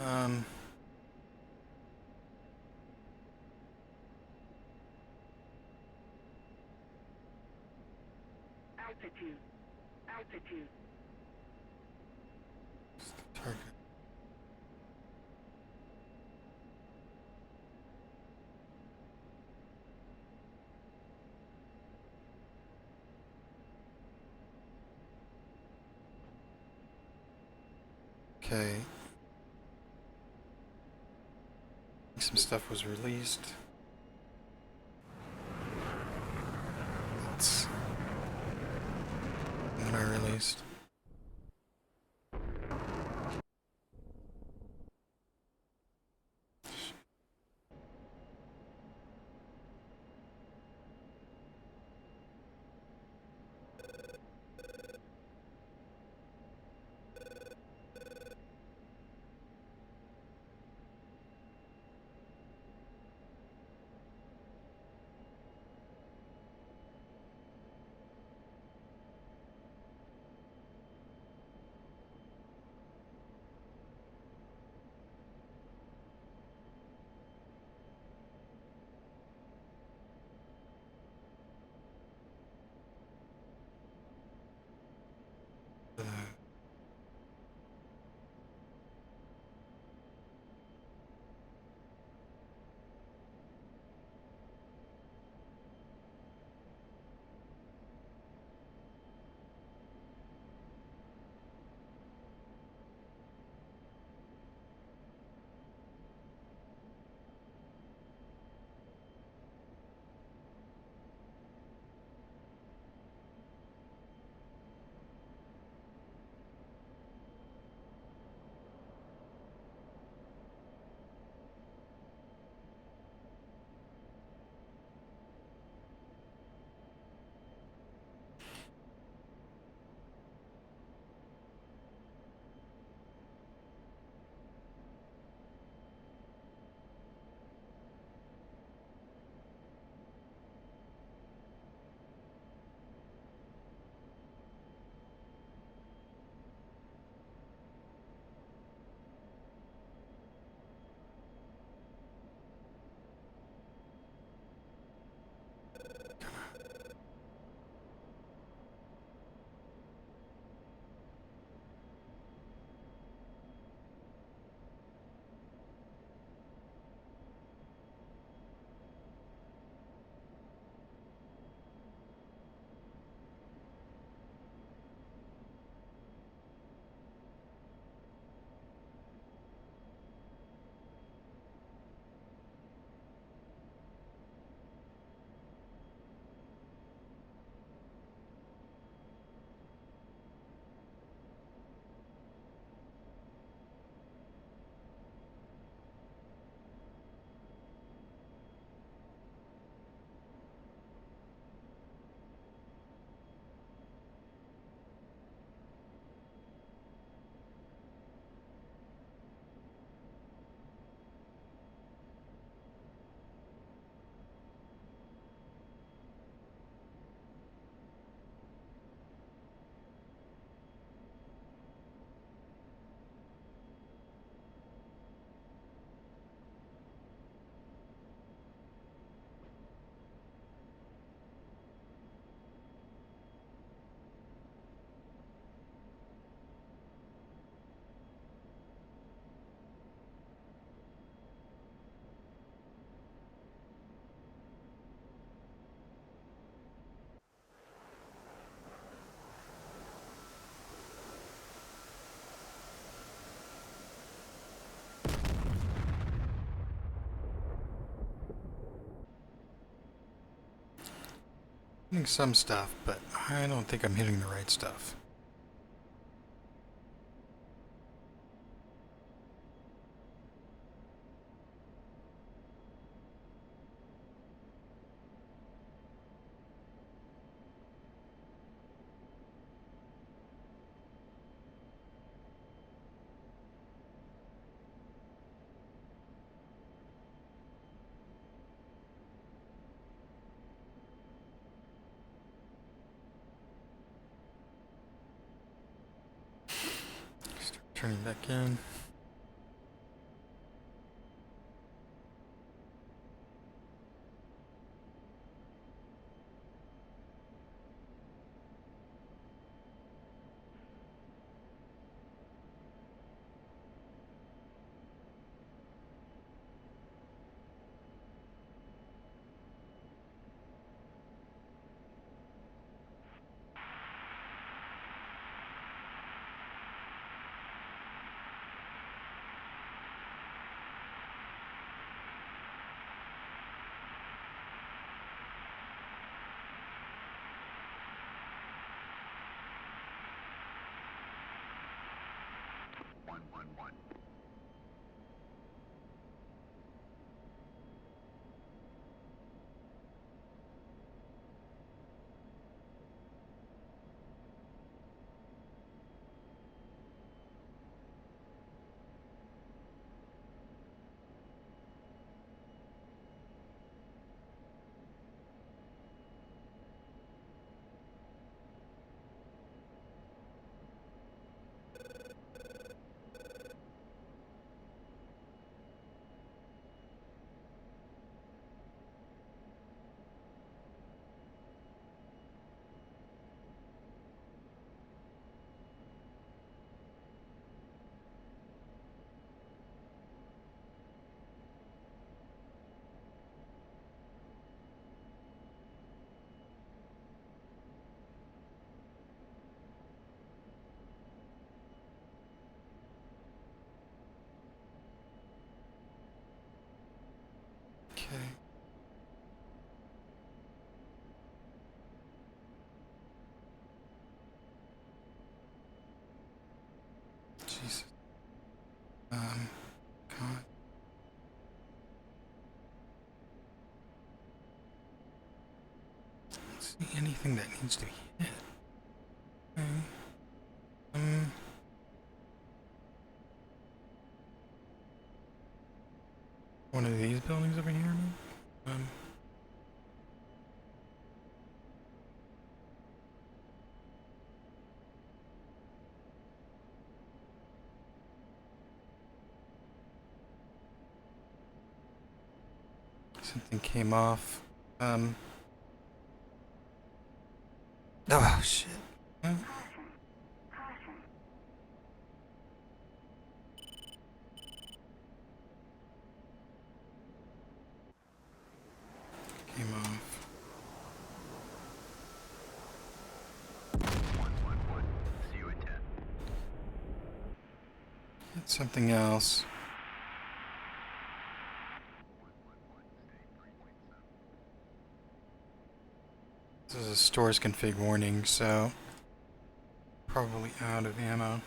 Altitude. Altitude. Target. Okay. Some stuff was released. What I released. Hitting some stuff, but I don't think I'm hitting the right stuff. Start turning back in. Okay. Jesus. God. Don't see anything that needs to be hit. Okay. One of these buildings over here, maybe? Something came off. Oh shit. Came off. See you at 10. Hit something else. This is a stores config warning, so probably out of ammo.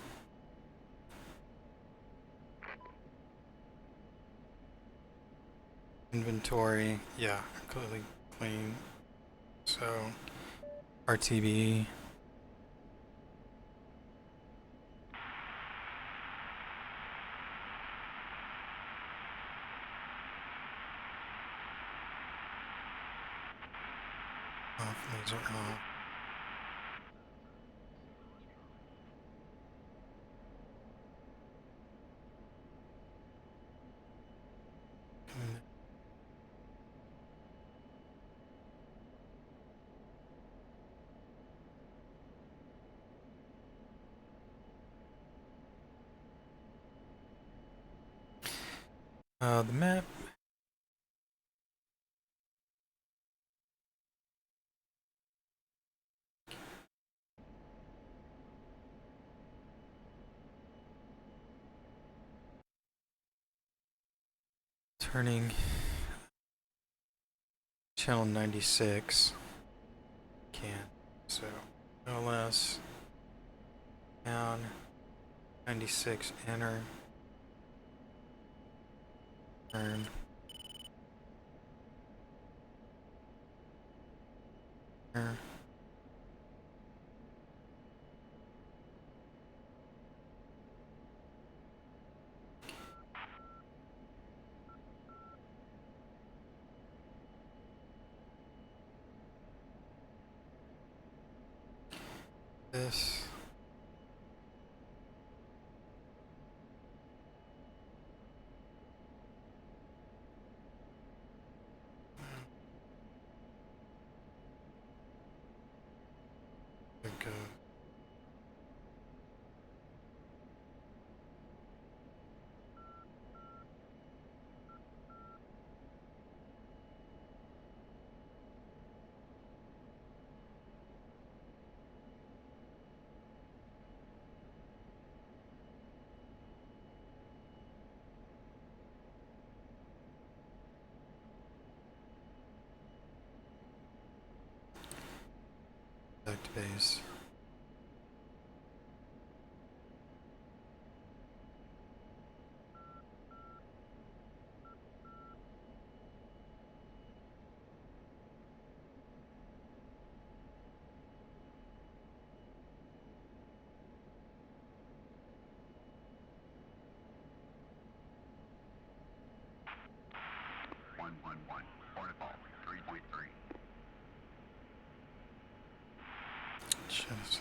Inventory, yeah, clearly clean. So RTB. Off, laser off. The map. Turning channel 96. Can't. So LS down 96 enter. Turn. Enter. This. There we go. Back to base. Okay, so let's see.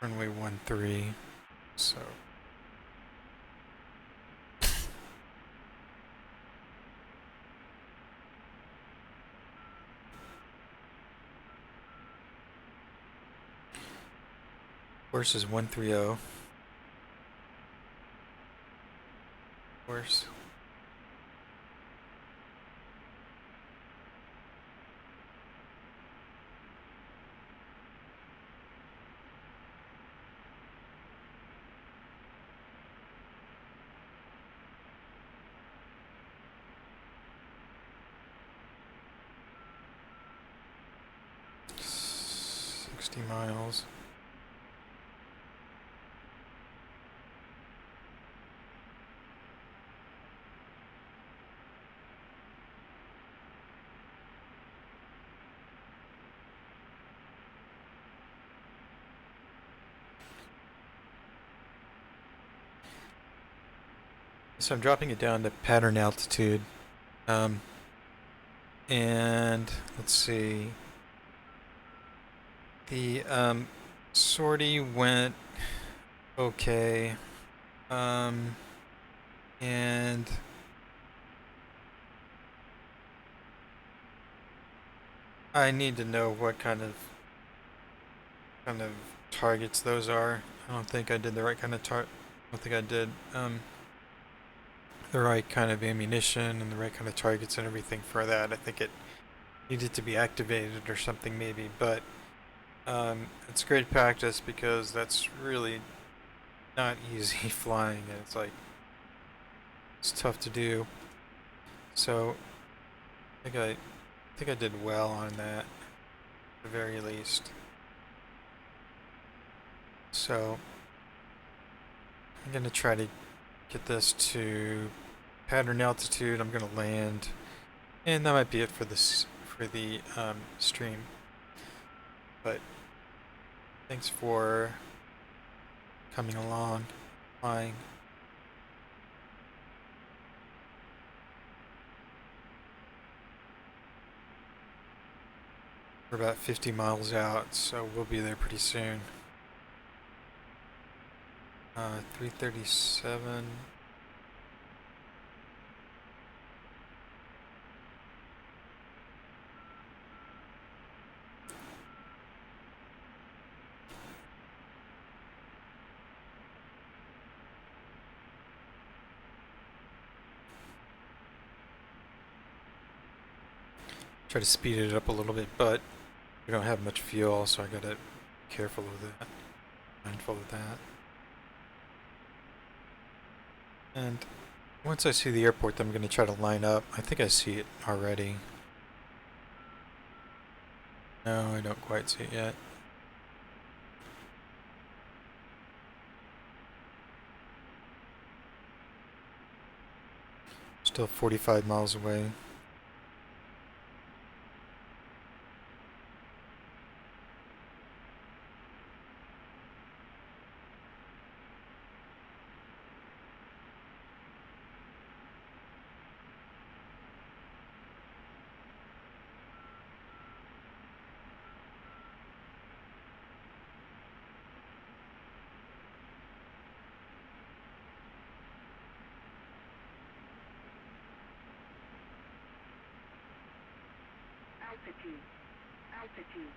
Runway 13. So course is 130. Course. $60 miles. So I'm dropping it down to pattern altitude. And let's see. The sortie went okay. And I need to know what kind of targets those are. I don't think I did the right kind of I don't think I did the right kind of ammunition and the right kind of targets and everything for that. I think it needed to be activated or something maybe, but it's great practice because that's really not easy flying, and it's tough to do. So I think I did well on that, at the very least. So I'm gonna try to get this to pattern altitude. I'm gonna land, and that might be it for this for the stream. But thanks for coming along, flying. We're about 50 miles out, so we'll be there pretty soon. 337. Try to speed it up a little bit, but we don't have much fuel, so I gotta be careful of that, mindful of that. And once I see the airport, I'm gonna try to line up. I think I see it already. No, I don't quite see it yet. Still 45 miles away. Altitude. Altitude.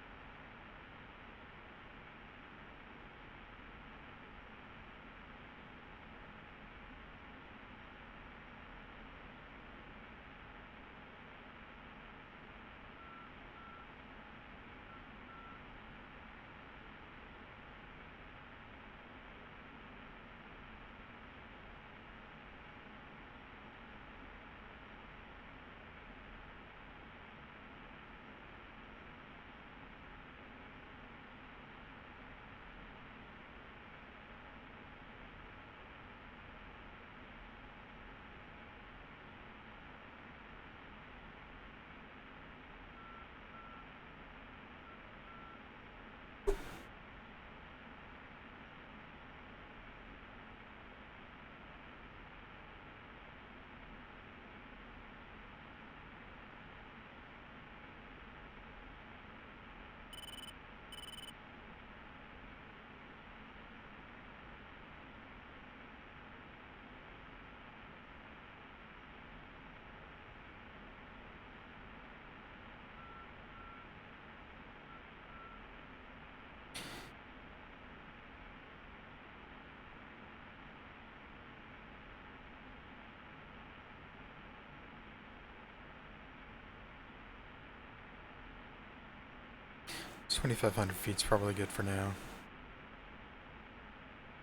It's 2,500 feet's probably good for now.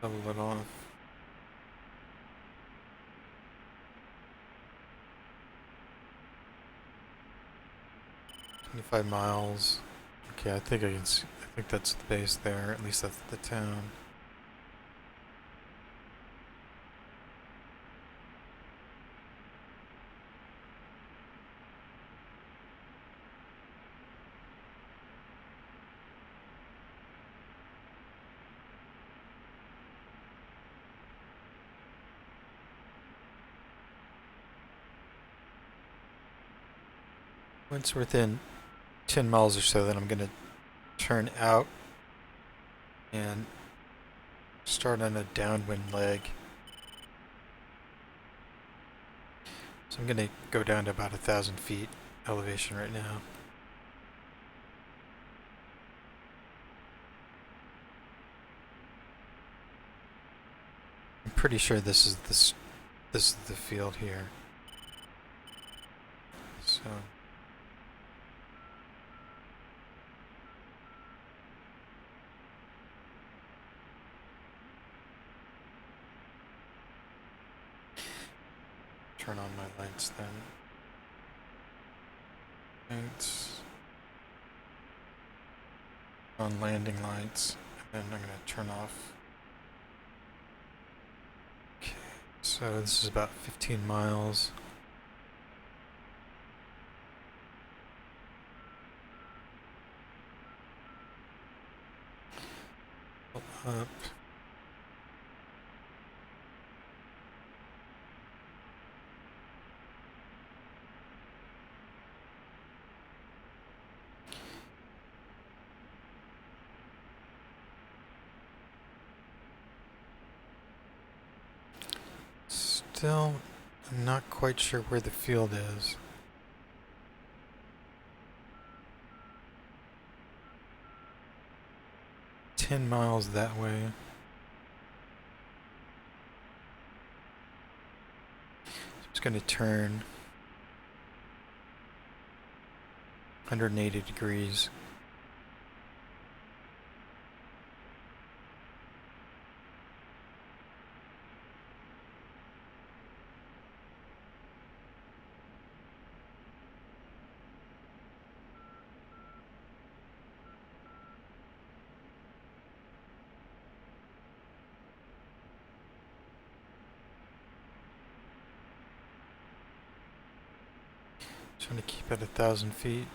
Level it off. "25 miles. Okay, I think I can see. I think that's the base there. At least that's the town. Once we're within 10 miles or so, then I'm going to turn out and start on a downwind leg. So I'm going to go down to about 1,000 feet elevation right now. I'm pretty sure this is the field here. So turn on my lights then. Lights. On landing lights. And then I'm going to turn off. Okay, so this is about 15 miles. Up. Still, I'm not quite sure where the field is. "10 miles that way. So it's going to turn 180 degrees. Trying to keep at 1,000 feet.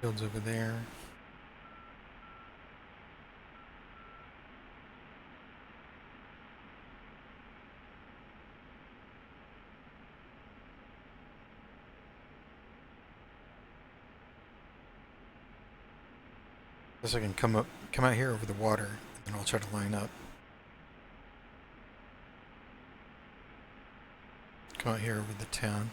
Field's over there. Guess I can come out here over the water, and then I'll try to line up. Come out here over the town.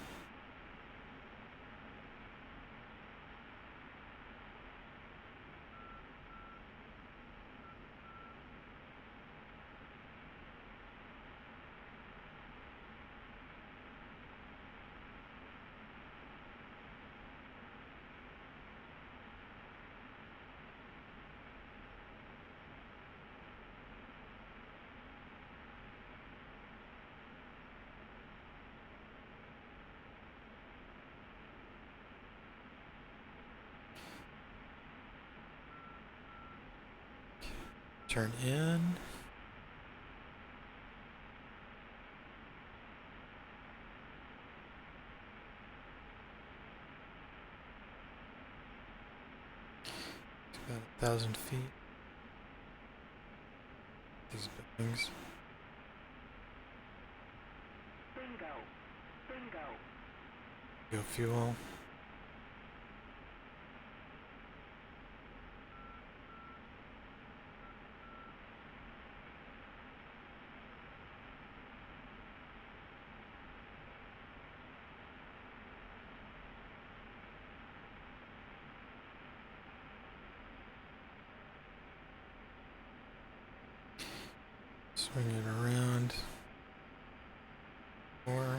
Turn in. It's about 1,000 feet. These buildings. Bingo. Bingo. Go fuel. Swing it around. Or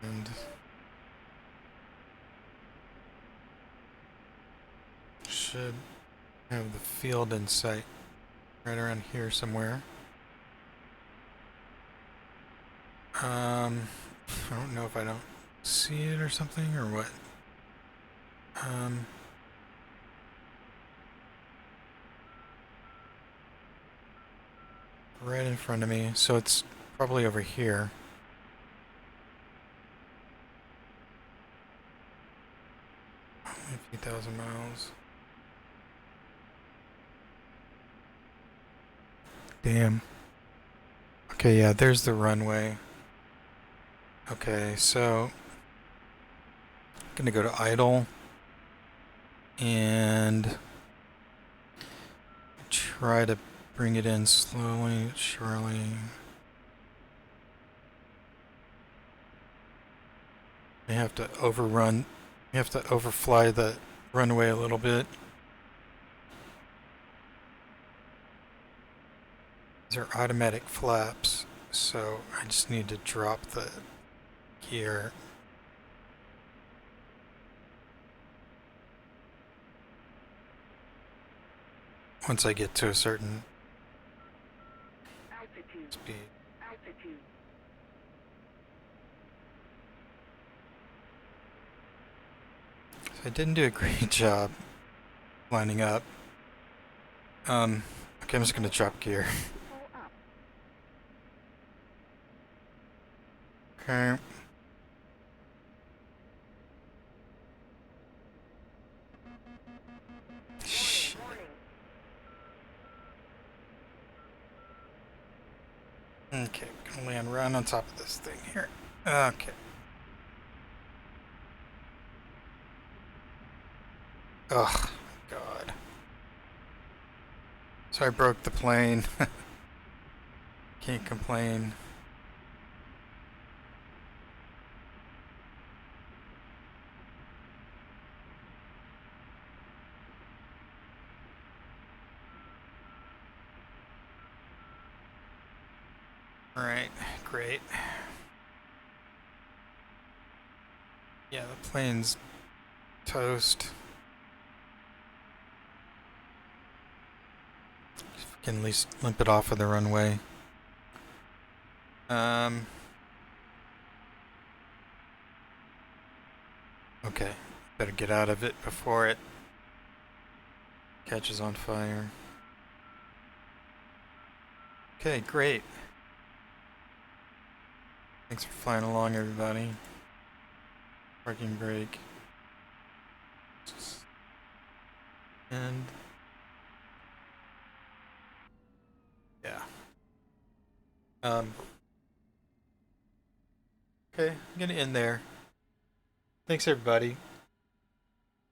and should have the field in sight right around here somewhere. I don't know if I don't see it or something or what. Right in front of me, so it's probably over here. A few thousand miles. Damn. Okay, yeah, there's the runway. Okay, so gonna go to idle and try to bring it in slowly, surely. I have to overrun. You have to overfly the runway a little bit. These are automatic flaps, so I just need to drop the gear. Once I get to a certain Altitude. speed. Altitude. So I didn't do a great job lining up. Okay, I'm just gonna drop gear. Pull up. Okay. Shit. Warning. Okay, gonna land right on top of this thing here. Okay. Ugh, God. So I broke the plane. Can't complain. Alright, great. Yeah, the plane's toast. If we can at least limp it off of the runway. Okay, better get out of it before it catches on fire. Okay, great. Thanks for flying along, everybody. Parking brake. And Okay, I'm gonna end there. Thanks everybody.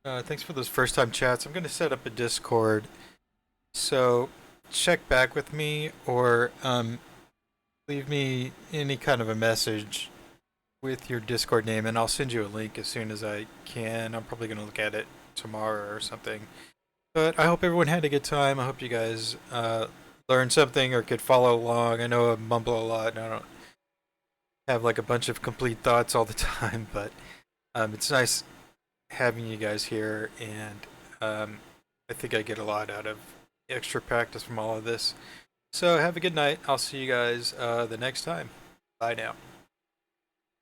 Thanks for those first time chats. I'm gonna set up a Discord. So check back with me or leave me any kind of a message with your Discord name and I'll send you a link as soon as I can. I'm probably gonna look at it tomorrow or something. But I hope everyone had a good time. I hope you guys learned something or could follow along. I know I mumble a lot and I don't have like a bunch of complete thoughts all the time, but it's nice having you guys here, and I think I get a lot out of extra practice from all of this. So have a good night. I'll see you guys the next time. Bye now.